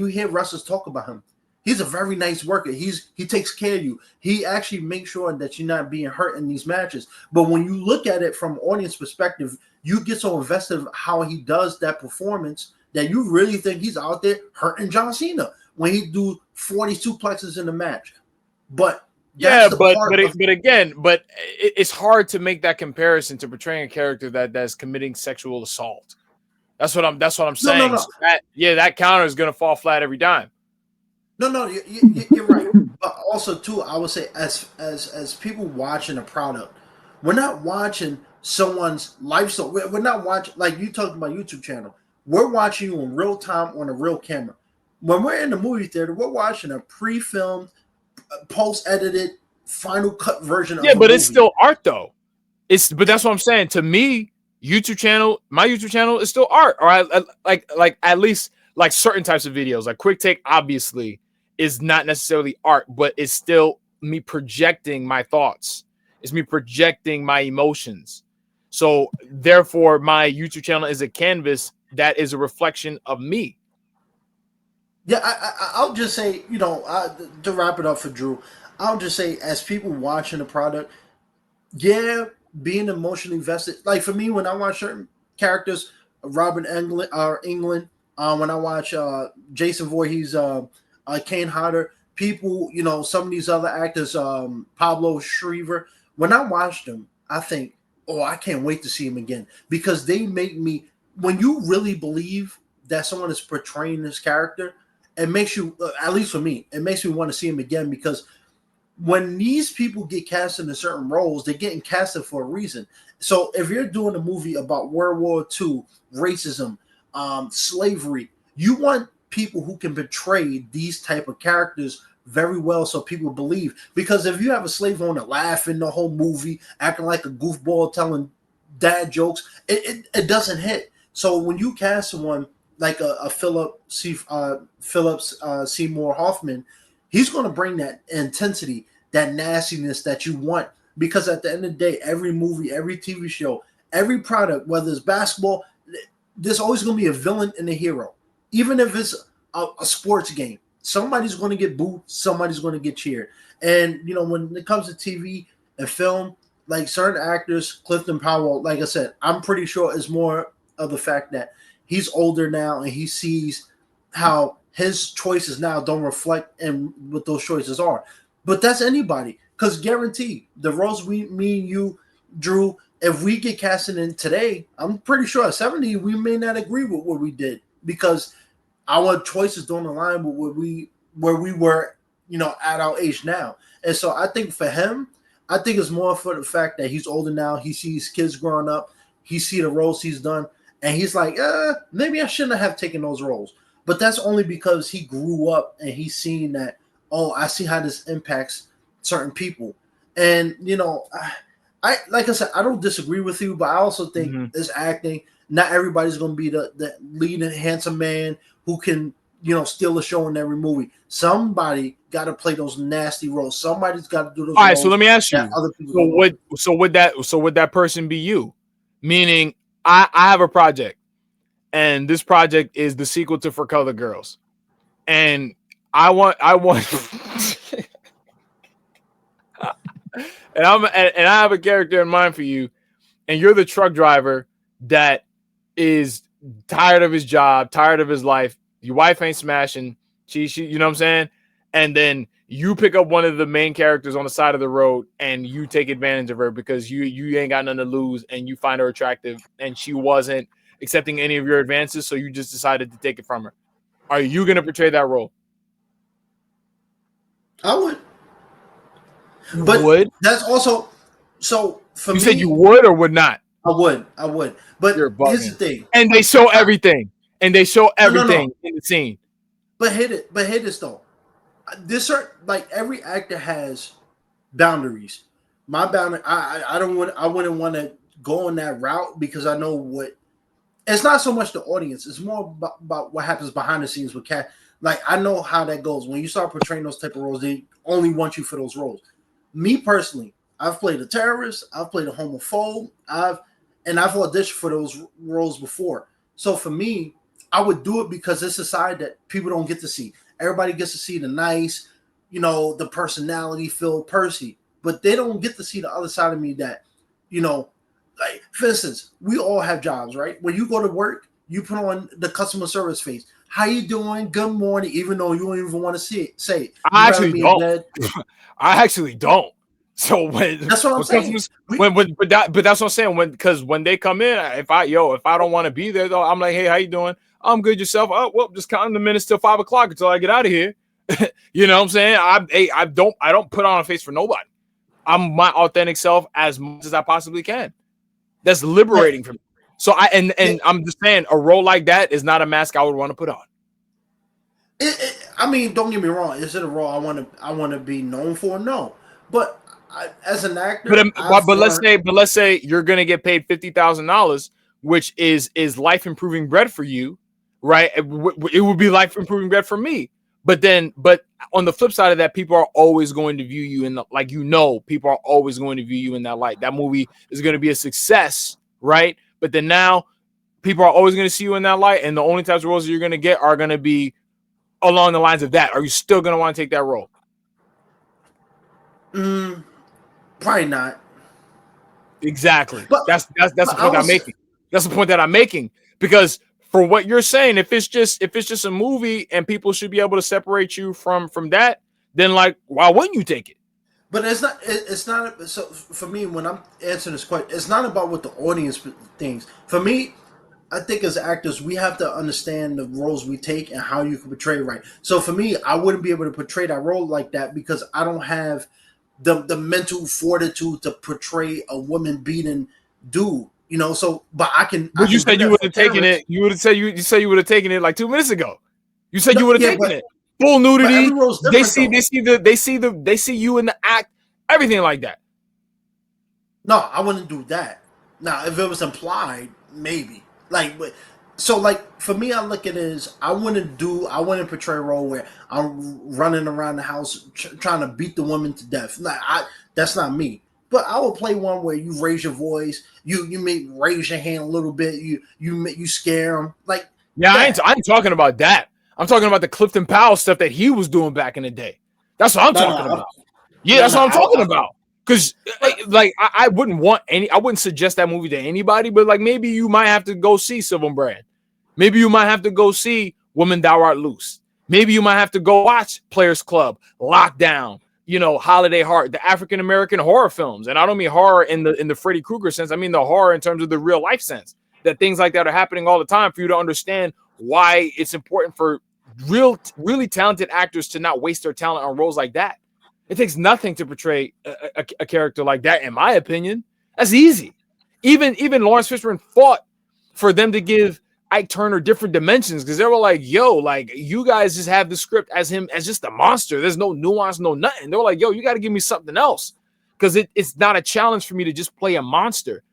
hear wrestlers talk about him, he's a very nice worker. He takes care of you. He actually makes sure that you're not being hurt in these matches. But when you look at it from audience perspective, you get so invested in how he does that performance that you really think he's out there hurting John Cena when he do 40 suplexes in the match. But it's hard to make that comparison to portraying a character that's committing sexual assault. That's what I'm saying. No. So that counter is going to fall flat every time. No, you're right. But also, too, I would say as people watching a product, we're not watching someone's lifestyle. We're not watching, like you talked about YouTube channel. We're watching you in real time on a real camera. When we're in the movie theater, we're watching a pre-filmed, post-edited, final cut version Yeah, of a but it's movie. still art though. But that's what I'm saying. To me, my YouTube channel is still art, or like at least like certain types of videos. Like quick take, obviously, is not necessarily art, but it's still me projecting my thoughts. It's me projecting my emotions. So therefore, my YouTube channel is a canvas that is a reflection of me. Yeah, I'll just say, to wrap it up for Drew, I'll just say, as people watching the product, yeah, being emotionally invested. Like for me, when I watch certain characters, Robin England, when I watch Jason Voorhees, Kane Hodder, people, some of these other actors, Pablo Shriver. When I watch them, I think, oh, I can't wait to see him again because they make me. When you really believe that someone is portraying this character, it makes you, at least for me, it makes me want to see him again because when these people get cast in certain roles, they're getting casted for a reason. So if you're doing a movie about World War II, racism, slavery, you want people who can portray these type of characters very well so people believe. Because if you have a slave owner laughing the whole movie, acting like a goofball, telling dad jokes, it doesn't hit. So when you cast someone like a Phillips Seymour Hoffman, he's going to bring that intensity, that nastiness that you want. Because at the end of the day, every movie, every TV show, every product, whether it's basketball, there's always going to be a villain and a hero. Even if it's a sports game, somebody's going to get booed, somebody's going to get cheered. And, when it comes to TV and film, like certain actors, Clifton Powell, like I said, I'm pretty sure it's more of the fact that he's older now and he sees how his choices now don't reflect and what those choices are. But that's anybody, because guaranteed the roles me and you, Drew, if we get casted in today, I'm pretty sure at 70 we may not agree with what we did because our choices don't align with where we were, at our age now. And so I think for him, I think it's more for the fact that he's older now. He sees kids growing up. He see the roles he's done, and he's like, maybe I shouldn't have taken those roles. But that's only because he grew up and he's seen that, oh, I see how this impacts certain people. And, I like I said, I don't disagree with you, but I also think it's acting. Not everybody's going to be the leading handsome man who can, steal a show in every movie. Somebody got to play those nasty roles. Somebody's got to do those All right, roles so let me ask that you. other people don't want. So would that person be you? Meaning, I have a project, and this project is the sequel to For Color Girls, and I want, and I have a character in mind for you, and you're the truck driver that is tired of his job, tired of his life. Your wife ain't smashing. She, you know what I'm saying? And then you pick up one of the main characters on the side of the road and you take advantage of her because you ain't got nothing to lose and you find her attractive and she wasn't accepting any of your advances, so you just decided to take it from her. Are you going to portray that role? I would. You But would? that's also, so for You me, said you would or would not? I would. But You're here's the bugging. thing. And they show everything. And they show No, everything in the scene. But hit this though. This certain, like every actor has boundaries. My boundary, I wouldn't want to go on that route because I know what. It's not so much the audience. It's more about what happens behind the scenes with cat. Like I know how that goes. When you start portraying those type of roles, they only want you for those roles. Me personally, I've played a terrorist. I've played a homophobe. I've auditioned for those roles before. So for me, I would do it because it's a side that people don't get to see. Everybody gets to see the nice, the personality filled Percy, but they don't get to see the other side of me that, like for instance, we all have jobs, right? When you go to work, you put on the customer service face. How you doing? Good morning, even though you don't even want to say it. I You rather actually be don't. in bed. I actually don't. So when That's what I'm saying. but that's what I'm saying. Because when they come in, if I don't want to be there though, I'm like, hey, how you doing? I'm good. Yourself? Oh, well, just counting the minutes till 5 o'clock until I get out of here. You know what I'm saying? I don't put on a face for nobody. I'm my authentic self as much as I possibly can. That's liberating for me. So I'm just saying, a role like that is not a mask I would want to put on. I mean, don't get me wrong. Is it a role I want to be known for? No, but as an actor, but let's say you're gonna get paid $50,000, which is life improving bread for you, right? It would be life improving bread for me. But on the flip side of that, people are always going to view you in people are always going to view you in that light. That movie is going to be a success, right? But then now people are always going to see you in that light, and the only types of roles that you're going to get are going to be along the lines of that. Are you still going to want to take that role? Probably not. Exactly. But that's the point I'm making. That's the point that I'm making, because for what you're saying, if it's just a movie and people should be able to separate you from that, then like, why wouldn't you take it? But it's not. So for me, when I'm answering this question, it's not about what the audience thinks. For me, I think as actors, we have to understand the roles we take and how you can portray right. So for me, I wouldn't be able to portray that role like that because I don't have the mental fortitude to portray a woman beating dude. You know, so but I can. But you said you would have taken it. You would have said you would have taken it like 2 minutes ago. You said you would have taken it. Full nudity. They see you in the act. Everything like that. No, I wouldn't do that. Now, if it was implied, maybe. Like for me, I look at it as I wouldn't portray a role where I'm running around the house trying to beat the woman to death. That's not me. But I will play one where you raise your voice, you may raise your hand a little bit, you scare them. Like, yeah, I ain't talking about that. I'm talking about the Clifton Powell stuff that he was doing back in the day. That's what I'm talking about. Yeah, that's what I'm talking about. Because I wouldn't suggest that movie to anybody, but like maybe you might have to go see Civil Brand. Maybe you might have to go see Woman Thou Art Loose. Maybe you might have to go watch Players Club, Lockdown, Holiday Heart, the African American horror films. And I don't mean horror in the Freddy Krueger sense. I mean the horror in terms of the real life sense. That things like that are happening all the time for you to understand why it's important for really talented actors to not waste their talent on roles like that. It takes nothing to portray a character like that, in my opinion. That's easy. Even Lawrence Fishburne fought for them to give Ike Turner different dimensions because they were like, yo, like you guys just have the script as him as just a monster. There's no nuance, no nothing. They were like, yo, you got to give me something else because it's not a challenge for me to just play a monster.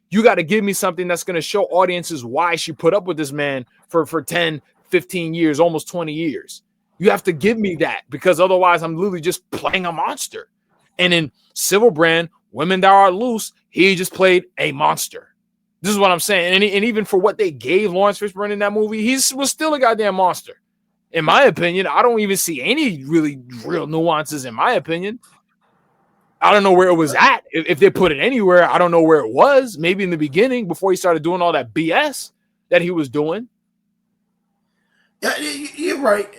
You got to give me something that's going to show audiences why she put up with this man for 10, 15 years, almost 20 years. You have to give me that because otherwise I'm literally just playing a monster. And in Civil Brand, Women That Are Loose, he just played a monster. This is what I'm saying. And even for what they gave Lawrence Fishburne in that movie, he was still a goddamn monster. In my opinion, I don't even see any really real nuances in my opinion. I don't know where it was at. If they put it anywhere, I don't know where it was. Maybe in the beginning before he started doing all that BS that he was doing. Yeah, you're right.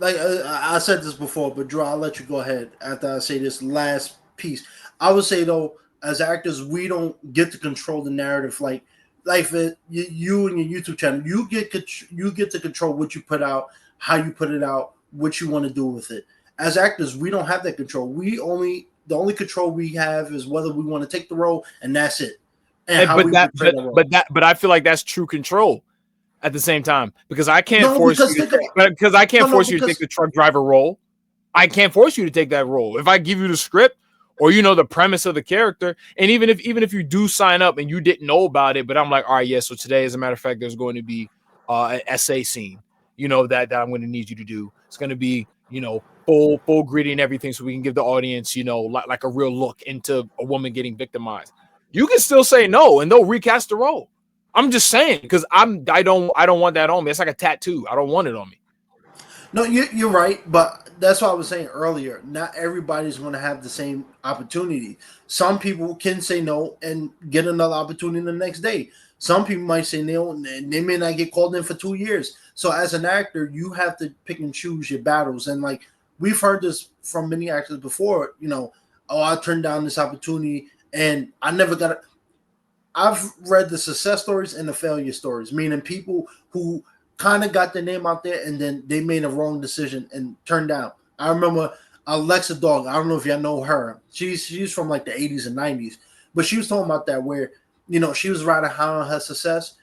I said this before, but Drew, I'll let you go ahead after I say this last piece. I would say though, as actors, we don't get to control the narrative. You and your YouTube channel, you get to control what you put out, how you put it out, what you want to do with it. As actors, we don't have that control. The only control we have is whether we want to take the role, and that's it. And but I feel like that's true control. At the same time, because I can't force you to take the truck driver role. I can't force you to take that role. If I give you the script or the premise of the character, and even if you do sign up and you didn't know about it, but I'm like, all right, yeah, so today, as a matter of fact, there's going to be an essay scene, that I'm going to need you to do. It's going to be, full gritty and everything, so we can give the audience, like a real look into a woman getting victimized. You can still say no, and they'll recast the role. I'm just saying because I don't want that on me. It's like a tattoo. I don't want it on me. No, you're right, but that's what I was saying earlier. Not everybody's going to have the same opportunity. Some people can say no and get another opportunity the next day. Some people might say no, and they may not get called in for 2 years. So as an actor, you have to pick and choose your battles. And like we've heard this from many actors before. I turned down this opportunity and I never got it. I've read the success stories and the failure stories, meaning people who kind of got their name out there and then they made a wrong decision and turned down. I remember Alexa Dog. I don't know if y'all know her. She's from like the 80s and 90s, But she was talking about that where, she was riding high on her success.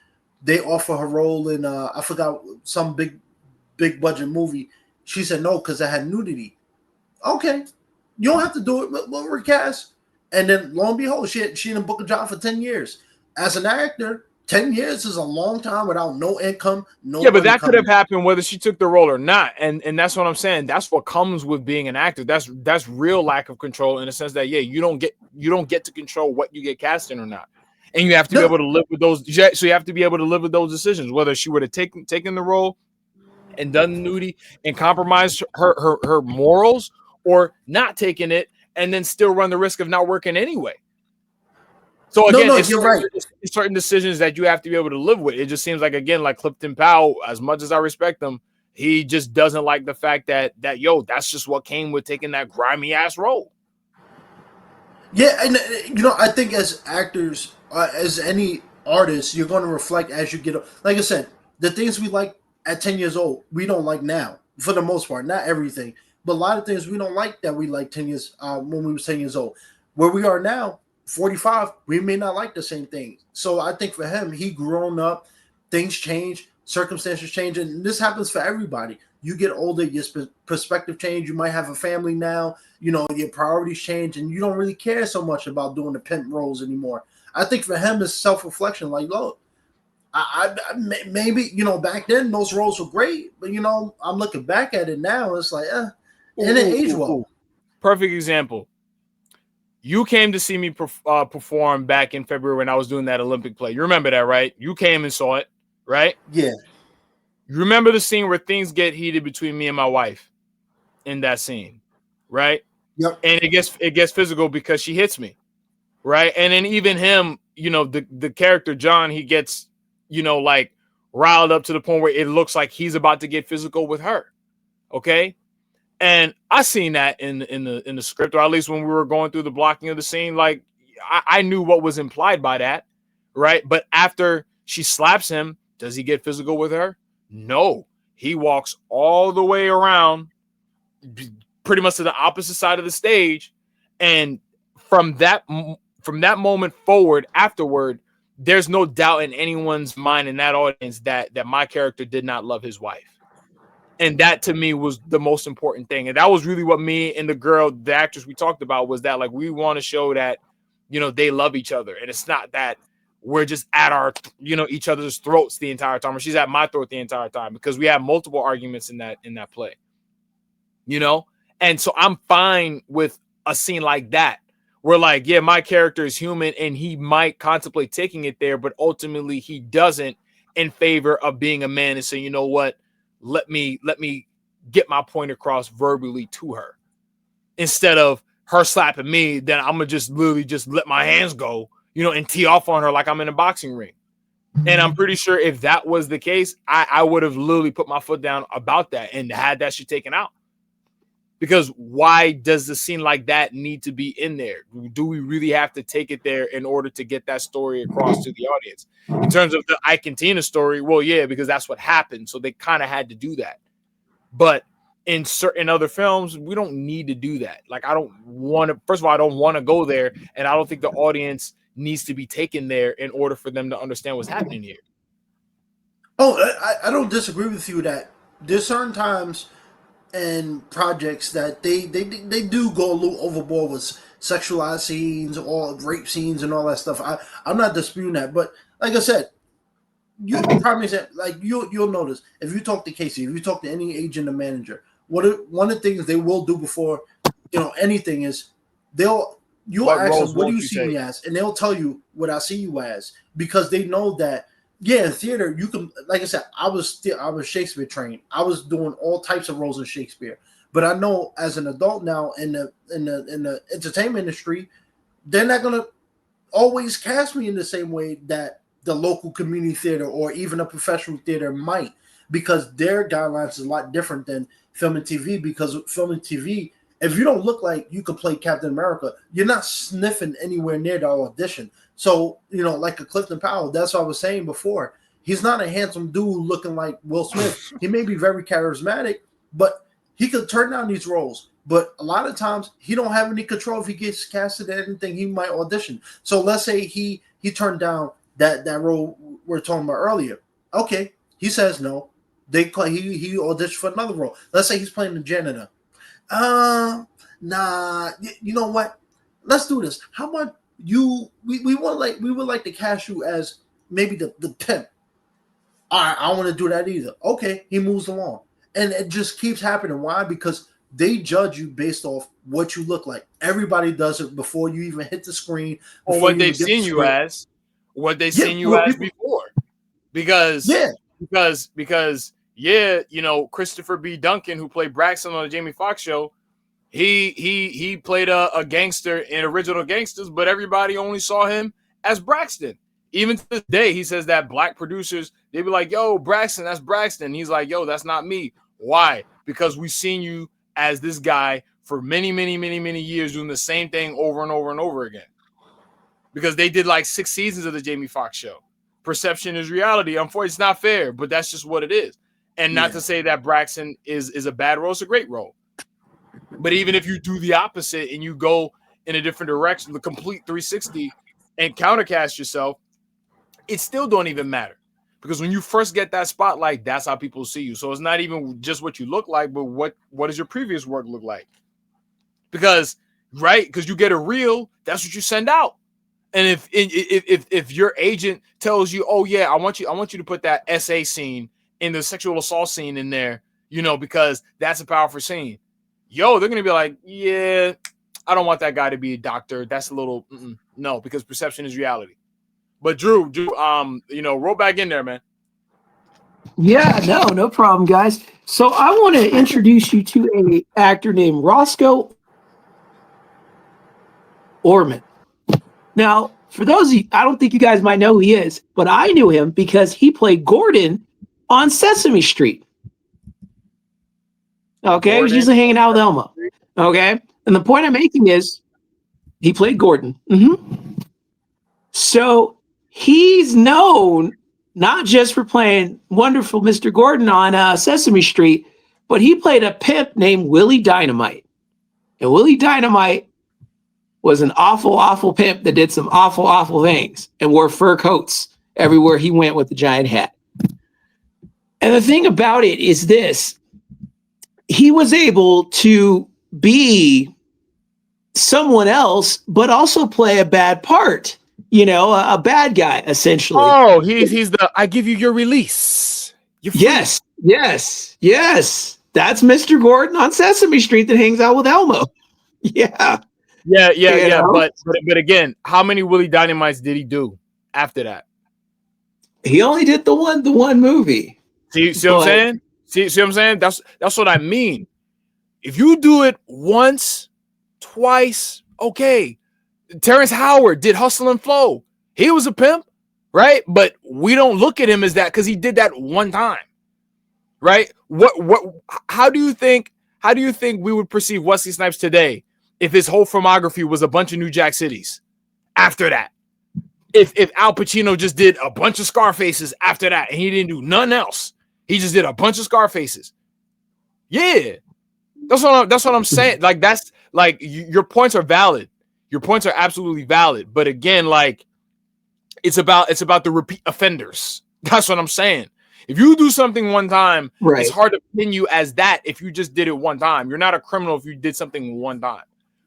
They offer her role in I forgot, some big budget movie. She said no because it had nudity. Okay, you don't have to do it. We'll recast. And then lo and behold, she didn't book a job for 10 years. As an actor, 10 years is a long time without no income, no Yeah, but money that could have coming in. happened whether she took the role or not. And that's what I'm saying. That's what comes with being an actor. That's real lack of control in the sense that you don't get to control what you get cast in or not. And you have to be able to live with those. So you have to be able to live with those decisions, whether she would have taken the role and done the nudity and compromised her morals, or not taking it and then still run the risk of not working anyway. So again, No, you're right. It's certain decisions that you have to be able to live with. It just seems like, again, like Clifton Powell, as much as I respect him, he just doesn't like the fact that that's just what came with taking that grimy ass role. Yeah, and I think as actors, as any artist, you're going to reflect as you get. Like I said, the things we like at 10 years old, we don't like now, for the most part. Not everything, but a lot of things we don't like that we like 10 years when we were 10 years old. Where we are now, 45, we may not like the same things. So I think for him, he grown up, things change, circumstances change, and this happens for everybody. You get older, your perspective change. You might have a family now. Your priorities change, and you don't really care so much about doing the pimp roles anymore. I think for him, it's self-reflection. Like, look, I maybe back then those roles were great, but I'm looking back at it now. It's like, and it aged well. Perfect example. You came to see me perform back in February when I was doing that Olympic play. You remember that, right? You came and saw it, right? Yeah. You remember the scene where things get heated between me and my wife in that scene, right? Yep. And it gets physical because she hits me, right? And then even him, the character John, he gets, like riled up to the point where it looks like he's about to get physical with her, okay? And I seen that in the script, or at least when we were going through the blocking of the scene, like I knew what was implied by that, right? But after she slaps him, does he get physical with her? No, he walks all the way around, pretty much to the opposite side of the stage, and from that moment forward, afterward, there's no doubt in anyone's mind in that audience that my character did not love his wife. And that to me was the most important thing. And that was really what me and the actress we talked about, was that like we want to show that, they love each other. And it's not that we're just at our, each other's throats the entire time, or she's at my throat the entire time, because we have multiple arguments in that play, And so I'm fine with a scene like that, where like, yeah, my character is human and he might contemplate taking it there, but ultimately he doesn't, in favor of being a man and saying, you know what? Let me get my point across verbally to her, instead of her slapping me. Then I'm gonna just literally just let my hands go, and tee off on her like I'm in a boxing ring. And I'm pretty sure if that was the case, I would have literally put my foot down about that and had that shit taken out. Because why does the scene like that need to be in there? Do we really have to take it there in order to get that story across to the audience? In terms of the Ike and Tina story, well, yeah, because that's what happened. So they kind of had to do that. But in certain other films, we don't need to do that. Like, I don't want to, first of all, I don't want to go there. And I don't think the audience needs to be taken there in order for them to understand what's happening here. Oh, I don't disagree with you that there's certain times and projects that they do go a little overboard with sexualized scenes or rape scenes and all that stuff. I'm not disputing that, but like I said, probably said, like you'll notice if you talk to Casey, if you talk to one agent or manager, one of the things they will do before anything is you'll ask them, what do you see me as, and they'll tell you what I see you as, because they know that. Yeah, in theater, you can, like I said, I was Shakespeare trained. I was doing all types of roles in Shakespeare. But I know as an adult now in the entertainment industry, they're not gonna always cast me in the same way that the local community theater or even a professional theater might, because their guidelines is a lot different than film and TV. Because film and TV, if you don't look like you could play Captain America, you're not sniffing anywhere near the audition. So, like a Clifton Powell, that's what I was saying before. He's not a handsome dude looking like Will Smith. He may be very charismatic, but he could turn down these roles, but a lot of times he don't have any control if he gets casted at anything. He might audition. So let's say he turned down that role we are talking about earlier. Okay, he says no. He auditioned for another role. Let's say he's playing the janitor. Nah. You know what? Let's do this. How about we would like to cast you as maybe the pimp. I don't want to do that either. Okay, he moves along. And it just keeps happening. Why? Because they judge you based off what you look like. Everybody does it before you even hit the screen. Or what they've seen you as. What they've seen you as before. Because, you know, Christopher B. Duncan, who played Braxton on the Jamie Foxx show, he played a gangster in Original Gangsters, but everybody only saw him as Braxton. Even to this day, he says that black producers, they be like, yo, Braxton, that's Braxton. He's like, yo, that's not me. Why? Because we've seen you as this guy for many years doing the same thing over and over and over again. Because they did like 6 seasons of the Jamie Foxx show. Perception is reality. Unfortunately, it's not fair, but that's just what it is. And not to say that Braxton is a bad role, it's a great role. But even if you do the opposite and you go in a different direction, the complete 360 and countercast yourself, it still don't even matter. Because when you first get that spotlight, that's how people see you. So it's not even just what you look like, but what does your previous work look like? Because, right? Because you get a reel, that's what you send out. And if your agent tells you, oh yeah, I want you to put that SA scene in the sexual assault scene in there, you know, because that's a powerful scene. Yo, they're gonna be like, yeah, I don't want that guy to be a doctor. That's a little no, because perception is reality. But Drew, you know, roll back in there, man. Yeah, no problem, guys. So I want to introduce you to an actor named Roscoe Orman. Now, for those of you, I don't think you guys might know who he is, but I knew him because he played Gordon on Sesame Street. Okay, he was usually hanging out with Elmo. Okay, and the point I'm making is he played Gordon. So he's known not just for playing wonderful Mr. Gordon on Sesame Street, but he played a pimp named Willie Dynamite. And Willie Dynamite was an awful pimp that did some awful things and wore fur coats everywhere he went with the giant hat. And the thing about it is this, he was able to be someone else, but also play a bad part, you know, a bad guy, essentially. Oh, he's the, I give you your release. Yes. That's Mr. Gordon on Sesame Street that hangs out with Elmo. Yeah. But again, how many Willie Dynamites did he do after that? He only did the one movie. See what I'm saying? See what I'm saying? That's what I mean. If you do it once, twice, okay. Terrence Howard did Hustle and Flow. He was a pimp, right? But we don't look at him as that because he did that one time, right? How do you think we would perceive Wesley Snipes today if his whole filmography was a bunch of New Jack Cities after that? If Al Pacino just did a bunch of Scarfaces after that and he didn't do nothing else, he just did a bunch of Scarfaces. Yeah, that's what I'm saying. Like, that's like, your points are valid. Your points are absolutely valid. But again, like, it's about the repeat offenders. That's what I'm saying. If you do something one time, right, it's hard to pin you as that if you just did it one time. You're not a criminal if you did something one time,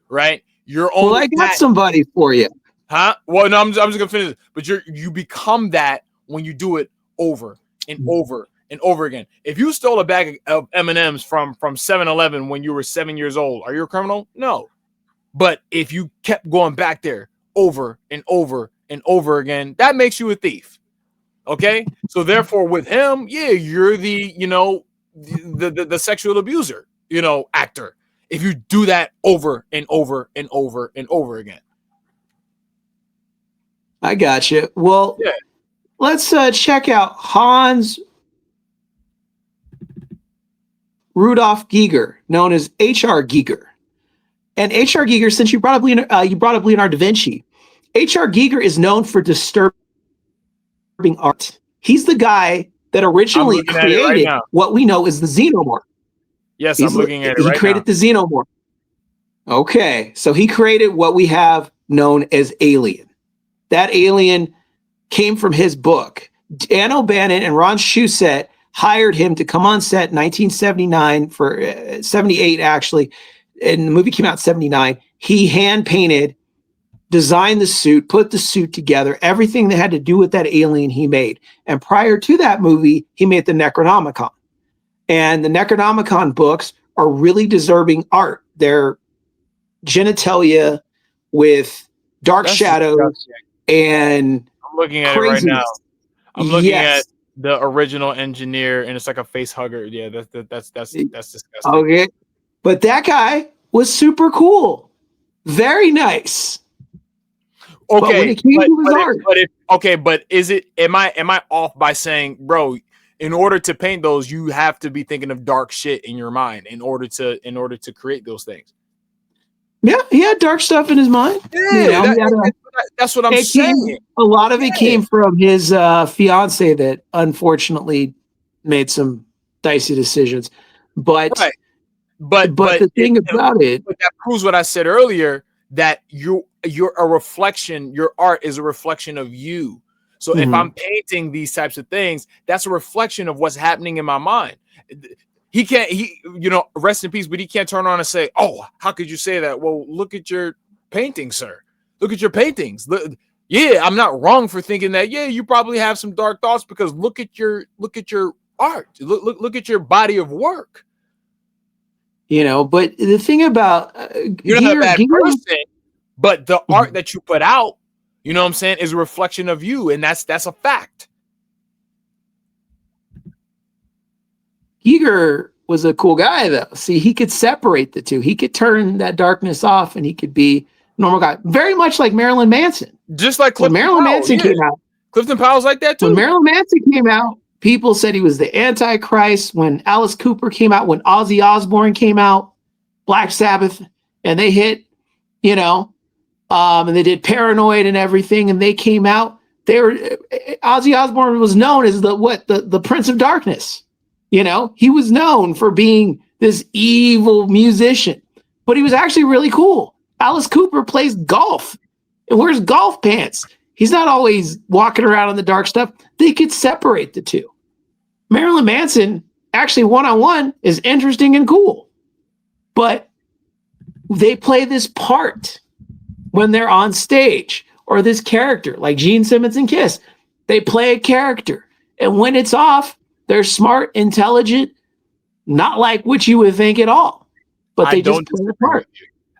right? You're only. Well, I got somebody for you. Huh? Well, no, I'm just gonna finish it. But you become that when you do it over and over and over again. If you stole a bag of M&Ms from 7-Eleven when you were 7 years old, are you a criminal? No. But if you kept going back there over and over and over again, that makes you a thief. Okay? So therefore with him, yeah, you're the, you know, the sexual abuser, you know, actor. If you do that over and over and over and over again. I got you. Well, yeah. Let's check out Hans Rudolph Giger, known as H.R. Giger. And H.R. Giger, since you brought up Leonardo da Vinci, H.R. Giger is known for disturbing art. He's the guy that originally created what we know as the xenomorph. Yes, I'm looking at it He right created now. the Xenomorph. Okay, so he created what we have known as Alien. That alien came from his book. Dan O'Bannon and Ron Shusett hired him to come on set in 1979 for 78 actually, and the movie came out in 79. He hand painted, designed the suit, put the suit together, everything that had to do with that alien he made. And prior to that movie, he made the Necronomicon. And the Necronomicon books are really deserving art. They're genitalia with dark That's shadows disgusting. and I'm looking at it right now. craziness. I'm looking at Yes. the original engineer, and it's like a face hugger. Yeah, that's disgusting. Okay. But that guy was super cool. Very nice. But when Okay, it came to his art, but is it? Am I off by saying, bro? In order to paint those, you have to be thinking of dark shit in your mind in order to create those things. yeah, he had dark stuff in his mind. Yeah, that's what I'm saying. A lot of it came from his fiance that unfortunately made some dicey decisions. But Right. But the thing about it, but that proves what I said earlier, that you're a reflection. Your art is a reflection of you. So if I'm painting these types of things, that's a reflection of what's happening in my mind. He rest in peace, but he can't turn on and say, "Oh, how could you say that?" Well, look at your paintings, sir. Look at your paintings. Yeah, I'm not wrong for thinking that. Yeah, you probably have some dark thoughts because look at your art. Look at your body of work. but the thing about you're not a bad person, but the art that you put out, you know what I'm saying, is a reflection of you, and that's a fact. Giger was a cool guy, though. See, he could separate the two. He could turn that darkness off, and he could be a normal guy, very much like Marilyn Manson. Just like Clifton Powell, Manson came out. Clifton Powell's like that too. When Marilyn Manson came out, people said he was the Antichrist. When Alice Cooper came out, when Ozzy Osbourne came out, Black Sabbath, and they hit, and they did Paranoid and everything, and they came out. Ozzy Osbourne was known as the Prince of Darkness. He was known for being this evil musician, but he was actually really cool. Alice Cooper plays golf and wears golf pants. He's not always walking around in the dark stuff. They could separate the two. Marilyn Manson, actually one-on-one, is interesting and cool, but they play this part when they're on stage, or this character like Gene Simmons and Kiss. They play a character, and when it's off, they're smart, intelligent, not like what you would think at all. But they just play the part.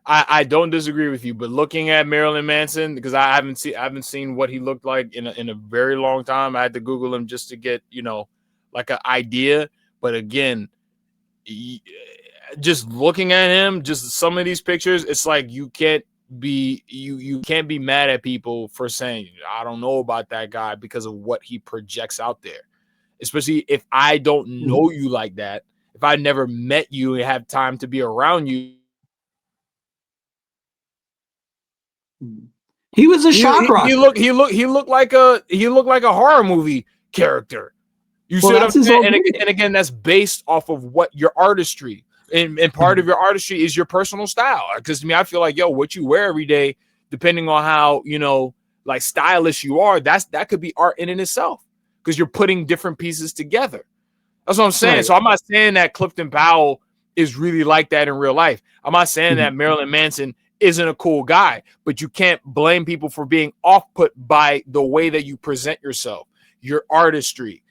I don't disagree with you, but looking at Marilyn Manson, because I haven't seen what he looked like in a very long time. I had to Google him just to get like an idea. But again, just looking at him, just some of these pictures, it's like you can't be mad at people for saying I don't know about that guy because of what he projects out there. Especially if I don't know you like that, if I never met you and have time to be around you. He was a shock rocker. He looked like a horror movie character. You see what I'm saying? And again, that's based off of what your artistry, and part of your artistry is your personal style. Because to me, I feel like what you wear every day, depending on how like stylish you are, that could be art in itself. Because you're putting different pieces together. That's what I'm saying. Right. So I'm not saying that Clifton Powell is really like that in real life. I'm not saying that Marilyn Manson isn't a cool guy, but you can't blame people for being off-put by the way that you present yourself, your artistry.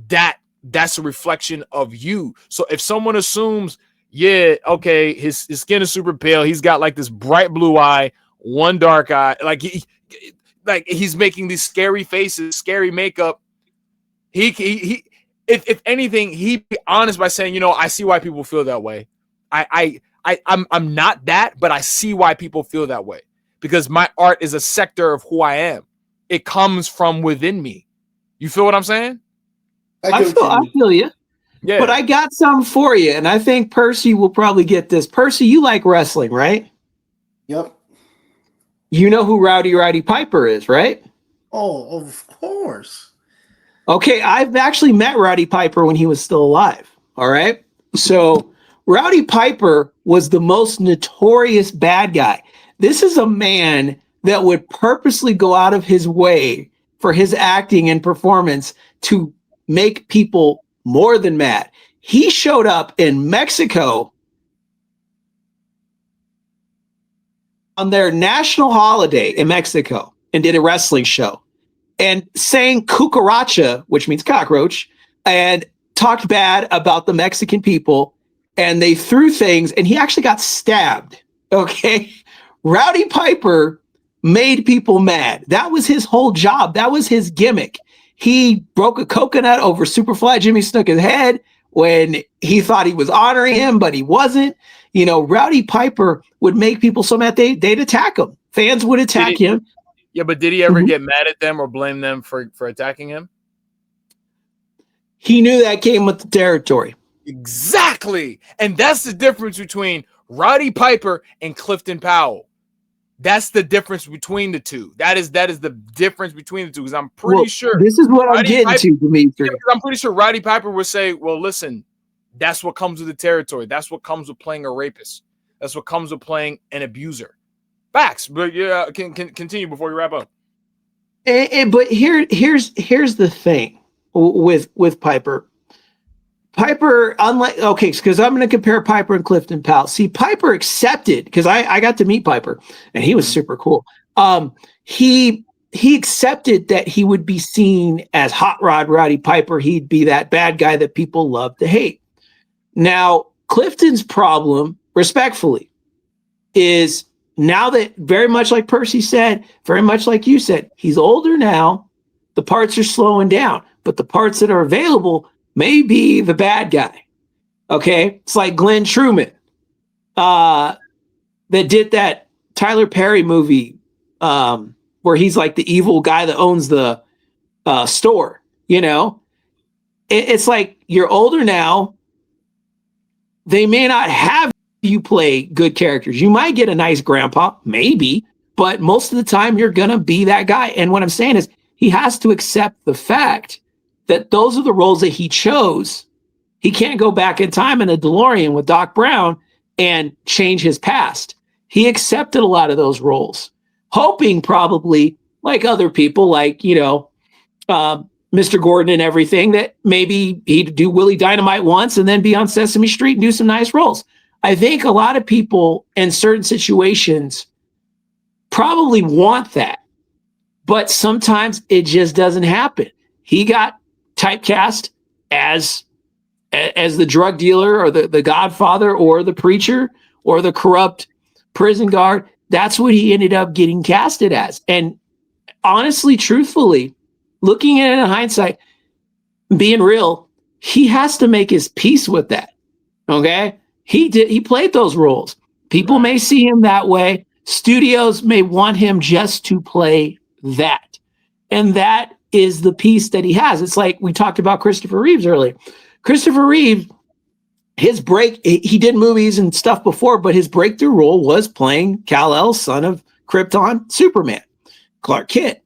That's a reflection of you. So if someone assumes, okay, his skin is super pale, he's got like this bright blue eye, one dark eye, like he's making these scary faces, scary makeup. If anything, he'd be honest by saying, I see why people feel that way. I'm not that, but I see why people feel that way because my art is a sector of who I am. It comes from within me. You feel what I'm saying? I feel you. Yeah. But I got some for you, and I think Percy will probably get this. Percy, you like wrestling, right? Yep. You know who Rowdy Piper is, right? Oh, of course. Okay, I've actually met Rowdy Piper when he was still alive. All right. So Rowdy Piper was the most notorious bad guy. This is a man that would purposely go out of his way for his acting and performance to make people more than mad. He showed up in Mexico on their national holiday in Mexico and did a wrestling show and sang cucaracha, which means cockroach, and talked bad about the Mexican people. And they threw things, and he actually got stabbed. Okay. Rowdy Piper made people mad. That was his whole job. That was his gimmick. He broke a coconut over Superfly Jimmy Snuka's head when he thought he was honoring him, but he wasn't. You know, Rowdy Piper would make people so mad they'd attack him. Fans would attack him. Yeah, but did he ever get mad at them or blame them for attacking him? He knew that came with the territory. Exactly. And that's the difference between Rowdy Piper and Clifton Powell. That's the difference between the two. That is the difference between the two. Because I'm pretty sure this is what I'm getting to, Dimitri. I'm pretty sure Rowdy Piper would say, well, listen, that's what comes with the territory. That's what comes with playing a rapist. That's what comes with playing an abuser. Facts. But yeah, can continue before you wrap up. But here's the thing with Piper. Piper, because I'm going to compare Piper and Clifton Powell. See, Piper accepted, because I got to meet Piper, and he was super cool. He accepted that he would be seen as Hot Rod Rowdy Piper. He'd be that bad guy that people love to hate. Now, Clifton's problem, respectfully, is now that, very much like Percy said, very much like you said, he's older now. The parts are slowing down, but the parts that are available may be the bad guy. Okay. It's like Glenn Truman, that did that Tyler Perry movie, where he's like the evil guy that owns the store. You know, it's like you're older now. They may not have you play good characters. You might get a nice grandpa, maybe, but most of the time you're going to be that guy. And what I'm saying is he has to accept the fact that those are the roles that he chose. He can't go back in time in a DeLorean with Doc Brown and change his past. He accepted a lot of those roles, hoping probably, like other people, like, you know, Mr. Gordon and everything, that maybe he'd do Willie Dynamite once and then be on Sesame Street and do some nice roles. I think a lot of people in certain situations probably want that, but sometimes it just doesn't happen. He got typecast as the drug dealer or the godfather or the preacher or the corrupt prison guard. That's what he ended up getting casted as. And honestly, truthfully, looking at it in hindsight, being real, he has to make his peace with that. Okay? He played those roles. People may see him that way. Studios may want him just to play that. And that is the piece that he has. It's like we talked about Christopher Reeves earlier. Christopher Reeves, his break, he did movies and stuff before, but his breakthrough role was playing Kal-El, son of Krypton, Superman, Clark Kent,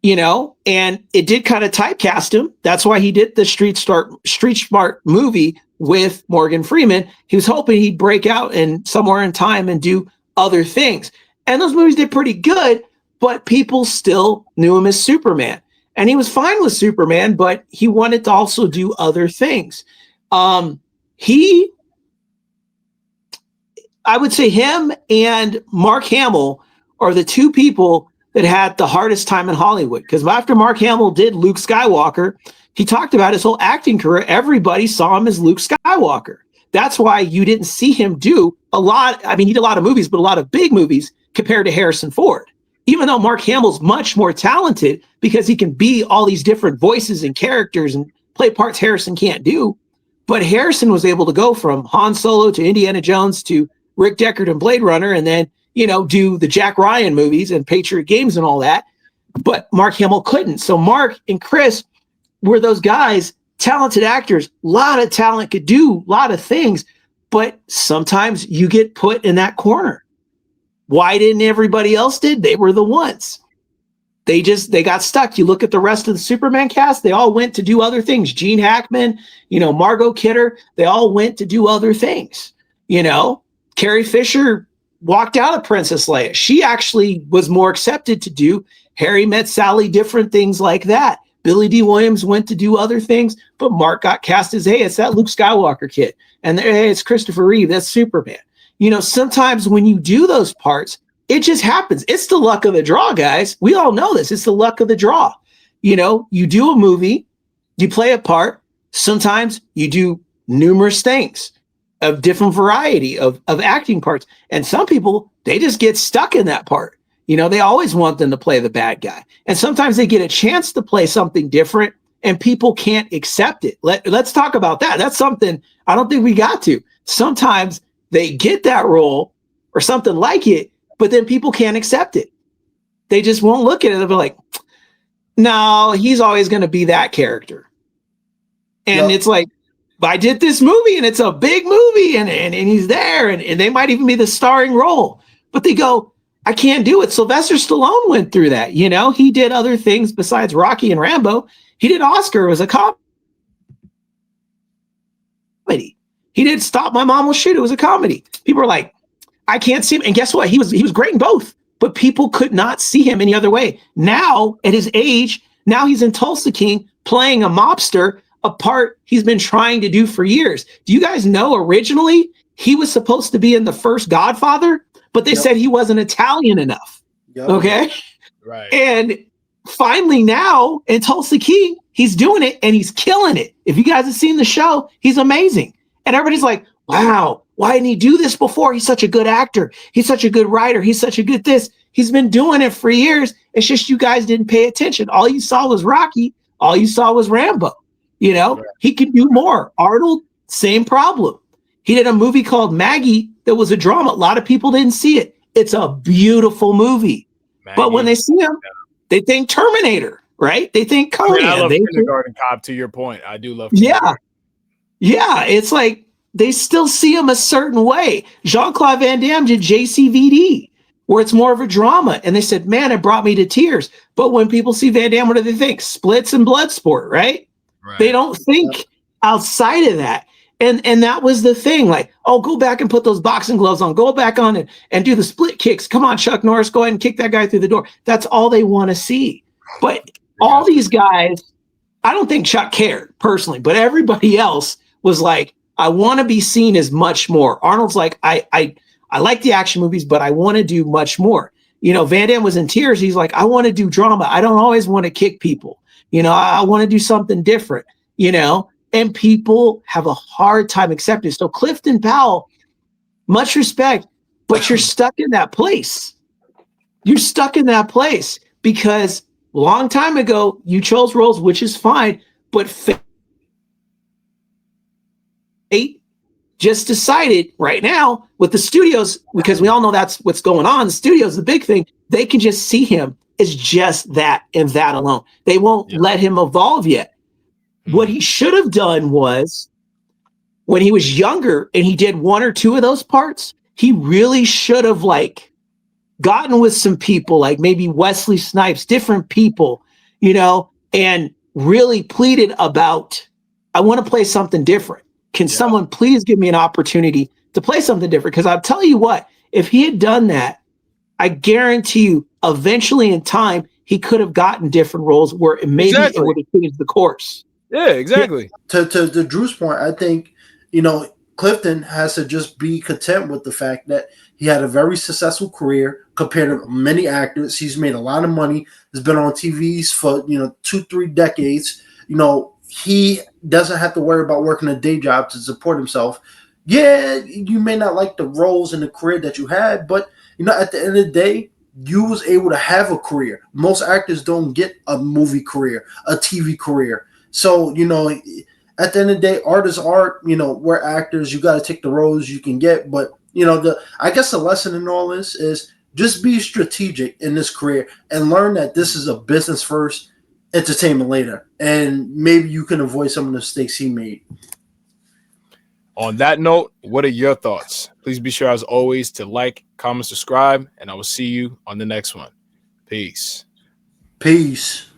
you know, and it did kind of typecast him. That's why he did the Street Smart movie with Morgan Freeman. He was hoping he'd break out and somewhere in time and do other things. And those movies did pretty good, but people still knew him as Superman. And he was fine with Superman, but he wanted to also do other things. I would say him and Mark Hamill are the two people that had the hardest time in Hollywood. Because after Mark Hamill did Luke Skywalker, he talked about his whole acting career. Everybody saw him as Luke Skywalker. That's why you didn't see him do a lot. I mean, he did a lot of movies, but a lot of big movies compared to Harrison Ford. Even though Mark Hamill's much more talented because he can be all these different voices and characters and play parts Harrison can't do. But Harrison was able to go from Han Solo to Indiana Jones to Rick Deckard and Blade Runner, and then, you know, do the Jack Ryan movies and Patriot Games and all that. But Mark Hamill couldn't. So Mark and Chris were those guys, talented actors, a lot of talent, could do a lot of things, but sometimes you get put in that corner. Why didn't everybody else did? They were the ones. They got stuck. You look at the rest of the Superman cast, they all went to do other things. Gene Hackman, you know, Margot Kidder, they all went to do other things. You know, Carrie Fisher walked out of Princess Leia. She actually was more accepted to do Harry Met Sally, different things like that. Billy D. Williams went to do other things, but Mark got cast as, hey, it's that Luke Skywalker kid. And hey, it's Christopher Reeve, that's Superman. You know, sometimes when you do those parts, it just happens. It's the luck of the draw, guys. We all know this. It's the luck of the draw. You know, you do a movie, you play a part. Sometimes you do numerous things of different variety of acting parts. And some people, they just get stuck in that part. You know, they always want them to play the bad guy. And sometimes they get a chance to play something different and people can't accept it. Let's talk about that. That's something I don't think we got to. Sometimes they get that role or something like it, but then people can't accept it. They just won't look at it. They'll be like, no, he's always going to be that character. And It's like, I did this movie and it's a big movie and he's there and they might even be the starring role, but they go, I can't do it. Sylvester Stallone went through that. You know, he did other things besides Rocky and Rambo. He did Oscar. It was a comedy. He did Stop My Mom Will Shoot. It was a comedy. People were like, I can't see him. And guess what? He was great in both, but people could not see him any other way. Now at his age, now he's in Tulsa King playing a mobster, a part he's been trying to do for years. Do you guys know originally he was supposed to be in the first Godfather, but they said he wasn't Italian enough. Okay. Right. And finally now in Tulsa King, he's doing it and he's killing it. If you guys have seen the show, he's amazing. And everybody's like, wow, why didn't he do this before? He's such a good actor. He's such a good writer. He's such a good this. He's been doing it for years. It's just you guys didn't pay attention. All you saw was Rocky. All you saw was Rambo. You know, he could do more. Arnold, same problem. He did a movie called Maggie that was a drama. A lot of people didn't see it. It's a beautiful movie. Maggie, but when they see him, they think Terminator, right? They think Conan. I love Kindergarten Cop, to your point. I do love Yeah, it's like they still see him a certain way. Jean-Claude Van Damme did JCVD, where it's more of a drama. And they said, man, it brought me to tears. But when people see Van Damme, what do they think? Splits and Bloodsport, right? They don't think outside of that. And that was the thing. Like, oh, go back and put those boxing gloves on. Go back on it and do the split kicks. Come on, Chuck Norris, go ahead and kick that guy through the door. That's all they want to see. But all these guys, I don't think Chuck cared personally, but everybody else was like, I want to be seen as much more. Arnold's like, I like the action movies, but I want to do much more. You know, Van Damme was in tears. He's like, I want to do drama. I don't always want to kick people. You know, I want to do something different, you know, and people have a hard time accepting. So Clifton Powell, much respect, but you're stuck in that place. You're stuck in that place because a long time ago, you chose roles, which is fine, but fate just decided right now with the studios, because we all know that's what's going on. The studios, the big thing, they can just see him as just that and that alone. They won't let him evolve yet. What he should have done was when he was younger and he did one or two of those parts, he really should have like gotten with some people, like maybe Wesley Snipes, different people, you know, and really pleaded about, I want to play something different. Can someone please give me an opportunity to play something different? Because I'll tell you what, if he had done that, I guarantee you eventually in time, he could have gotten different roles where maybe it would have changed the course. Yeah, exactly. To Drew's point, I think, you know, Clifton has to just be content with the fact that he had a very successful career compared to many actors. He's made a lot of money. He's been on TVs for, you know, 2-3 decades. You know, he doesn't have to worry about working a day job to support himself. Yeah, you may not like the roles in the career that you had, but, you know, at the end of the day, you was able to have a career. Most actors don't get a movie career, a TV career. So, you know, at the end of the day, art is art. You know, we're actors. You got to take the roles you can get. But, you know, I guess the lesson in all this is just be strategic in this career and learn that this is a business first, entertainment later. And maybe you can avoid some of the mistakes he made. On that note, what are your thoughts? Please be sure, as always, to like, comment, subscribe, and I will see you on the next one. Peace. Peace.